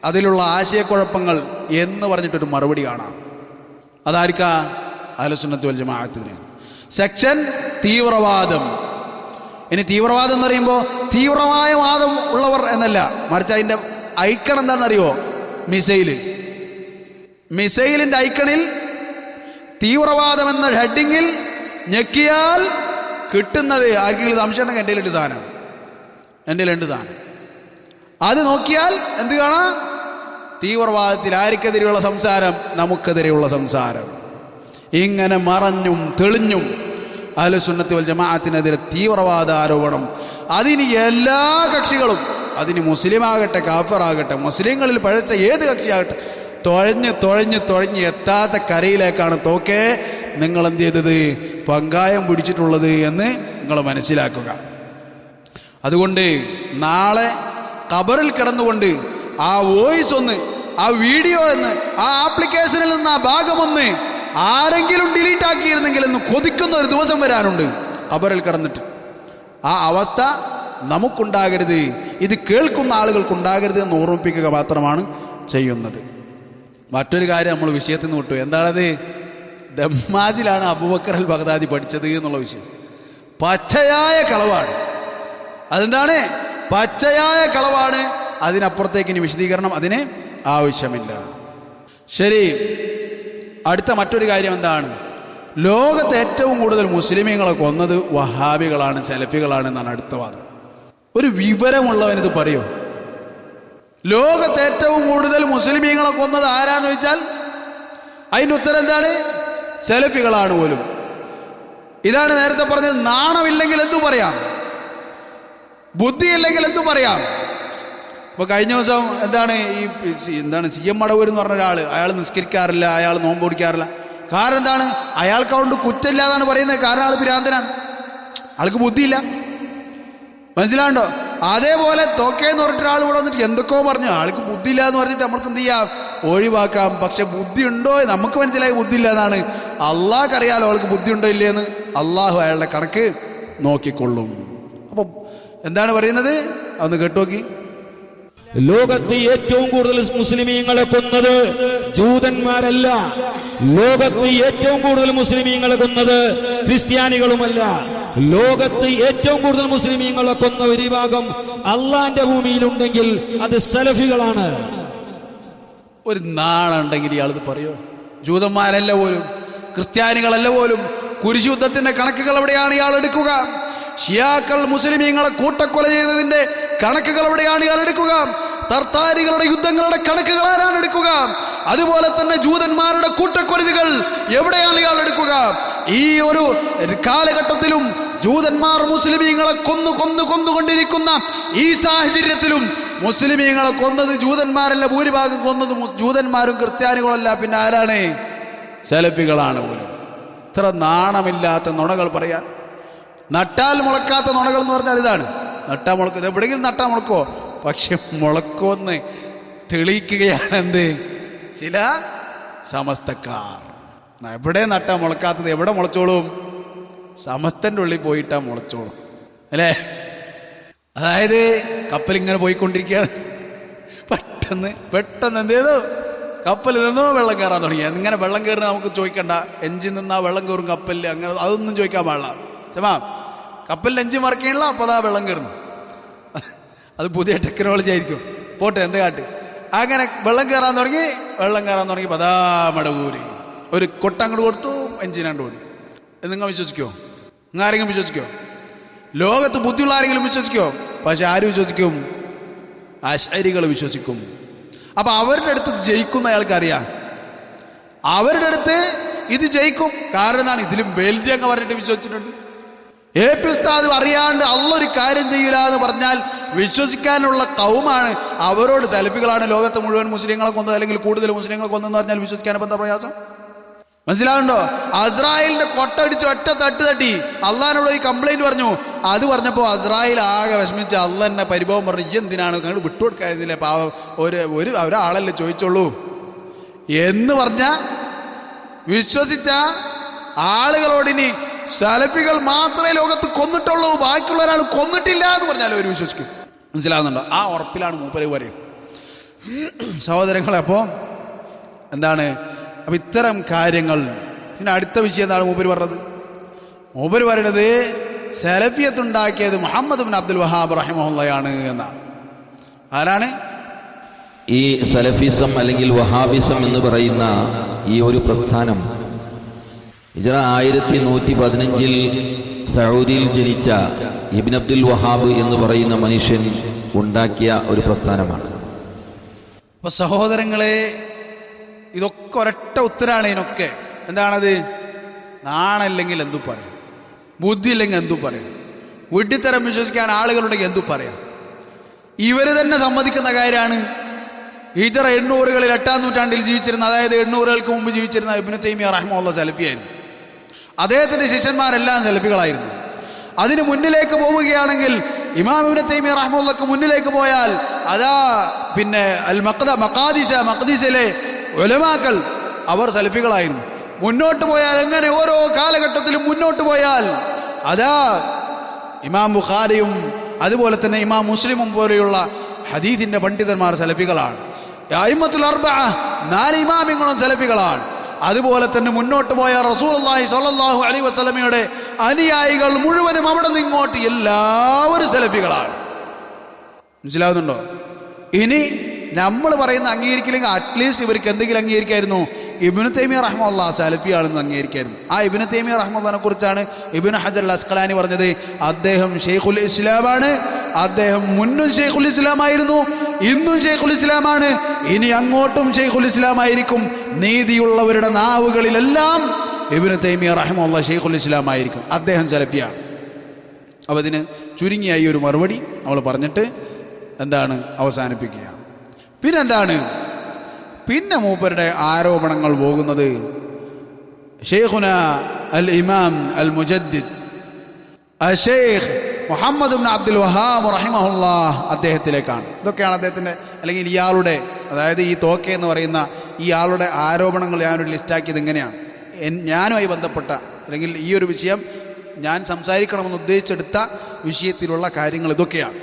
അതിലുള്ള ആശയക്കുഴപ്പങ്ങൾ എന്ന് പറഞ്ഞിട്ടൊരു മറുപടി കാണാം. അതായിരിക്കാ അഹ്ലുസുന്നത്തി വൽ ജമാഅത്തിന്. സെക്ഷൻ തീവ്രവാദം. ഇനി തീവ്രവാദം എന്ന് പറയുമ്പോൾ തീവ്രമായ വാദം ഉള്ളവർ എന്നല്ല, മറിച്ച് അതിൻ്റെ ഐക്കൺ എന്താണെന്നറിയോ? മിസൈലിൻ്റെ ഐക്കണിൽ തീവ്രവാദം എന്ന ഹെഡിങ്ങിൽ ഞെക്കിയാൽ കിട്ടുന്നത്, ആർക്കെങ്കിലും സംശയം ഉണ്ടെങ്കിൽ എൻ്റെ കയ്യിലുണ്ട് സാധനം, എൻ്റെ കയ്യിലുണ്ട് സാധനം. അത് നോക്കിയാൽ എന്ത് കാണാം? തീവ്രവാദത്തിൽ ആർക്കെതിരെയുള്ള സംസാരം? നമുക്കെതിരെയുള്ള സംസാരം. ഇങ്ങനെ മറഞ്ഞും തെളിഞ്ഞും അഹ്ലുസുന്നത്തി വൽ ജമാഅത്തിനെതിരെ തീവ്രവാദ ആരോപണം. അതിന് എല്ലാ കക്ഷികളും, അതിന് മുസ്ലിം ആകട്ടെ കാഫിറാകട്ടെ, മുസ്ലിങ്ങളിൽ പഴച്ച ഏത് കക്ഷിയാകട്ടെ, തുഴഞ്ഞ് എത്താത്ത കരയിലേക്കാണ് തോക്കെ നിങ്ങൾ എന്ത് ചെയ്തത്? പങ്കായം പിടിച്ചിട്ടുള്ളത് എന്ന് നിങ്ങൾ മനസ്സിലാക്കുക. അതുകൊണ്ട് നാളെ ഖബറിൽ കിടന്നുകൊണ്ട് ആ വോയിസ് ഒന്ന്, ആ വീഡിയോ എന്ന്, ആ ആപ്ലിക്കേഷനിൽ നിന്ന് ആ ഭാഗമൊന്ന് ആരെങ്കിലും ഡിലീറ്റ് ആക്കിയിരുന്നെങ്കിൽ എന്ന് കൊതിക്കുന്ന ഒരു ദിവസം വരാനുണ്ട് ഖബറിൽ കിടന്നിട്ട്. ആ അവസ്ഥ നമുക്കുണ്ടാകരുത്, ഇത് കേൾക്കുന്ന ആളുകൾക്കുണ്ടാകരുത് എന്ന് ഓർമ്മിപ്പിക്കുക മാത്രമാണ് ചെയ്യുന്നത്. മറ്റൊരു കാര്യം നമ്മൾ വിഷയത്തിൽ നിന്ന് വിട്ടു. എന്താണത്? ദമ്മാജിലാണ് അബൂബക്കർ അൽ ബഗ്ദാദി പഠിച്ചത് എന്നുള്ള വിഷയം പച്ചയായ കളവാണ്. അതെന്താണ്? പച്ചയായ കളവാണ്. അതിനപ്പുറത്തേക്ക് ഇനി വിശദീകരണം അതിന് ആവശ്യമില്ല. ശരി, അടുത്ത മറ്റൊരു കാര്യം എന്താണ്? ലോകത്ത് ഏറ്റവും കൂടുതൽ മുസ്ലിമീങ്ങളെ കൊന്നത് വഹാബികളാണ്, സലഫികളാണ് എന്നാണ് അടുത്ത വാദം. ഒരു വിവരമുള്ളവനിത് പറയൂ. ലോകത്ത് ഏറ്റവും കൂടുതൽ മുസ്ലിമീങ്ങളെ കൊന്നത് ആരാന്ന് ചോദിച്ചാൽ അതിൻ്റെ ഉത്തരം എന്താണ്? സലഫികളാണ് പോലും. ഇതാണ് നേരത്തെ പറഞ്ഞത്. നാണമില്ലെങ്കിൽ എന്തു പറയാം, ബുദ്ധിയില്ലെങ്കിൽ എന്തു പറയാം. ഇപ്പൊ കഴിഞ്ഞ ദിവസം എന്താണ് CM മടവൂർ എന്ന് പറഞ്ഞ ഒരാൾ, അയാൾ നിസ്കരിക്കാറില്ല, അയാൾ നോമ്പ് പിടിക്കാറില്ല. കാരണം എന്താണ്? അയാൾക്ക് അതുകൊണ്ട് കുറ്റമില്ലാതാണ് പറയുന്നത്. കാരണം ആൾ ഭ്രാന്തനാണ്, ആൾക്ക് ബുദ്ധിയില്ല. മനസ്സിലാണ്ടോ? അതേപോലെ തോക്കേന്ന് പറഞ്ഞിട്ട് ആൾ ഇവിടെ വന്നിട്ട് എന്തൊക്കെയോ പറഞ്ഞു, ആൾക്ക് ബുദ്ധിയില്ല എന്ന് പറഞ്ഞിട്ട് നമുക്ക് എന്ത് ചെയ്യാം? ഒഴിവാക്കാം. പക്ഷെ ബുദ്ധി ഉണ്ടോ? നമുക്ക് മനസ്സിലായി ബുദ്ധിയില്ല എന്നാണ്. അള്ളാഹ്ക്ക് അറിയാലോ ആൾക്ക് ബുദ്ധി ഉണ്ടോ ഇല്ലേന്ന്. അള്ളാഹു അയാളുടെ കണക്ക് നോക്കിക്കൊള്ളും. അപ്പൊ എന്താണ് പറയുന്നത്? അതൊന്ന് കേട്ടോക്കി. ലോകത്ത് ഏറ്റവും കൂടുതൽ മുസ്ലിമീങ്ങളെ കൊന്നത് ജൂതന്മാരല്ല. ലോകത്ത് ഏറ്റവും കൂടുതൽ മുസ്ലിമീങ്ങളെ കൊന്നത് ക്രിസ്ത്യാനികളുമല്ല. ലോകത്ത് ഏറ്റവും കൂടുതൽ മുസ്ലിമീങ്ങളെ കൊന്ന ഒരു വിഭാഗം അള്ളാന്റെ ഭൂമിയിലുണ്ടെങ്കിൽ അത് സലഫികളാണ്. ഒരു നാളുണ്ടെങ്കിൽ ഇയാളിത് പറയോ? ജൂതന്മാരല്ല പോലും, ക്രിസ്ത്യാനികളല്ല പോലും. കുരിശുദ്ധത്തിന്റെ കണക്കുകൾ എവിടെയാണ് ഇയാൾ എടുക്കുക? ഷിയാക്കൾ മുസ്ലിമീങ്ങളെ കൂട്ടക്കൊല ചെയ്തതിന്റെ കണക്കുകൾ എവിടെയാണ് ഇയാൾ എടുക്കുക? തർത്താരികളുടെ യുദ്ധങ്ങളുടെ കണക്കുകൾ ആരാണ് എടുക്കുക? അതുപോലെ തന്നെ ജൂതന്മാരുടെ കൂട്ടക്കൊലകൾ എവിടെയാണ് ഇയാൾ എടുക്കുക? ഈ ഒരു കാലഘട്ടത്തിലും ജൂതന്മാർ മുസ്ലിമീങ്ങളെ കൊന്നുകൊണ്ടിരിക്കുന്ന ഈ സാഹചര്യത്തിലും മുസ്ലിമീങ്ങളെ കൊന്നത് ജൂതന്മാരല്ല, ഭൂരിഭാഗം കൊന്നത് ജൂതന്മാരും ക്രിസ്ത്യാനികളല്ല, പിന്നെ ആരാണ്? സലഫികളാണ് പോലും. ഇത്ര നാണമില്ലാത്ത നുണകൾ പറയാൻ. നട്ടാൽ മുളക്കാത്ത നുണകൾ എന്ന് പറഞ്ഞാൽ ഇതാണ്. നട്ടാൽ മുളക്കുന്നത് എവിടെയെങ്കിലും നട്ടാൽ മുളക്കോ? പക്ഷെ മുളക്കോന്ന് തെളിയിക്കുകയാണ് എന്ത്? ചില സമസ്തക്കാർ. എവിടെ നട്ടാ മുളക്കാത്തത്? എവിടെ മുളച്ചോളും? സമസ്തന്റെ ഉള്ളിൽ പോയിട്ടാ മുളച്ചോളും, അല്ലേ? അതായത് കപ്പലിങ്ങനെ പോയിക്കൊണ്ടിരിക്കുകയാണ്. പെട്ടെന്ന് എന്ത് ചെയ്തു? കപ്പലിൽ നിന്നോ വെള്ളം കയറാൻ തുടങ്ങി. ഇങ്ങനെ വെള്ളം കയറുന്ന നമുക്ക് ചോദിക്കണ്ട, എഞ്ചിൻ നിന്നാ വെള്ളം കയറും കപ്പലിൽ, അങ്ങനെ അതൊന്നും ചോദിക്കാൻ പാടില്ല. ചമാ കപ്പലിൽ എഞ്ചിൻ മറക്കാനുള്ള അപ്പോൾ അതാ വെള്ളം കയറുന്നു. അത് പുതിയ ടെക്നോളജി ആയിരിക്കും. പോട്ടെ, എന്ത് കാട്ട്. അങ്ങനെ വെള്ളം കയറാൻ തുടങ്ങി പതാ മടവൂരി ഒരു കൊട്ടങ്ങോട്ട് കൊടുത്തു, എഞ്ചിനാണ്ട് ഓടി. നിങ്ങൾ വിശ്വസിക്കോ? നിങ്ങൾ ആരെങ്കിലും വിശ്വസിക്കോ? ലോകത്ത് ബുദ്ധിയുള്ള ആരെങ്കിലും വിശ്വസിക്കോ? പക്ഷെ ആര് വിശ്വസിക്കും? അശ്അരികൾ വിശ്വസിക്കും. അപ്പൊ അവരുടെ അടുത്ത് ജയിക്കുന്ന അയാൾക്കറിയാം, അവരുടെ അടുത്ത് ഇത് ജയിക്കും. കാരണം എന്താണ്? ഇതിലും ബെൽജിയം അങ്ങ് പറഞ്ഞിട്ട് വിശ്വസിച്ചിട്ടുണ്ട്. AP ഉസ്താദ് അറിയാണ്ട് അള്ളൊരു കാര്യം ചെയ്യൂല എന്ന് പറഞ്ഞാൽ വിശ്വസിക്കാനുള്ള കൗമാണ്. അവരോട് സലഫികളാണ് ലോകത്തെ മുഴുവൻ മുസ്ലിങ്ങളെ കൊന്നത്, അല്ലെങ്കിൽ കൂടുതൽ മുസ്ലിങ്ങളെ കൊന്നെന്ന് പറഞ്ഞാൽ വിശ്വസിക്കാൻ എന്താ പ്രയാസം? മനസ്സിലാവുണ്ടോ? അസ്രായേലിന്റെ കൊട്ടടിച്ച് ഒറ്റ തട്ടി അള്ളഹാനോട് ഈ കംപ്ലൈന്റ് പറഞ്ഞു. അത് പറഞ്ഞപ്പോൾ അസ്രായേൽ ആകെ വിഷമിച്ച് അള്ള എന്നെ പരിഭവം പറഞ്ഞു, ഈ എന്തിനാണ് നിങ്ങൾ വിട്ടുകൊടുക്കാതില്ലേ, പാവം ഒരാളല്ലേ ചോദിച്ചോളൂ എന്ന് പറഞ്ഞ വിശ്വസിച്ച ആളുകളോടിനി സലഫികൾ മാത്രമേ ലോകത്ത് കൊന്നിട്ടുള്ളൂ, ബാക്കിയുള്ള ഒരാൾ കൊന്നിട്ടില്ല എന്ന് പറഞ്ഞാൽ അവർ വിശ്വസിക്കും. മനസ്സിലാകുന്നുണ്ടോ? ആ ഉറപ്പിലാണ് മൂപ്പര് പറയുന്നത്. സഹോദരങ്ങളെ, അപ്പോൾ എന്താണ്? അപ്പം ഇത്തരം കാര്യങ്ങൾ. പിന്നെ അടുത്ത വിഷയം എന്താണ് മൂപ്പര് പറഞ്ഞത്? മൂപ്പര് പറയുന്നത് സലഫിയത്തുണ്ടാക്കിയത് മുഹമ്മദ് ബിൻ അബ്ദുൽ വഹാബ് റഹിമഹുള്ളയാണ് എന്നാണ്. ആരാണ് ഈ സലഫിസം അല്ലെങ്കിൽ വഹാബിസം എന്ന് പറയുന്ന ഈ ഒരു പ്രസ്ഥാനം? ഹിജ്റ 1115 സൗദിയിൽ ജനിച്ച ഇബ്ൻ അബ്ദുൽ വഹാബ് എന്ന് പറയുന്ന മനുഷ്യൻ ഉണ്ടാക്കിയ ഒരു പ്രസ്ഥാനമാണ്. അപ്പൊ സഹോദരങ്ങളെ, ഇതൊക്കെ ഒരൊറ്റ ഉത്തരാണ്. ഇതിനൊക്കെ എന്താണത്? നാണല്ലെങ്കിൽ എന്തു പറയും, ബുദ്ധി ഇല്ലെങ്കിൽ എന്തു പറയും, വിഡ്ഢിത്തരം വിശ്വസിക്കാൻ ആളുകളുണ്ടെങ്കിൽ എന്തു പറയാം. ഇവർ തന്നെ സമ്മതിക്കുന്ന കാര്യമാണ്. ഹിജ്റ 800-കളിൽ 8-ാം നൂറ്റാണ്ടിൽ ജീവിച്ചിരുന്ന, അതായത് 800-കൾക്ക് മുമ്പ് ജീവിച്ചിരുന്ന ഇബ്നു തൈമിയ്യ റഹിമഹുല്ലാഹ് സലഫിയായിരുന്നു. അദ്ദേഹത്തിന്റെ ശിഷ്യന്മാരെല്ലാം സലഫികളായിരുന്നു. അതിന് മുന്നിലേക്ക് പോവുകയാണെങ്കിൽ ഇമാം ഇബ്നു തൈമിയ്യ റഹിമഹുല്ലാഹ്ക്ക് മുന്നിലേക്ക് പോയാൽ അതാ പിന്നെ മഖ്ദിസിലെ ഉലമാക്കൾ അവർ സലഫികളായിരുന്നു. മുന്നോട്ട് പോയാൽ എങ്ങനെ ഓരോ കാലഘട്ടത്തിലും മുന്നോട്ട് പോയാൽ അതാ ഇമാം ബുഖാരിയും അതുപോലെ തന്നെ ഇമാം മുസ്ലിമും പോലെയുള്ള ഹദീസിന്റെ പണ്ഡിതന്മാർ സലഫികളാണ്. അയിമ്മത്തുൽ അർബഅ 4 ഇമാമിങ്ങളും സലഫികളാണ്. അതുപോലെ തന്നെ മുന്നോട്ട് പോയ റസൂലുള്ളാഹി സ്വല്ലല്ലാഹു അലൈഹി വസല്ലമയുടെ അനുയായികൾ മുഴുവനും അവിടെ നിന്ന് ഇങ്ങോട്ട് എല്ലാവരും സലഫികളാണ്. മനസ്സിലാവുന്നുണ്ടോ? ഇനി നമ്മൾ പറയുന്ന അംഗീകരിക്കില്ലെങ്കിൽ അറ്റ്ലീസ്റ്റ് ഇവർക്ക് എന്തെങ്കിലും അംഗീകരിക്കായിരുന്നു. ഇബ്നു തൈമിയ്യ റഹ്മത്തുള്ളാഹി സലഫിയാണെന്ന് അംഗീകരിക്കായിരുന്നു. ആ ഇബ്നു തൈമിയ്യ റഹ്മത്തുള്ളാഹിനെ കുറിച്ചാണ് ഇബ്നു ഹജർ അൽ അസ്ഖലാനി പറഞ്ഞത്, അദ്ദേഹം ഷെയ്ഖുൽ ഇസ്ലാമാണ്. അദ്ദേഹം മുന്നും ഷെയ്ഖുൽ ഇസ്ലാമായിരുന്നു, ഇന്നും ഷെയ്ഖുൽ ഇസ്ലാമാണ്, ഇനി അങ്ങോട്ടും ഷെയ്ഖുൽ ഇസ്ലാമായിരിക്കും. നീതിയുള്ളവരുടെ നാവുകളിലെല്ലാം ഇബ്നു തൈമിയ്യ റഹ്മത്തുള്ളാഹി ഷെയ്ഖുൽ ഇസ്ലാമായിരിക്കും. അദ്ദേഹം സലഫിയാണ്. അപ്പോൾ ഇതിന് ചുരുങ്ങിയായി ഒരു മറുപടി നമ്മൾ പറഞ്ഞിട്ട് അവസാനിപ്പിക്കുക. പിന്നെ മൂപ്പരുടെ ആരോപണങ്ങൾ പോകുന്നത് ഷെയ്ഖുന അൽ ഇമാം അൽ മുജദ്ദിദ് ഷെയ്ഖ് മുഹമ്മദ് ഇബ്നു അബ്ദുൽ വഹാബ് റഹിമഹുല്ലാഹ് അദ്ദേഹത്തിലേക്കാണ്. ഇതൊക്കെയാണ് അദ്ദേഹത്തിൻ്റെ, അല്ലെങ്കിൽ ഇയാളുടെ, അതായത് ഈ തോക്കെ എന്ന് പറയുന്ന ഇയാളുടെ ആരോപണങ്ങൾ ഞാനൊരു ലിസ്റ്റാക്കിയത് ഇങ്ങനെയാണ്. ഞാനുമായി ബന്ധപ്പെട്ട, അല്ലെങ്കിൽ ഈ ഒരു വിഷയം ഞാൻ സംസാരിക്കണമെന്ന് ഉദ്ദേശിച്ചെടുത്ത വിഷയത്തിലുള്ള കാര്യങ്ങൾ ഇതൊക്കെയാണ്.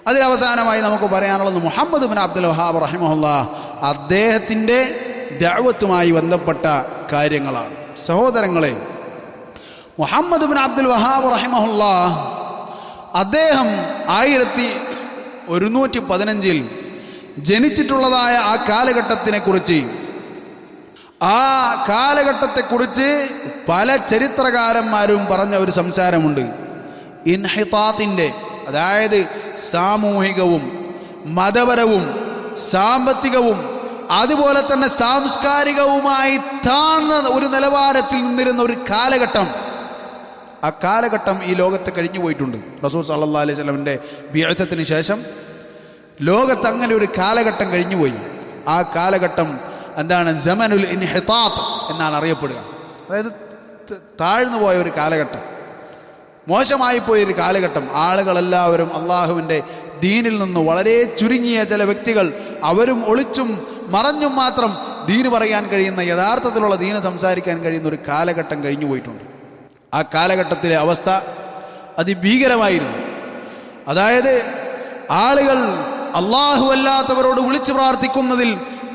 അതിലവസാനമായി നമുക്ക് പറയാനുള്ളത് മുഹമ്മദ് ഇബ്നു അബ്ദുൽ വഹാബ് റഹിമഹുല്ലാഹ് അദ്ദേഹത്തിൻ്റെ ദഅവത്തുമായി ബന്ധപ്പെട്ട കാര്യങ്ങളാണ്. സഹോദരങ്ങളെ, മുഹമ്മദ് ഇബ്നു അബ്ദുൽ വഹാബ് റഹിമഹുല്ലാഹ് അദ്ദേഹം 1115 ജനിച്ചിട്ടുള്ളതായ ആ കാലഘട്ടത്തിനെക്കുറിച്ച്, ആ കാലഘട്ടത്തെക്കുറിച്ച് പല ചരിത്രകാരന്മാരും പറഞ്ഞ ഒരു സംസാരമുണ്ട്. ഇൻഹിതാത്തിൻ്റെ, അതായത് സാമൂഹികവും മതപരവും സാമ്പത്തികവും അതുപോലെ തന്നെ സാംസ്കാരികവുമായി താഴ്ന്ന ഒരു നിലവാരത്തിൽ നിന്നിരുന്ന ഒരു കാലഘട്ടം, ആ കാലഘട്ടം ഈ ലോകത്ത് കഴിഞ്ഞു പോയിട്ടുണ്ട്. റസൂൽ സല്ലല്ലാഹു അലൈഹി വസല്ലമയുടെ ബിഅ്തത്തിന് ശേഷം ലോകത്ത് അങ്ങനെ ഒരു കാലഘട്ടം കഴിഞ്ഞുപോയി. ആ കാലഘട്ടം സമനുൽ ഇൻഹിതാത്ത് എന്നാണ് അറിയപ്പെടുക. അതായത് താഴ്ന്നു പോയ ഒരു കാലഘട്ടം, മോശമായി പോയൊരു കാലഘട്ടം. ആളുകളെല്ലാവരും അള്ളാഹുവിൻ്റെ ദീനിൽ നിന്ന് വളരെ ചുരുങ്ങിയ ചില വ്യക്തികൾ, അവരും ഒളിച്ചും മറഞ്ഞും മാത്രം ദീന് പറയാൻ കഴിയുന്ന, യഥാർത്ഥത്തിലുള്ള ദീന് സംസാരിക്കാൻ കഴിയുന്ന ഒരു കാലഘട്ടം കഴിഞ്ഞു പോയിട്ടുണ്ട്. ആ കാലഘട്ടത്തിലെ അവസ്ഥ അതിഭീകരമായിരുന്നു. അതായത് ആളുകൾ അള്ളാഹു അല്ലാത്തവരോട് വിളിച്ചു പ്രാർത്ഥിക്കുന്നതിൽ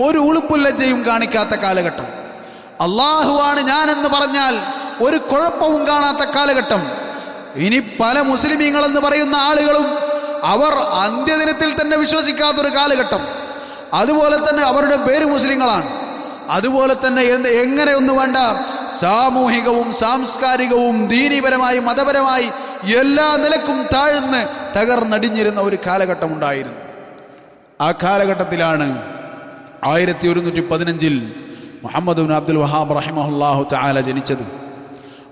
ഒരു ഉളുപ്പും ലജ്ജയും കാണിക്കാത്ത കാലഘട്ടം. അള്ളാഹുവാണ് ഞാനെന്ന് പറഞ്ഞാൽ ഒരു കുഴപ്പവും കാണാത്ത കാലഘട്ടം. ഇനി പല മുസ്ലിമീങ്ങളെന്ന് പറയുന്ന ആളുകളും അവർ അന്ത്യദിനത്തിൽ തന്നെ വിശ്വസിക്കാത്തൊരു കാലഘട്ടം. അതുപോലെ തന്നെ അവരുടെ പേര് മുസ്ലിങ്ങളാണ്. അതുപോലെ തന്നെ എങ്ങനെയൊന്നും വേണ്ട, സാമൂഹികവും സാംസ്കാരികവും ദീനീപരമായി മതപരമായി എല്ലാ നിലക്കും താഴ്ന്ന് തകർന്നടിഞ്ഞിരുന്ന ഒരു കാലഘട്ടം ഉണ്ടായിരുന്നു. ആ കാലഘട്ടത്തിലാണ് 1115 മുഹമ്മദ് ഇബ്നു അബ്ദുൽ വഹാബ് റഹിമഹുല്ലാഹു തആല ജനിച്ചത്.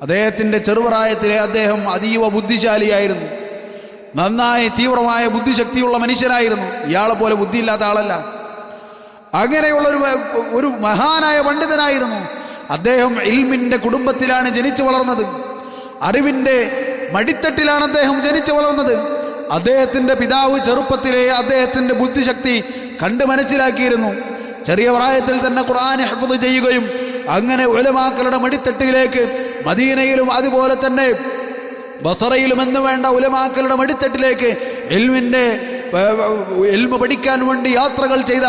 അദ്ദേഹത്തിൻ്റെ ചെറുപ്രായത്തിലെ അദ്ദേഹം അതീവ ബുദ്ധിശാലിയായിരുന്നു. നന്നായി തീവ്രമായ ബുദ്ധിശക്തിയുള്ള മനുഷ്യനായിരുന്നു. ഇയാളെ പോലെ ബുദ്ധിയില്ലാത്ത ആളല്ല. അങ്ങനെയുള്ള ഒരു മഹാനായ പണ്ഡിതനായിരുന്നു അദ്ദേഹം. ഇൽമിൻ്റെ കുടുംബത്തിലാണ് ജനിച്ചു വളർന്നത്. അറിവിൻ്റെ മടിത്തട്ടിലാണ് അദ്ദേഹം ജനിച്ചു വളർന്നത്. അദ്ദേഹത്തിൻ്റെ പിതാവ് ചെറുപ്പത്തിലെ അദ്ദേഹത്തിൻ്റെ ബുദ്ധിശക്തി കണ്ട് മനസ്സിലാക്കിയിരുന്നു. ചെറിയ പ്രായത്തിൽ തന്നെ ഖുർആൻ ഹിഫ്ദ് ചെയ്യുകയും അങ്ങനെ ഉലമാക്കളുടെ മടിത്തട്ടിലേക്ക് മദീനയിലും അതുപോലെ തന്നെ ബസറയിലും എന്ന് വേണ്ട ഉലമാക്കളുടെ മടിത്തട്ടിലേക്ക് ഇൽമ പഠിക്കാൻ വേണ്ടി യാത്രകൾ ചെയ്ത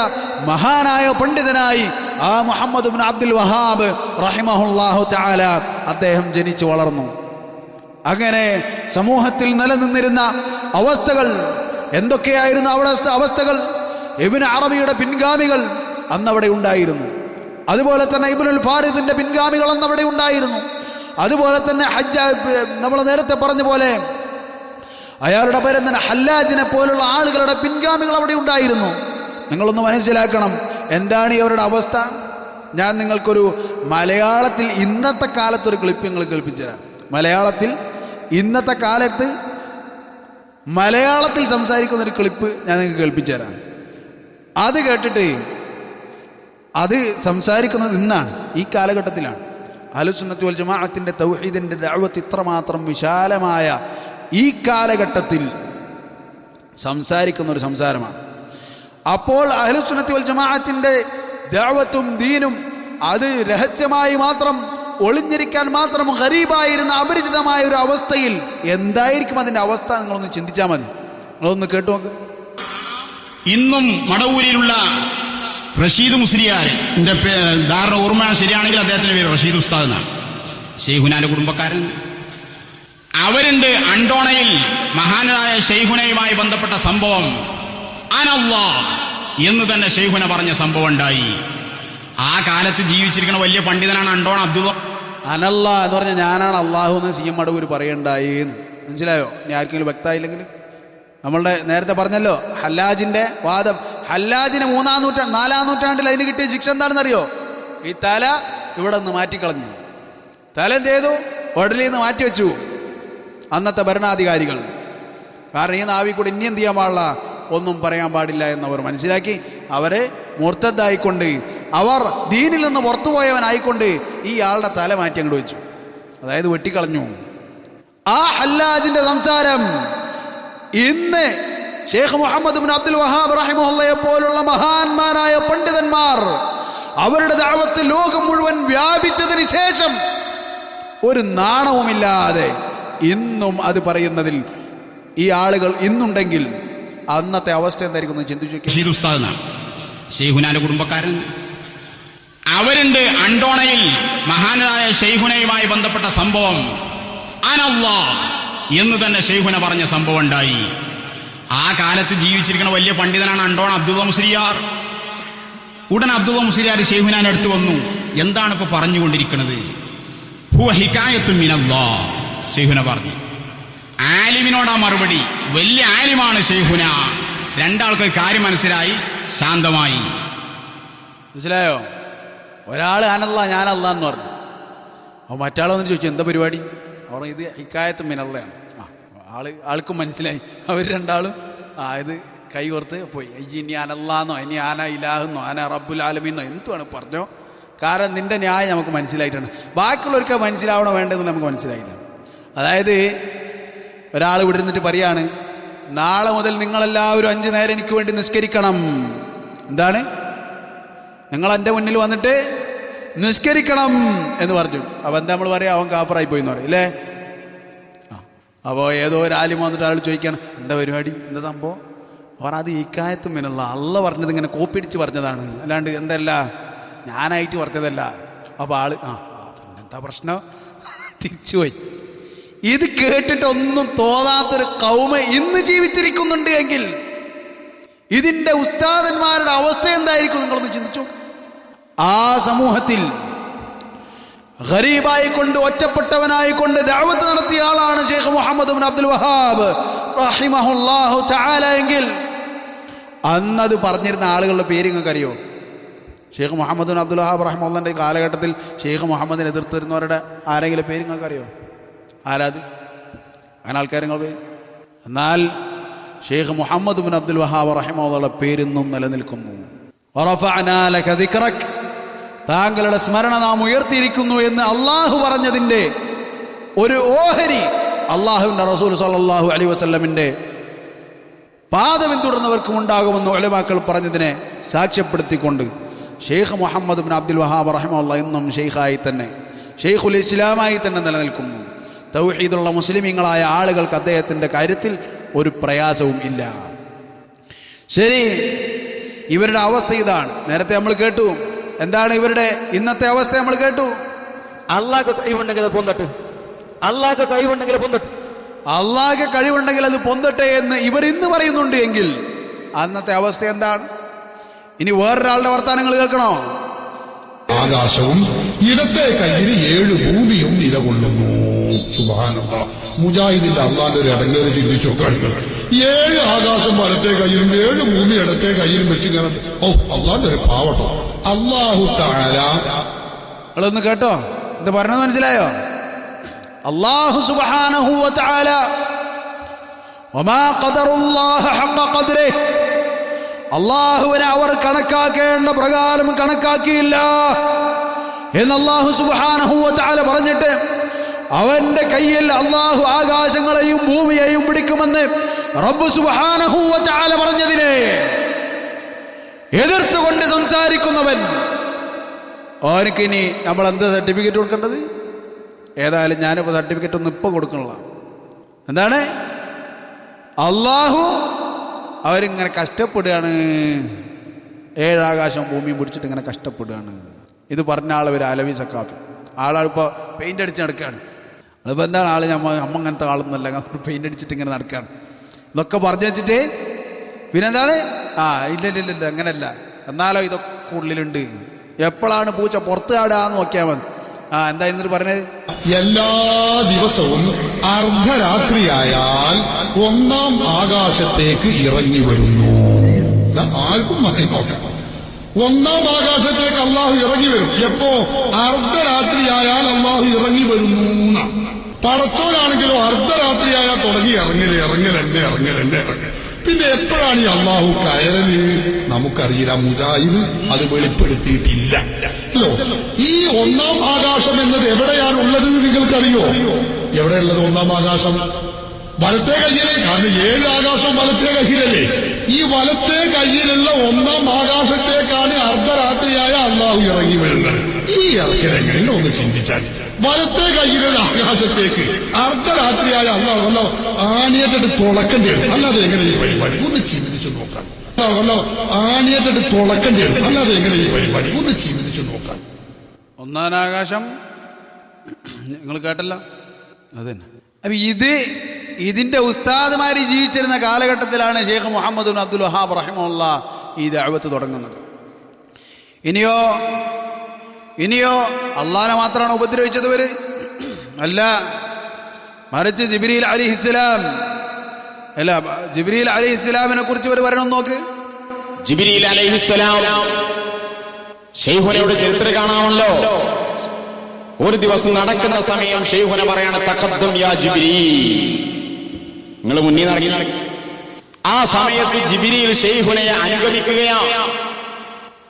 മഹാനായ പണ്ഡിതനായി ആ മുഹമ്മദ് ഇബ്നു അബ്ദുൽ വഹാബ് റഹിമഹുല്ലാഹു തആല അദ്ദേഹം ജനിച്ചു വളർന്നു. അങ്ങനെ സമൂഹത്തിൽ നിലനിന്നിരുന്ന അവസ്ഥകൾ എന്തൊക്കെയായിരുന്നു? അവിടെ അവസ്ഥകൾ ഇബ്നു അറബിയുടെ പിൻഗാമികൾ അന്നവിടെ ഉണ്ടായിരുന്നു. അതുപോലെ തന്നെ ഇബ്നുൽ ഫാരിദിന്റെ പിൻഗാമികൾ അന്നവിടെ ഉണ്ടായിരുന്നു. അതുപോലെ തന്നെ നമ്മൾ നേരത്തെ പറഞ്ഞ പോലെ അയാളുടെ പേര് തന്നെ ഹല്ലാജിനെ പോലുള്ള ആളുകളുടെ പിൻഗാമികൾ അവിടെ ഉണ്ടായിരുന്നു. നിങ്ങളൊന്ന് മനസ്സിലാക്കണം, എന്താണ് ഈ അവരുടെ അവസ്ഥ. ഞാൻ നിങ്ങൾക്കൊരു മലയാളത്തിൽ ഇന്നത്തെ കാലത്തൊരു ക്ലിപ്പ് നിങ്ങൾ കേൾപ്പിച്ചു തരാം. മലയാളത്തിൽ ഇന്നത്തെ കാലത്ത് മലയാളത്തിൽ സംസാരിക്കുന്നൊരു ക്ലിപ്പ് ഞാൻ നിങ്ങൾക്ക് കേൾപ്പിച്ചു തരാം. അത് കേട്ടിട്ട് അത് സംസാരിക്കുന്നത് ഇന്നാണ്, ഈ കാലഘട്ടത്തിലാണ്. അഹ്ലുസുന്നത്തി വൽ ജമാഅത്തിന്റെ തൗഹീദിന്റെ ദഅവത്ത് ഇത്രമാത്രം വിശാലമായ ഈ കാലഘട്ടത്തിൽ സംസാരിക്കുന്ന ഒരു സംസാരമാണ്. അപ്പോൾ അഹ്ലുസുന്നത്തി വൽ ജമാഅത്തിന്റെ ദഅവത്തും ദീനും അത് രഹസ്യമായി മാത്രം ഒളിഞ്ഞിരിക്കാൻ മാത്രം ഗരീബായിരുന്ന അപരിചിതമായ ഒരു അവസ്ഥയിൽ എന്തായിരിക്കും അതിൻ്റെ അവസ്ഥ? നിങ്ങളൊന്ന് ചിന്തിച്ചാൽ മതി. നിങ്ങളൊന്ന് കേട്ടു നോക്ക്. ഇന്നും മടവൂരിലുള്ള റഷീദ് മുസ്ലിയാർ എന്റെ ധാരണ ഓർമ്മ ശരിയാണെങ്കിൽ അദ്ദേഹത്തിന്റെ പേര് റഷീദ് ഉസ്താദ് എന്നാണ്. ഷെയ്ഖുനാന്റെ കുടുംബക്കാരൻ. അവരുണ്ട് അണ്ടോണയിൽ മഹാനായ ഷെയ്ഖുനയുമായി ബന്ധപ്പെട്ട സംഭവം. അനല്ലാ എന്ന് തന്നെ ഷെയ്ഖുന പറഞ്ഞ സംഭവം ഉണ്ടായി. ആ കാലത്ത് ജീവിച്ചിരിക്കുന്ന വലിയ പണ്ഡിതനാണ് അണ്ടോണ അബ്ദുള്ള. അനല്ല എന്ന് പറഞ്ഞാൽ ഞാനാണ് അള്ളാഹു എന്ന് സി എം മടവൂർ പറയണ്ടായി എന്ന് മനസ്സിലായോ? ഇനി ആർക്കെങ്കിലും വ്യക്തമായില്ലെങ്കിൽ നമ്മളുടെ നേരത്തെ പറഞ്ഞല്ലോ ഹല്ലാജിന്റെ വാദം. ഹല്ലാജിന് 4-ാം നൂറ്റാണ്ടിൽ അതിന് കിട്ടിയ ശിക്ഷ എന്താണെന്നറിയോ? ഈ തല ഇവിടെ നിന്ന് മാറ്റിക്കളഞ്ഞു. തല എന്ത് ചെയ്തു? ഉടലിൽ നിന്ന് മാറ്റിവെച്ചു അന്നത്തെ ഭരണാധികാരികൾ. കാരണം ഈ നാവിൽ കൂടെ ഇനി എന്ത് ചെയ്യാൻ പാടില്ല, ഒന്നും പറയാൻ പാടില്ല എന്നവർ മനസ്സിലാക്കി അവരെ മുർത്തദ്ദായിക്കൊണ്ട്, അവർ ദീനിൽ നിന്ന് പുറത്തുപോയവനായിക്കൊണ്ട് ഈ ആളുടെ തല മാറ്റി അങ്ങോട്ട് വെച്ചു, അതായത് വെട്ടിക്കളഞ്ഞു. ആ ഹല്ലാജിന്റെ സംസാരം ഇന്ന് ഷെയ്ഖ് മുഹമ്മദ് ബിൻ അബ്ദുൽ വഹാബ് റഹിമഹുള്ളയെ പോലുള്ള മഹാന്മാരായ പണ്ഡിതന്മാർ അവരുടെ ദഅവത്ത് ലോകം മുഴുവൻ വ്യാപിച്ചതിന് ശേഷം ഒരു നാണവുമില്ലാതെ ഇന്നും അത് പറയുന്നതിൽ ഈ ആളുകൾ ഇന്നുണ്ടെങ്കിൽ അന്നത്തെ അവസ്ഥ എന്തായിരിക്കും ചിന്തിച്ചു. റഷീദ് ഉസ്താദ് എന്നാണ് ഷെയ്ഖുനാന്റെ കുടുംബക്കാരൻ. അവരുണ്ട് അണ്ടോണയിൽ മഹാനായ ഷെയ്ഖുനയുമായി ബന്ധപ്പെട്ട സംഭവം. അനല്ലാ എന്ന് തന്നെ ഷെയ്ഖുന പറഞ്ഞ സംഭവം ഉണ്ടായി. ആ കാലത്ത് ജീവിച്ചിരിക്കുന്ന വലിയ പണ്ഡിതനാണ് അണ്ടോണ അബ്ദുള്ള മുസ്ലിയാർ. ഉടൻ അബ്ദുള്ള മുസ്ലിയാർ ഷെയ്ഖുനാന്റെ അടുത്ത് വന്നു. എന്താണ് ഇപ്പൊ പറഞ്ഞുകൊണ്ടിരിക്കുന്നത്? ഹുവ ഹികായത്തുൻ മിനല്ലാഹ് ഷെയ്ഖുന പറഞ്ഞു. ആലിമിനോടാ മറുപടി. വലിയ ആലിമാണ് ഷെയ്ഖുന. രണ്ടാൾക്ക് കാര്യം മനസ്സിലായി, ശാന്തമായി. മനസ്സിലായോ? ഒരാൾ അനല്ല ഞാനല്ല എന്ന് പറഞ്ഞു. അപ്പോൾ മറ്റാൾ വന്നിട്ട് ചോദിച്ചു എന്താ പരിപാടി? അവർ ഇത് ഹിക്കായത്ത് മിനല്ലയാണ്. ആൾക്കും മനസ്സിലായി. അവർ രണ്ടാളും ഇത് കൈ ഓർത്ത് പോയി. ഇനി അനല്ലാന്നോ ഇനി ആന ഇലാഹെന്നോ ആന റബ്ബുൽ ആലമീന്നോ എന്തുവാണ് പറഞ്ഞോ. കാരണം നിന്റെ ന്യായം നമുക്ക് മനസ്സിലായിട്ടാണ്. ബാക്കിയുള്ളവർക്ക് മനസ്സിലാവണോ വേണ്ടതെന്ന് നമുക്ക് മനസ്സിലായില്ല. അതായത് ഒരാൾ ഇവിടെ ഇരുന്നിട്ട് പറയാണ് നാളെ മുതൽ നിങ്ങളെല്ലാവരും 5 നേരം എനിക്ക് വേണ്ടി നിസ്കരിക്കണം. എന്താണ്? നിങ്ങൾ എൻ്റെ മുന്നിൽ വന്നിട്ട് നിസ്കരിക്കണം എന്ന് പറഞ്ഞു. അപ്പോൾ എന്താ നമ്മൾ പറയാം? അവൻ കാഫറായി പോയി എന്ന് പറയും അല്ലേ? അപ്പോൾ ഏതോ ഒരു ആലിം വന്നിട്ട് ആൾ ചോദിക്കുകയാണ് എന്താ പരിപാടി, എന്താ സംഭവം? അവർ അത് ഇക്കായത്തും മിനല്ല, അള്ള പറഞ്ഞത് ഇങ്ങനെ കോപ്പിടിച്ച് പറഞ്ഞതാണ്, അല്ലാണ്ട് എന്തല്ല ഞാനായിട്ട് പറഞ്ഞതല്ല. അപ്പോൾ ആള് പിന്നെന്താ പ്രശ്നം? തിരിച്ചുപോയി. ഇത് കേട്ടിട്ടൊന്നും തോന്നാത്തൊരു കൗമ ഇന്ന് ജീവിച്ചിരിക്കുന്നുണ്ട് എങ്കിൽ ഇതിന്റെ ഉസ്താദന്മാരുടെ അവസ്ഥ എന്തായിരിക്കും നിങ്ങളൊന്ന് ചിന്തിച്ചു. ആ സമൂഹത്തിൽ ഗരീബായിക്കൊണ്ട് ഒറ്റപ്പെട്ടവനായിക്കൊണ്ട് ദഅവത്ത് നടത്തിയ ആളാണ് ഷെയ്ഖ് മുഹമ്മദ് ബിൻ അബ്ദുൽ വഹാബ് റഹിമഹുല്ലാഹു തആല എങ്കിൽ അന്നത് പറഞ്ഞിരുന്ന ആളുകളുടെ പേര് നിങ്ങൾക്ക് അറിയോ? ഷെയ്ഖ് മുഹമ്മദ് ബിൻ അബ്ദുൽ വഹാബ് റഹിമഹുല്ലാന്റെ കാലഘട്ടത്തിൽ ഷെയ്ഖ് മുഹമ്മദിനെ എതിർത്തിരുന്നവരുടെ ആരെങ്കിലും പേര് നിങ്ങൾക്ക് അറിയോ? ആരാത്? അങ്ങനെ ആൾക്കാർ നിങ്ങൾ പേര്. എന്നാൽ ഷെയ്ഖ് മുഹമ്മദ് ബിൻ അബ്ദുൽ വഹാബ് റഹിമഹുള്ളയുടെ പേരിന്നും നിലനിൽക്കുന്നു. വറഫഅനാ ലക ദിക്റക്, താങ്കളുടെ സ്മരണ നാം ഉയർത്തിയിരിക്കുന്നു എന്ന് അള്ളാഹു പറഞ്ഞതിൻ്റെ ഒരു ഓഹരി അള്ളാഹുവിൻ്റെ റസൂൽ സല്ലല്ലാഹു അലൈഹി വസല്ലമിൻ്റെ പാത പിന്തുടർന്നവർക്കും ഉണ്ടാകുമെന്ന് ഉലമാക്കൾ പറഞ്ഞതിനെ സാക്ഷ്യപ്പെടുത്തിക്കൊണ്ട് ഷെയ്ഖ് മുഹമ്മദ് ബിൻ അബ്ദുൽ വഹാബ് റഹിമഹുള്ള ഇന്നും ഷെയ്ഖായി തന്നെ, ഷെയ്ഖുൽ ഇസ്ലാമായി തന്നെ നിലനിൽക്കുന്നു. തൗഹീദുള്ള മുസ്ലിമീങ്ങളായ ആളുകൾക്ക് അദ്ദേഹത്തിൻ്റെ കാര്യത്തിൽ ഒരു പ്രയാസവും ഇല്ല. ശരി, ഇവരുടെ അവസ്ഥ ഇതാണ്. നേരത്തെ നമ്മൾ കേട്ടു. എന്താണ് ഇവരുടെ ഇന്നത്തെ അവസ്ഥ? നമ്മൾ കേട്ടു. അള്ളാഹ്ക്ക് കഴിവുണ്ടെങ്കിൽ അത് പൊന്തട്ട്, അള്ളാഹ്ക്ക് കഴിവുണ്ടെങ്കിൽ പൊന്തട്ട്, അള്ളാഹ്ക്ക് കഴിവുണ്ടെങ്കിൽ അത് പൊന്തട്ടെ എന്ന് ഇവർ ഇന്ന് പറയുന്നുണ്ട് എങ്കിൽ അന്നത്തെ അവസ്ഥ എന്താണ്? ഇനി വേറൊരാളുടെ വർത്താനങ്ങൾ കേൾക്കണോ? ആകാശവും ഇടത്തെ കയ്യിൽ 7 ഭൂമിയും നിലകൊള്ളുന്നു. സുബ്ഹാനല്ലാഹ്. മുജാഹിദിന്റെ അള്ളാന്റെ ഒരു ഇടങ്ങേറ് ചിന്തിച്ചു നോക്കുകയാണെങ്കിൽ 7 ആകാശം വലത്തെ കയ്യിലും 7 ഭൂമി ഇടത്തെ കയ്യിലും വെച്ച് ഇങ്ങനെ അള്ളാന്റെ ഒരു പാവട്ടോ. അല്ലാഹു തആല നിങ്ങളൊന്ന് കേട്ടോ, ഇത് പറഞ്ഞത് മനസ്സിലായോ? അല്ലാഹു സുബ്ഹാനഹു വ തആല വമാ ഖദറുല്ലാഹ ഹഖ ഖദ്രിഹി, അല്ലാഹുവിനെ അവർ കണക്കാക്കേണ്ട പ്രകാരം കണക്കാക്കിയില്ല എന്ന് അല്ലാഹു സുബ്ഹാനഹു വ തആല പറഞ്ഞിട്ട് അവന്റെ കയ്യിൽ അല്ലാഹു ആകാശങ്ങളെയും ഭൂമിയെയും പിടിക്കുമെന്ന് റബ്ബ് സുബ്ഹാനഹു വ തആല പറഞ്ഞതിനെ എതിർത്തുകൊണ്ട് സംസാരിക്കുന്നവൻ അവനക്കിനി നമ്മൾ എന്ത് സർട്ടിഫിക്കറ്റ് കൊടുക്കേണ്ടത്? ഏതായാലും ഞാനിപ്പോൾ സർട്ടിഫിക്കറ്റ് ഒന്നും ഇപ്പം കൊടുക്കണില്ല. എന്താണ്? അള്ളാഹു അവരിങ്ങനെ കഷ്ടപ്പെടുകയാണ് 7 ആകാശം ഭൂമിയും പിടിച്ചിട്ട് ഇങ്ങനെ കഷ്ടപ്പെടുകയാണ്. ഇത് പറഞ്ഞ ആൾ ഒരു അലവി സക്കാത്ത് ആളിപ്പോൾ പെയിൻ്റ് അടിച്ച് നടക്കുകയാണ്. അതിപ്പോൾ എന്താണ് ആൾ അമ്മ അങ്ങനത്തെ ആളൊന്നുമല്ല, പെയിൻ്റ് അടിച്ചിട്ട് ഇങ്ങനെ നടക്കുകയാണ്. ഇതൊക്കെ പറഞ്ഞു വെച്ചിട്ട് പിന്നെന്താണ് ഇല്ല അങ്ങനെയല്ല, എന്നാലോ ഇതൊക്കെ ഉള്ളിലുണ്ട്. എപ്പോഴാണ് പൂച്ച പുറത്ത് ചാടാന്ന് നോക്കിയാൽ മതി. എന്തായിരുന്നു പറഞ്ഞത്? എല്ലാ ദിവസവും അർദ്ധരാത്രിയായാൽ 1-ാം ആകാശത്തേക്ക് ഇറങ്ങി വരുന്നു. ആർക്കും മതി നോക്കാം. 1-ാം ആകാശത്തേക്ക് അള്ളാഹു ഇറങ്ങി വരും. എപ്പോ? അർദ്ധരാത്രിയായാൽ അള്ളാഹു ഇറങ്ങി വരുന്നു. പടച്ചോനാണെങ്കിലോ അർദ്ധരാത്രിയായാൽ തുടങ്ങി ഇറങ്ങൽ. പിന്നെ എപ്പോഴാണ് ഈ അള്ളാഹു കയറല്? നമുക്കറിയില്ല. മുജാഹിദ് അത് വെളിപ്പെടുത്തിയിട്ടില്ല. ഈ 1-ാം ആകാശം എന്നത് എവിടെയാണുള്ളത് നിങ്ങൾക്കറിയോ? എവിടെയുള്ളത് 1-ാം ആകാശം? വലത്തെ കയ്യിലെ. കാരണം 7 ആകാശം വലത്തെ കയ്യിലല്ലേ. ഈ വലത്തെ കയ്യിലുള്ള 1-ാം ആകാശത്തേക്കാണ് അർദ്ധരാത്രിയായ അള്ളാഹു ഇറങ്ങി വരുന്നത്. ഈ ഇറക്കലെങ്ങനെ ഒന്ന് ചിന്തിച്ചാൽ, വലത്തെ കയ്യിലുള്ള ആകാശത്തേക്ക് അർദ്ധരാത്രിയായ അള്ളാഹു ആണിയേറ്റിട്ട് തുളക്കേണ്ടി വരും. അല്ലാതെ എങ്ങനെ ഈ പരിപാടി? ഒന്ന് ചിന്തിച്ചു നോക്കാം. ആണിയേറ്റിട്ട് തുളക്കേണ്ടി വരും. അല്ലാതെ എങ്ങനെ ഈ പരിപാടി? ഒന്ന് ചിന്തിച്ചു നോക്കാം. 1-ാം ആകാശം നിങ്ങൾ കേട്ടല്ലോ, അതന്നെ. അപ്പൊ ഇതിന്റെ ഉസ്താദ്മാര് ജീവിച്ചിരുന്ന കാലഘട്ടത്തിലാണ് ഷെയ്ഖ് മുഹമ്മദ് ബിൻ അബ്ദുൽ വഹാബ് റഹിമഹുല്ലാ ഈ ദഅവത്ത് തുടങ്ങുന്നത്. ഇനിയോ അള്ളാഹനെ മാത്രമാണ് ഉപദ്രവിച്ചത് അല്ല, മറിച്ച് ജിബ്രീൽ അലൈഹിസ്സലാമിനെ കുറിച്ച് ഇവർ പറയണം. നോക്ക്, ജിബ്രീൽ അലൈഹിസ്സലാം ശൈഖുനയുടെ ചരിത്രം കാണാമല്ലോ. ഒരു ദിവസം നടക്കുന്ന സമയം ശൈഖുന പറയാണ്, തഖദ്ദം യാ ജിബ്രീൽ, നിങ്ങൾ മുന്നിൽ നടക്കി. ആ സമയത്ത് ജിബ്രീൽ ശൈഖുനയെ അനുഗമിക്കുകയാണ്.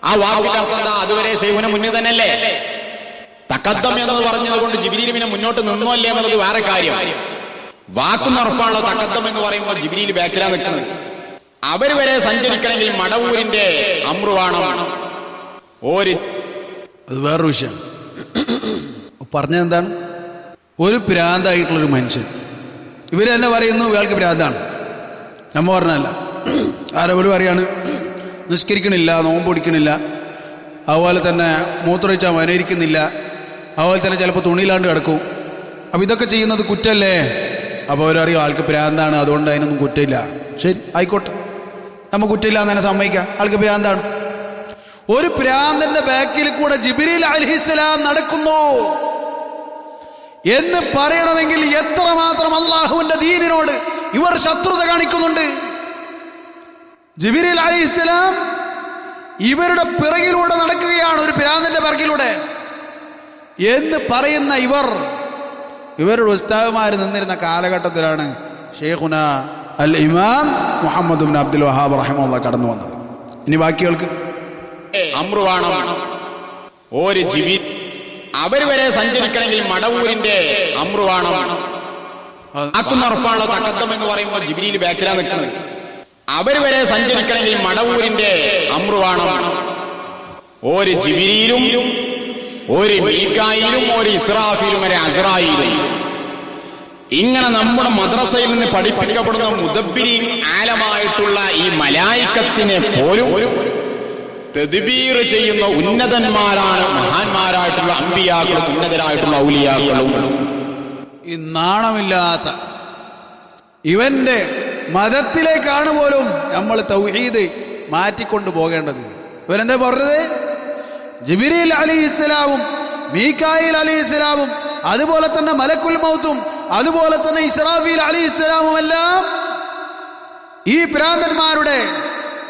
ആ വാക്കിന്റെ അർത്ഥം എന്താ? അതുവരെ ശൈഖുന മുന്നിൽ തന്നെയല്ലേ. തഖദ്ദം എന്നത് പറഞ്ഞത് കൊണ്ട് ജിബ്രീൽ പിന്നെ മുന്നോട്ട് നിന്നോ അല്ലേ എന്നുള്ളത് വേറെ കാര്യം. വാക്കുന്നുറപ്പാണല്ലോ. തഖദ്ദം എന്ന് പറയുമ്പോൾ ജിബ്രീൽ ബാക്കിലാ നിൽക്കുന്നത്. അവർ വരെ സഞ്ചരിക്കണമെങ്കിൽ മടവൂരിന്റെ അമ്രുവാണം. അത് വേറൊരു വിഷയം. പറഞ്ഞതെന്താണ്? ഒരു ഭ്രാന്തായിട്ടുള്ളൊരു മനുഷ്യൻ. ഇവരെന്നെ പറയുന്നു ഇയാൾക്ക് ഭ്രാന്താണ്. നമ്മ പറഞ്ഞല്ല. ആരവരും പറയാണ് നിസ്കരിക്കണില്ല, നോമ്പ് പിടിക്കണില്ല, അതുപോലെ തന്നെ മൂത്രമൊഴിച്ചാൽ മനയിരിക്കുന്നില്ല, അതുപോലെ തന്നെ ചിലപ്പോൾ തുണിയിലാണ്ട് കിടക്കും. അപ്പം ഇതൊക്കെ ചെയ്യുന്നത് കുറ്റല്ലേ? അപ്പോൾ അവരറിയും ആൾക്ക് ഭ്രാന്താണ്, അതുകൊണ്ട് അതിനൊന്നും കുറ്റമില്ല. ശരി, ആയിക്കോട്ടെ, നമ്മൾ കുറ്റമില്ല എന്ന് തന്നെ സമ്മതിക്കാം. ആൾക്ക് ഭ്രാന്താണ്. ഒരു ഭ്രാന്തന്റെ ബാക്കിൽ കൂടെ ജിബ്രീൽ അലൈഹിസ്സലാം നടക്കുന്നു എന്ന് പറയണമെങ്കിൽ എത്രമാത്രം അള്ളാഹുവിന്റെ ദീനിനോട് ഇവർ ശത്രുത കാണിക്കുന്നുണ്ട്. ജിബ്രീൽ അലൈഹിസ്സലാം ഇവരുടെ പിറകിലൂടെ നടക്കുകയാണ്, ഒരു ഭ്രാന്തന്റെ പിറകിലൂടെ എന്ന് പറയുന്ന ഇവരുടെ ഉസ്താദുമാർ നിന്നിരുന്ന കാലഘട്ടത്തിലാണ് ഷെയ്ഖുന അൽ ഇമാം മുഹമ്മദ് ബിൻ അബ്ദുൽ വഹാബ് റഹിമഹുല്ലാഹ് കടന്നു വന്നത്. ഇനി ബാക്കികൾക്ക് അമ്രുവാണം ഒരു ജിബിരി. അവർ വരെ സഞ്ചരിക്കണമെങ്കിൽ മടവൂരിന്റെ അമ്രുവാണം. ആക്കുന്നുറപ്പാണല്ലോ. തഖദ്ദം എന്ന് പറയുമ്പോൾ ജിബ്രീൽ ബാക്കിലാ നിൽക്കുന്നത്. അവർ വരെ സഞ്ചരിക്കണമെങ്കിൽ മടവൂരിന്റെ അമ്രുവാണം. ഒരു ജിബ്രീലും ഒരു മീകായിലും ഒരു ഇസ്രാഫീലും ഒരു അസ്റായീലും. ഇങ്ങനെ നമ്മുടെ മദ്രസയിൽ നിന്ന് പഠിപ്പിക്കപ്പെടുന്ന മുദബ്ബിരീൻ ആലമായിട്ടുള്ള ഈ മലായിക്കത്തിനെ പോലും തദ്ബീർ ചെയ്യുന്ന ഉന്നതന്മാരാണ് മഹാന്മാരായിട്ടുള്ള അമ്പിയാക്കളും ഉന്നതരായിട്ടുള്ള ഔലിയാക്കളും. ഈ നാണമില്ലാത്ത ഇവന്റെ മതത്തിലേക്കാണ് പോലും നമ്മൾ തൗഹീദ് മാറ്റിക്കൊണ്ടു പോകേണ്ടത്. ഇവരെന്താ പറഞ്ഞത്? ജിബ്രീൽ അലൈഹിസ്സലാമും മീകായിൽ അലൈഹിസ്സലാമും അതുപോലെ തന്നെ മലക്കുൽ മൗത്തും അതുപോലെ തന്നെ ഇസ്രാഫീൽ അലൈഹിസ്സലാമും എല്ലാം ഈ ഭ്രാന്തന്മാരുടെ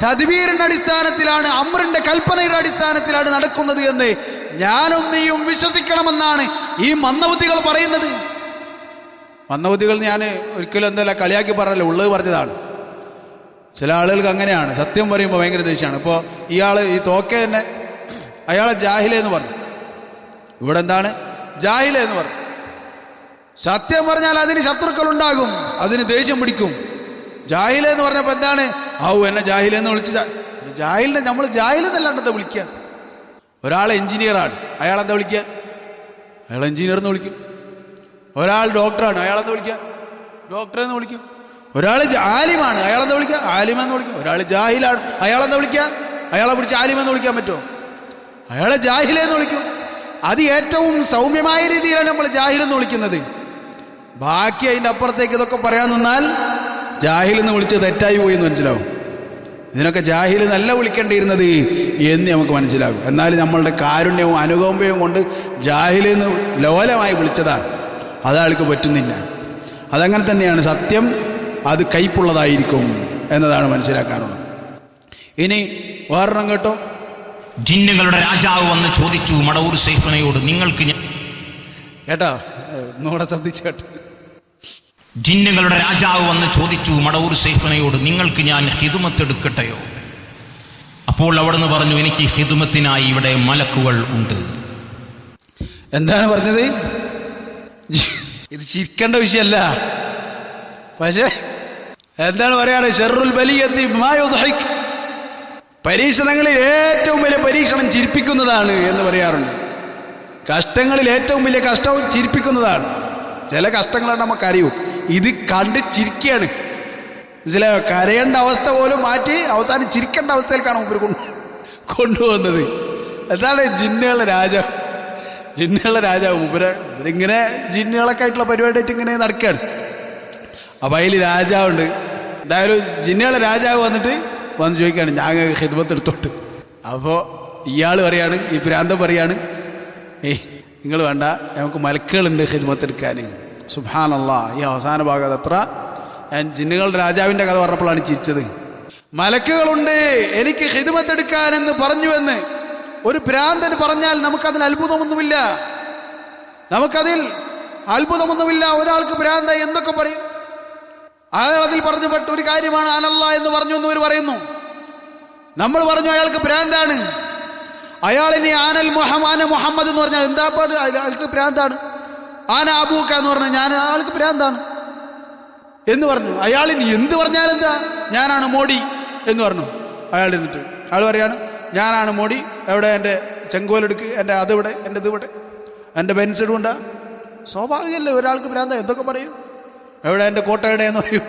തദ്ബീറിന്റെ അടിസ്ഥാനത്തിലാണ്, അമ്രിന്റെ കൽപ്പനയുടെ അടിസ്ഥാനത്തിലാണ് നടക്കുന്നത് എന്ന് ഞാനും നീയും വിശ്വസിക്കണമെന്നാണ് ഈ മന്ദബുദ്ധികൾ പറയുന്നത്. മന്ദബുദ്ധികൾ ഞാൻ ഒരിക്കലും എന്തല്ല കളിയാക്കി പറഞ്ഞല്ലോ, ഉള്ളത് പറഞ്ഞതാണ്. ചില ആളുകൾക്ക് അങ്ങനെയാണ്, സത്യം പറയുമ്പോൾ ഭയങ്കര ദേഷ്യമാണ്. ഇപ്പോൾ ഇയാൾ ഈ തോക്കെ തന്നെ അയാളെ ജാഹില എന്ന് പറഞ്ഞു. ഇവിടെ എന്താണ് ജാഹില എന്ന് പറഞ്ഞു? സത്യം പറഞ്ഞാൽ അതിന് ശത്രുക്കൾ ഉണ്ടാകും, അതിന് ദേഷ്യം പിടിക്കും. ജാഹില എന്ന് പറഞ്ഞപ്പോൾ എന്താണ്? എന്നെ ജാഹില എന്ന് വിളിച്ച് ജാഹിലിനെ നമ്മൾ ജാഹിലെന്നല്ലാണ്ട് എന്താ വിളിക്കുക? ഒരാൾ എഞ്ചിനീയറാണ്, അയാളെന്താ വിളിക്കുക? അയാൾ എഞ്ചിനീയർ എന്ന് വിളിക്കും. ഒരാൾ ഡോക്ടറാണ്, അയാളെന്താ വിളിക്കുക? ഡോക്ടർ എന്ന് വിളിക്കും. ഒരാൾ ആലിമാണ്, അയാളെന്താ വിളിക്കുക? ആലിമെന്ന് വിളിക്കും. ഒരാൾ ജാഹിലാണ്, അയാളെന്താ വിളിക്കുക? അയാളെ പിടിച്ച് ആലിമെന്ന് വിളിക്കാൻ പറ്റുമോ? അയാളെ ജാഹിലെന്ന് വിളിക്കും. അത് ഏറ്റവും സൗമ്യമായ രീതിയിലാണ് നമ്മൾ ജാഹിലെന്ന് വിളിക്കുന്നത്. ബാക്കി അതിൻ്റെ അപ്പുറത്തേക്ക് ഇതൊക്കെ പറയാൻ നിന്നാൽ ജാഹിലെന്ന് വിളിച്ച് തെറ്റായി പോയി എന്ന് മനസ്സിലാവും. ഇതിനൊക്കെ ജാഹിൽ നല്ല വിളിക്കേണ്ടിയിരുന്നത് എന്ന് നമുക്ക് മനസ്സിലാകും. എന്നാൽ നമ്മളുടെ കാരുണ്യവും അനുകമ്പയും കൊണ്ട് ജാഹിലെന്ന് ലോലമായി വിളിച്ചതാണ്. അതാൾക്ക് പറ്റുന്നില്ല. അതങ്ങനെ തന്നെയാണ്. സത്യം അത് കയ്പുള്ളതായിരിക്കും എന്നതാണ് മനസ്സിലാക്കാനുള്ളത്. ഇനി വേറൊരെണ്ണം കേട്ടോ. ജിന്നുകളുടെ രാജാവ് വന്ന് ചോദിച്ചു മടവൂർ ശൈഖുനയോട്, നിങ്ങൾക്ക് കേട്ടോ, ഒന്നുകൂടെ ശ്രദ്ധിച്ചു കേട്ടോ. ജിന്നുകളുടെ രാജാവ് വന്ന് ചോദിച്ചു മടവൂർ ശൈഖുനയോട്, നിങ്ങൾക്ക് ഞാൻ ഹിദുമത്ത് എടുക്കട്ടെയോ? അപ്പോൾ അവിടുന്ന് പറഞ്ഞു, എനിക്ക് ഹിദുമത്തിനായി ഇവിടെ മലക്കുകൾ ഉണ്ട്. എന്താണ് പറഞ്ഞത്? ഇത് ചിരിക്കേണ്ട വിഷയമല്ല. പക്ഷേ എന്താണ് പറയാറ്? ഷർറുൽ ബലിയത്തി മാ യുദ്ഹിക്, പരീക്ഷണങ്ങളിൽ ഏറ്റവും വലിയ പരീക്ഷണം ചിരിപ്പിക്കുന്നതാണ് എന്ന് പറയാറുണ്ട്. കഷ്ടങ്ങളിൽ ഏറ്റവും വലിയ കഷ്ടവും ചിരിപ്പിക്കുന്നതാണ്. ചില കഷ്ടങ്ങളാണ് നമുക്കറിയൂ. ഇത് കണ്ട് ചിരിക്കുകയാണ്. മനസ്സിലായോ? കരയേണ്ട അവസ്ഥ പോലും മാറ്റി അവസാനം ചിരിക്കേണ്ട അവസ്ഥയിലേക്കാണ് മുമ്പ് കൊണ്ടുപോകുന്നത്. എന്താണ്? ജിന്നുകളുടെ രാജാവ്. ജിന്നുകളുടെ രാജാവ് ഇവരിങ്ങനെ ജിന്നുകളൊക്കെ ആയിട്ടുള്ള പരിപാടിയായിട്ട് ഇങ്ങനെ നടക്കുകയാണ്. അപ്പം അതിൽ രാജാവുണ്ട്. എന്തായാലും ജിന്നുകളുടെ രാജാവ് വന്ന് ചോദിക്കുകയാണ്, ഞാൻ ഖിദ്മത്ത് എടുത്തോട്ട്. അപ്പോൾ ഇയാൾ പറയാണ്, ഈ പ്രാന്തം പറയാണ്, നിങ്ങൾ വേണ്ട, നമുക്ക് മലക്കുകളുണ്ട് ഖിദ്മത്ത് എടുക്കാൻ. സുബ്ഹാനല്ലാഹ്. ഈ അവസാന ഭാഗത്ത് അത്ര ഞാൻ ജിന്നുകളുടെ രാജാവിൻ്റെ കഥ പറഞ്ഞപ്പോഴാണ് ചിരിച്ചത്. മലക്കുകളുണ്ട് എനിക്ക് ഖിദ്മത്ത് എടുക്കാനെന്ന് പറഞ്ഞുവെന്ന് ഒരു പ്രാന്തന് പറഞ്ഞാൽ നമുക്കതിൽ അത്ഭുതമൊന്നുമില്ല. ഒരാൾക്ക് പ്രാന്ത എന്തൊക്കെ പറയും. അയാൾ അതിൽ പറഞ്ഞപ്പെട്ട ഒരു കാര്യമാണ് അനല്ല എന്ന് പറഞ്ഞു എന്ന് അവർ പറയുന്നു. നമ്മൾ പറഞ്ഞു അയാൾക്ക് പ്രാന്താണ്. അയാളിനി ആനൽ മുഹമ്മദ് എന്ന് പറഞ്ഞാൽ എന്താ അയാൾക്ക് പ്രാന്താണ്. ആന അബൂക്ക എന്ന് പറഞ്ഞാൽ ആൾക്ക് പ്രാന്താണ് എന്ന് പറഞ്ഞു. അയാളിനി എന്ത് പറഞ്ഞാലെന്താ, ഞാനാണ് മോഡി എന്ന് പറഞ്ഞു. അയാൾ ഇരുന്നിട്ട് അയാൾ പറയാണ്, ഞാനാണ് മോഡി, എവിടെ എൻ്റെ ചെങ്കോലെടുക്ക്, എൻ്റെ അതിവിടെ, എൻ്റെ ഇതിവിടെ, എൻ്റെ ബെൻസ് ഇടുകൊണ്ടാ. സ്വാഭാവികമല്ലേ, ഒരാൾക്ക് പ്രാന്ത എന്തൊക്കെ പറയും. എവിടെ എൻ്റെ കോട്ട എവിടെയെന്ന് പറയും.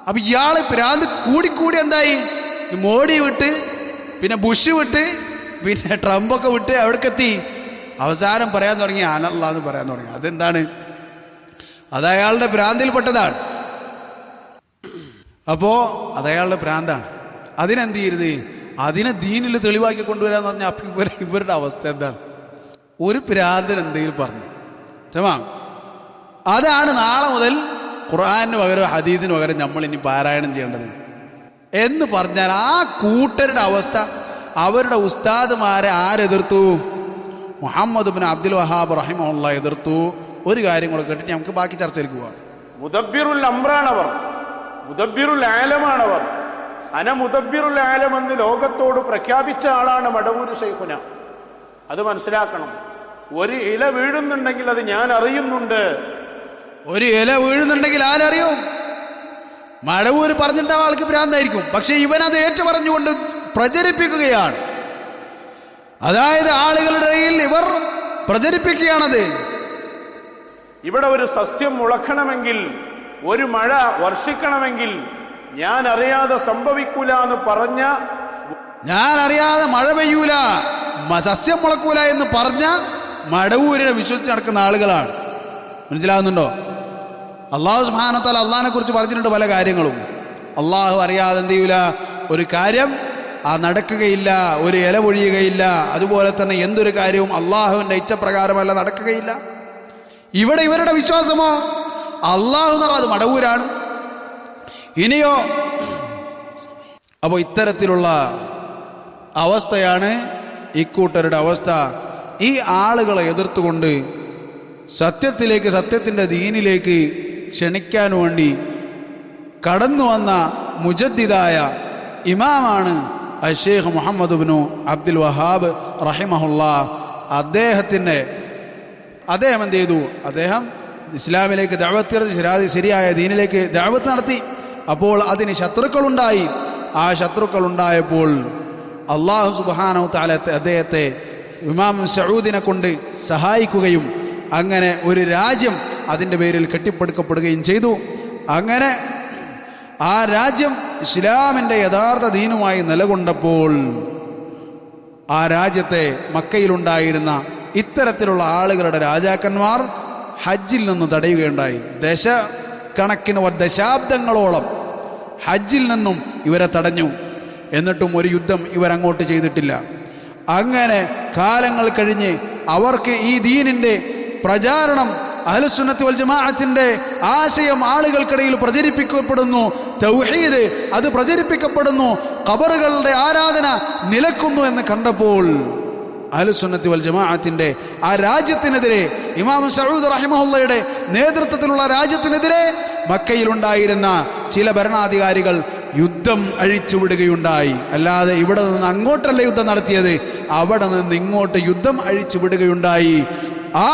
അപ്പം ഇയാൾ പ്രാന്ത് കൂടിക്കൂടി എന്തായി, മോഡി വിട്ട്, പിന്നെ ബുഷ് വിട്ട്, പിന്നെ ട്രംപൊക്കെ വിട്ട് എവിടേക്കെത്തി? അവസാനം പറയാൻ തുടങ്ങി അനല്ല എന്ന് പറയാൻ തുടങ്ങി. അതെന്താണ്? അത് അയാളുടെ ഭ്രാന്തിൽപ്പെട്ടതാണ്. അപ്പോൾ അതയാളുടെ ഭ്രാന്താണ്. അതിനെന്ത് ചെയ്യരുത്? അതിനെ ദീനിൽ തെളിവാക്കി കൊണ്ടുവരാന്ന് പറഞ്ഞാൽ ഇവരുടെ അവസ്ഥ എന്താണ്? ഒരു ഭ്രാന്തൻ എന്തെങ്കിലും പറഞ്ഞു അതാണ് നാളെ മുതൽ ഖുർആനിന് പകരം ഹദീസിന് പകരം നമ്മൾ ഇനി പാരായണം ചെയ്യേണ്ടത് എന്ന് പറഞ്ഞാൽ ആ കൂട്ടരുടെ അവസ്ഥ. അവരുടെ ഉസ്താദുമാരെ ആരെതിർത്തു? മുഹമ്മദ് ബിൻ അബ്ദുൽ വഹാബ് റഹിമഹുല്ലാഹ് എതിർത്തു. ഒരു കാര്യം കൂടെ കേട്ടിട്ട് നമുക്ക് ബാക്കി ചർച്ചയിലേക്ക് പോവാം. മുദബ്ബിറുൽ അംറാണവർ, മുദബ്ബിറുൽ ആലമാണവർ. അന മുദബ്ബിറുൽ ആലം എന്ന് ലോകത്തോട് പ്രഖ്യാപിച്ച ആളാണ് മടവൂർ ശൈഖുന. അത് മനസ്സിലാക്കണം. ഒരു ഇല വീഴുന്നുണ്ടെങ്കിൽ അത് ഞാൻ അറിയുന്നുണ്ട്. ഒരു ഇല വീഴുന്നുണ്ടെങ്കിൽ ആരറിയും? മടവൂർ പറഞ്ഞിട്ട് ആൾക്ക് ഭ്രാന്തായിരിക്കും. പക്ഷെ ഇവനത് ഏറ്റു പറഞ്ഞുകൊണ്ട് പ്രചരിപ്പിക്കുകയാണ്. അതായത് ആളുകളുടെ ഇടയിൽ ഇവർ പ്രചരിപ്പിക്കുകയാണത്. ഇവിടെ ഒരു സസ്യം മുളക്കണമെങ്കിൽ, ഒരു മഴ വർഷിക്കണമെങ്കിൽ ഞാൻ അറിയാതെ സംഭവിക്കൂല എന്ന് പറഞ്ഞ, ഞാൻ അറിയാതെ മഴ പെയ്യൂല, സസ്യം മുളക്കൂല എന്ന് പറഞ്ഞ മടവൂരിനെ വിശ്വസിച്ച് നടക്കുന്ന ആളുകളാണ്. മനസ്സിലാകുന്നുണ്ടോ? അള്ളാഹു സുബ്ഹാനഹു വ തആല അള്ളാഹിനെ കുറിച്ച് പറഞ്ഞിട്ടുണ്ട് പല കാര്യങ്ങളും. അള്ളാഹു അറിയാതെ എന്ത് ചെയ്യൂല, ഒരു കാര്യം നടക്കുകയില്ല, ഒരു ഇല പൊഴിയുകയില്ല. അതുപോലെ തന്നെ എന്തൊരു കാര്യവും അള്ളാഹുവിൻ്റെ ഇച്ഛപ്രകാരമല്ല നടക്കുകയില്ല. ഇവിടെ ഇവരുടെ വിശ്വാസമോ അള്ളാഹു എന്ന് പറഞ്ഞാൽ അത് മടവൂരാണ്. ഇനിയോ അപ്പോൾ ഇത്തരത്തിലുള്ള അവസ്ഥയാണ് ഇക്കൂട്ടരുടെ അവസ്ഥ. ഈ ആളുകളെ എതിർത്തുകൊണ്ട് സത്യത്തിലേക്ക്, സത്യത്തിൻ്റെ ദീനിലേക്ക് ക്ഷണിക്കാൻ വേണ്ടി കടന്നു വന്ന മുജദ്ദിദായ ഇമാമാണ് അശ്ശൈഖ് മുഹമ്മദ് ഇബ്നു അബ്ദുൽ വഹാബ് റഹിമഹുല്ലാഹ്. അദ്ദേഹം എന്ത് ചെയ്തു? അദ്ദേഹം ഇസ്ലാമിലേക്ക് ദഅവത്ത് നടത്തി, ശരിയായ ദീനിലേക്ക് ദഅവത്ത് നടത്തി. അപ്പോൾ അതിന് ശത്രുക്കളുണ്ടായി. ആ ശത്രുക്കളുണ്ടായപ്പോൾ അല്ലാഹു സുബ്ഹാനഹു വ തആല അദ്ദേഹത്തെ ഇമാം സഊദിനെ കൊണ്ട് സഹായിക്കുകയും അങ്ങനെ ഒരു രാജ്യം അതിൻ്റെ പേരിൽ കെട്ടിപ്പടുക്കപ്പെടുകയും ചെയ്തു. അങ്ങനെ ആ രാജ്യം ഇസ്ലാമിൻ്റെ യഥാർത്ഥ ദീനുമായി നിലകൊണ്ടപ്പോൾ ആ രാജ്യത്തെ മക്കയിലുണ്ടായിരുന്ന ഇത്തരത്തിലുള്ള ആളുകളുടെ രാജാക്കന്മാർ ഹജ്ജിൽ നിന്ന് തടയുകയുണ്ടായി. ദശാബ്ദങ്ങളോളം ഹജ്ജിൽ നിന്നും ഇവരെ തടഞ്ഞു. എന്നിട്ടും ഒരു യുദ്ധം ഇവരങ്ങോട്ട് ചെയ്തിട്ടില്ല. അങ്ങനെ കാലങ്ങൾ കഴിഞ്ഞ് അവർക്ക് ഈ ദീനിൻ്റെ പ്രചാരണം, അഹ്ലുസുന്നത്ത് വൽ ജമാഅത്തിന്റെ ആശയം ആളുകൾക്കിടയിൽ പ്രചരിപ്പിക്കപ്പെടുന്നു, തൗഹീദ് അത് പ്രചരിപ്പിക്കപ്പെടുന്നു, ഖബറുകളുടെ ആരാധന നിലക്കുന്നു എന്ന് കണ്ടപ്പോൾ അഹ്ലുസുന്നത്ത് വൽ ജമാഅത്തിന്റെ ആ രാജ്യത്തിനെതിരെ, ഇമാം സഊദ് റഹിമഹുള്ളയുടെ നേതൃത്വത്തിലുള്ള രാജ്യത്തിനെതിരെ മക്കയിലുണ്ടായിരുന്ന ചില ഭരണാധികാരികൾ യുദ്ധം അഴിച്ചുവിടുകയുണ്ടായി. അല്ലാതെ ഇവിടെ നിന്ന് അങ്ങോട്ടല്ല യുദ്ധം നടത്തിയത്, അവിടെ നിന്ന് ഇങ്ങോട്ട് യുദ്ധം അഴിച്ചുവിടുകയുണ്ടായി. ആ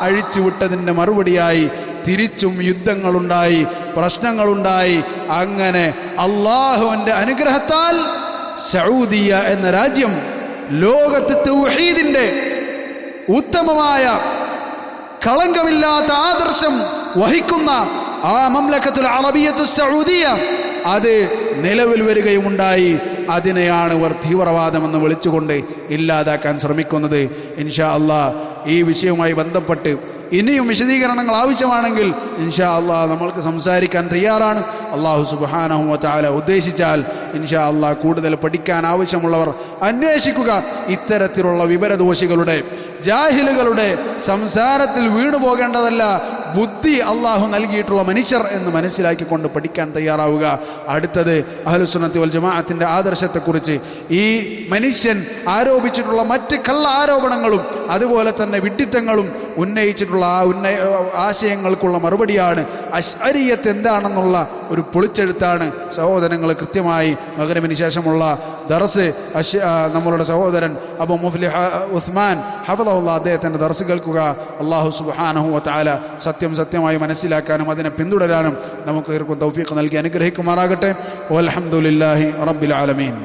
അഴിച്ചുവിട്ടതിൻ്റെ മറുപടിയായി തിരിച്ചും യുദ്ധങ്ങളുണ്ടായി, പ്രശ്നങ്ങളുണ്ടായി. അങ്ങനെ അള്ളാഹുവിൻ്റെ അനുഗ്രഹത്താൽ സഊദിയ എന്ന രാജ്യം ലോകത്ത് തൗഹീദിന്റെ ഉത്തമമായ കളങ്കമില്ലാത്ത ആദർശം വഹിക്കുന്ന ആ മംലക്കത്തുൽ അറബിയ്യത്തു സഊദിയ അത് നിലവിൽ വരികയുമുണ്ടായി. അതിനെയാണ് ഇവർ തീവ്രവാദമെന്ന് വിളിച്ചുകൊണ്ട് ഇല്ലാതാക്കാൻ ശ്രമിക്കുന്നത്. ഇൻഷാ അള്ളാഹ് ഈ വിഷയവുമായി ബന്ധപ്പെട്ട് ഇനിയും വിശദീകരണങ്ങൾ ആവശ്യമാണെങ്കിൽ ഇൻഷാ അള്ളാഹ് നമ്മൾക്ക് സംസാരിക്കാൻ തയ്യാറാണ്. അള്ളാഹു സുബ്ഹാനഹു വ തആല ഉദ്ദേശിച്ചാൽ ഇൻഷാ അള്ളാഹ് കൂടുതൽ പഠിക്കാൻ ആവശ്യമുള്ളവർ അന്വേഷിക്കുക. ഇത്തരത്തിലുള്ള വിവരദോഷികളുടെ, ജാഹിലുകളുടെ സംസാരത്തിൽ വീണു പോകേണ്ടതല്ല. ബുദ്ധി അള്ളാഹു നൽകിയിട്ടുള്ള മനുഷ്യർ എന്ന് മനസ്സിലാക്കിക്കൊണ്ട് പഠിക്കാൻ തയ്യാറാവുക. അടുത്തത് അഹ്ലുസുന്നത്തി വൽ ജമാഅത്തിന്റെ ആദർശത്തെക്കുറിച്ച്, ഈ മനുഷ്യൻ ആരോപിച്ചിട്ടുള്ള മറ്റ് കള്ള ആരോപണങ്ങളും അതുപോലെ തന്നെ വിഡ്ഢിത്തങ്ങളും ഉന്നയിച്ചിട്ടുള്ള ആശയങ്ങൾക്കുള്ള മറുപടിയാണ്. അശ്അരിയത്ത് എന്താണെന്നുള്ള ഒരു പൊളിച്ചെഴുത്താണ് സഹോദരങ്ങൾ കൃത്യമായി മഗ്‌രിബിന് ശേഷമുള്ള ദർസ് നമ്മളുടെ സഹോദരൻ അബു മുഫ്ലിഹ് ഉസ്മാൻ ഹഫദഹുല്ലാഹ് അദ്ദേഹത്തിൻ്റെ ദർസ് കേൾക്കുക. അല്ലാഹു സുബ്ഹാനഹു വ തആല സത്യമായി മനസ്സിലാക്കാനും അതിനെ പിന്തുടരാനും നമുക്ക് തൗഫീഖ് നൽകി അനുഗ്രഹിക്കുമാറാകട്ടെ. വൽഹംദുലില്ലാഹി റബ്ബിൽ ആലമീൻ.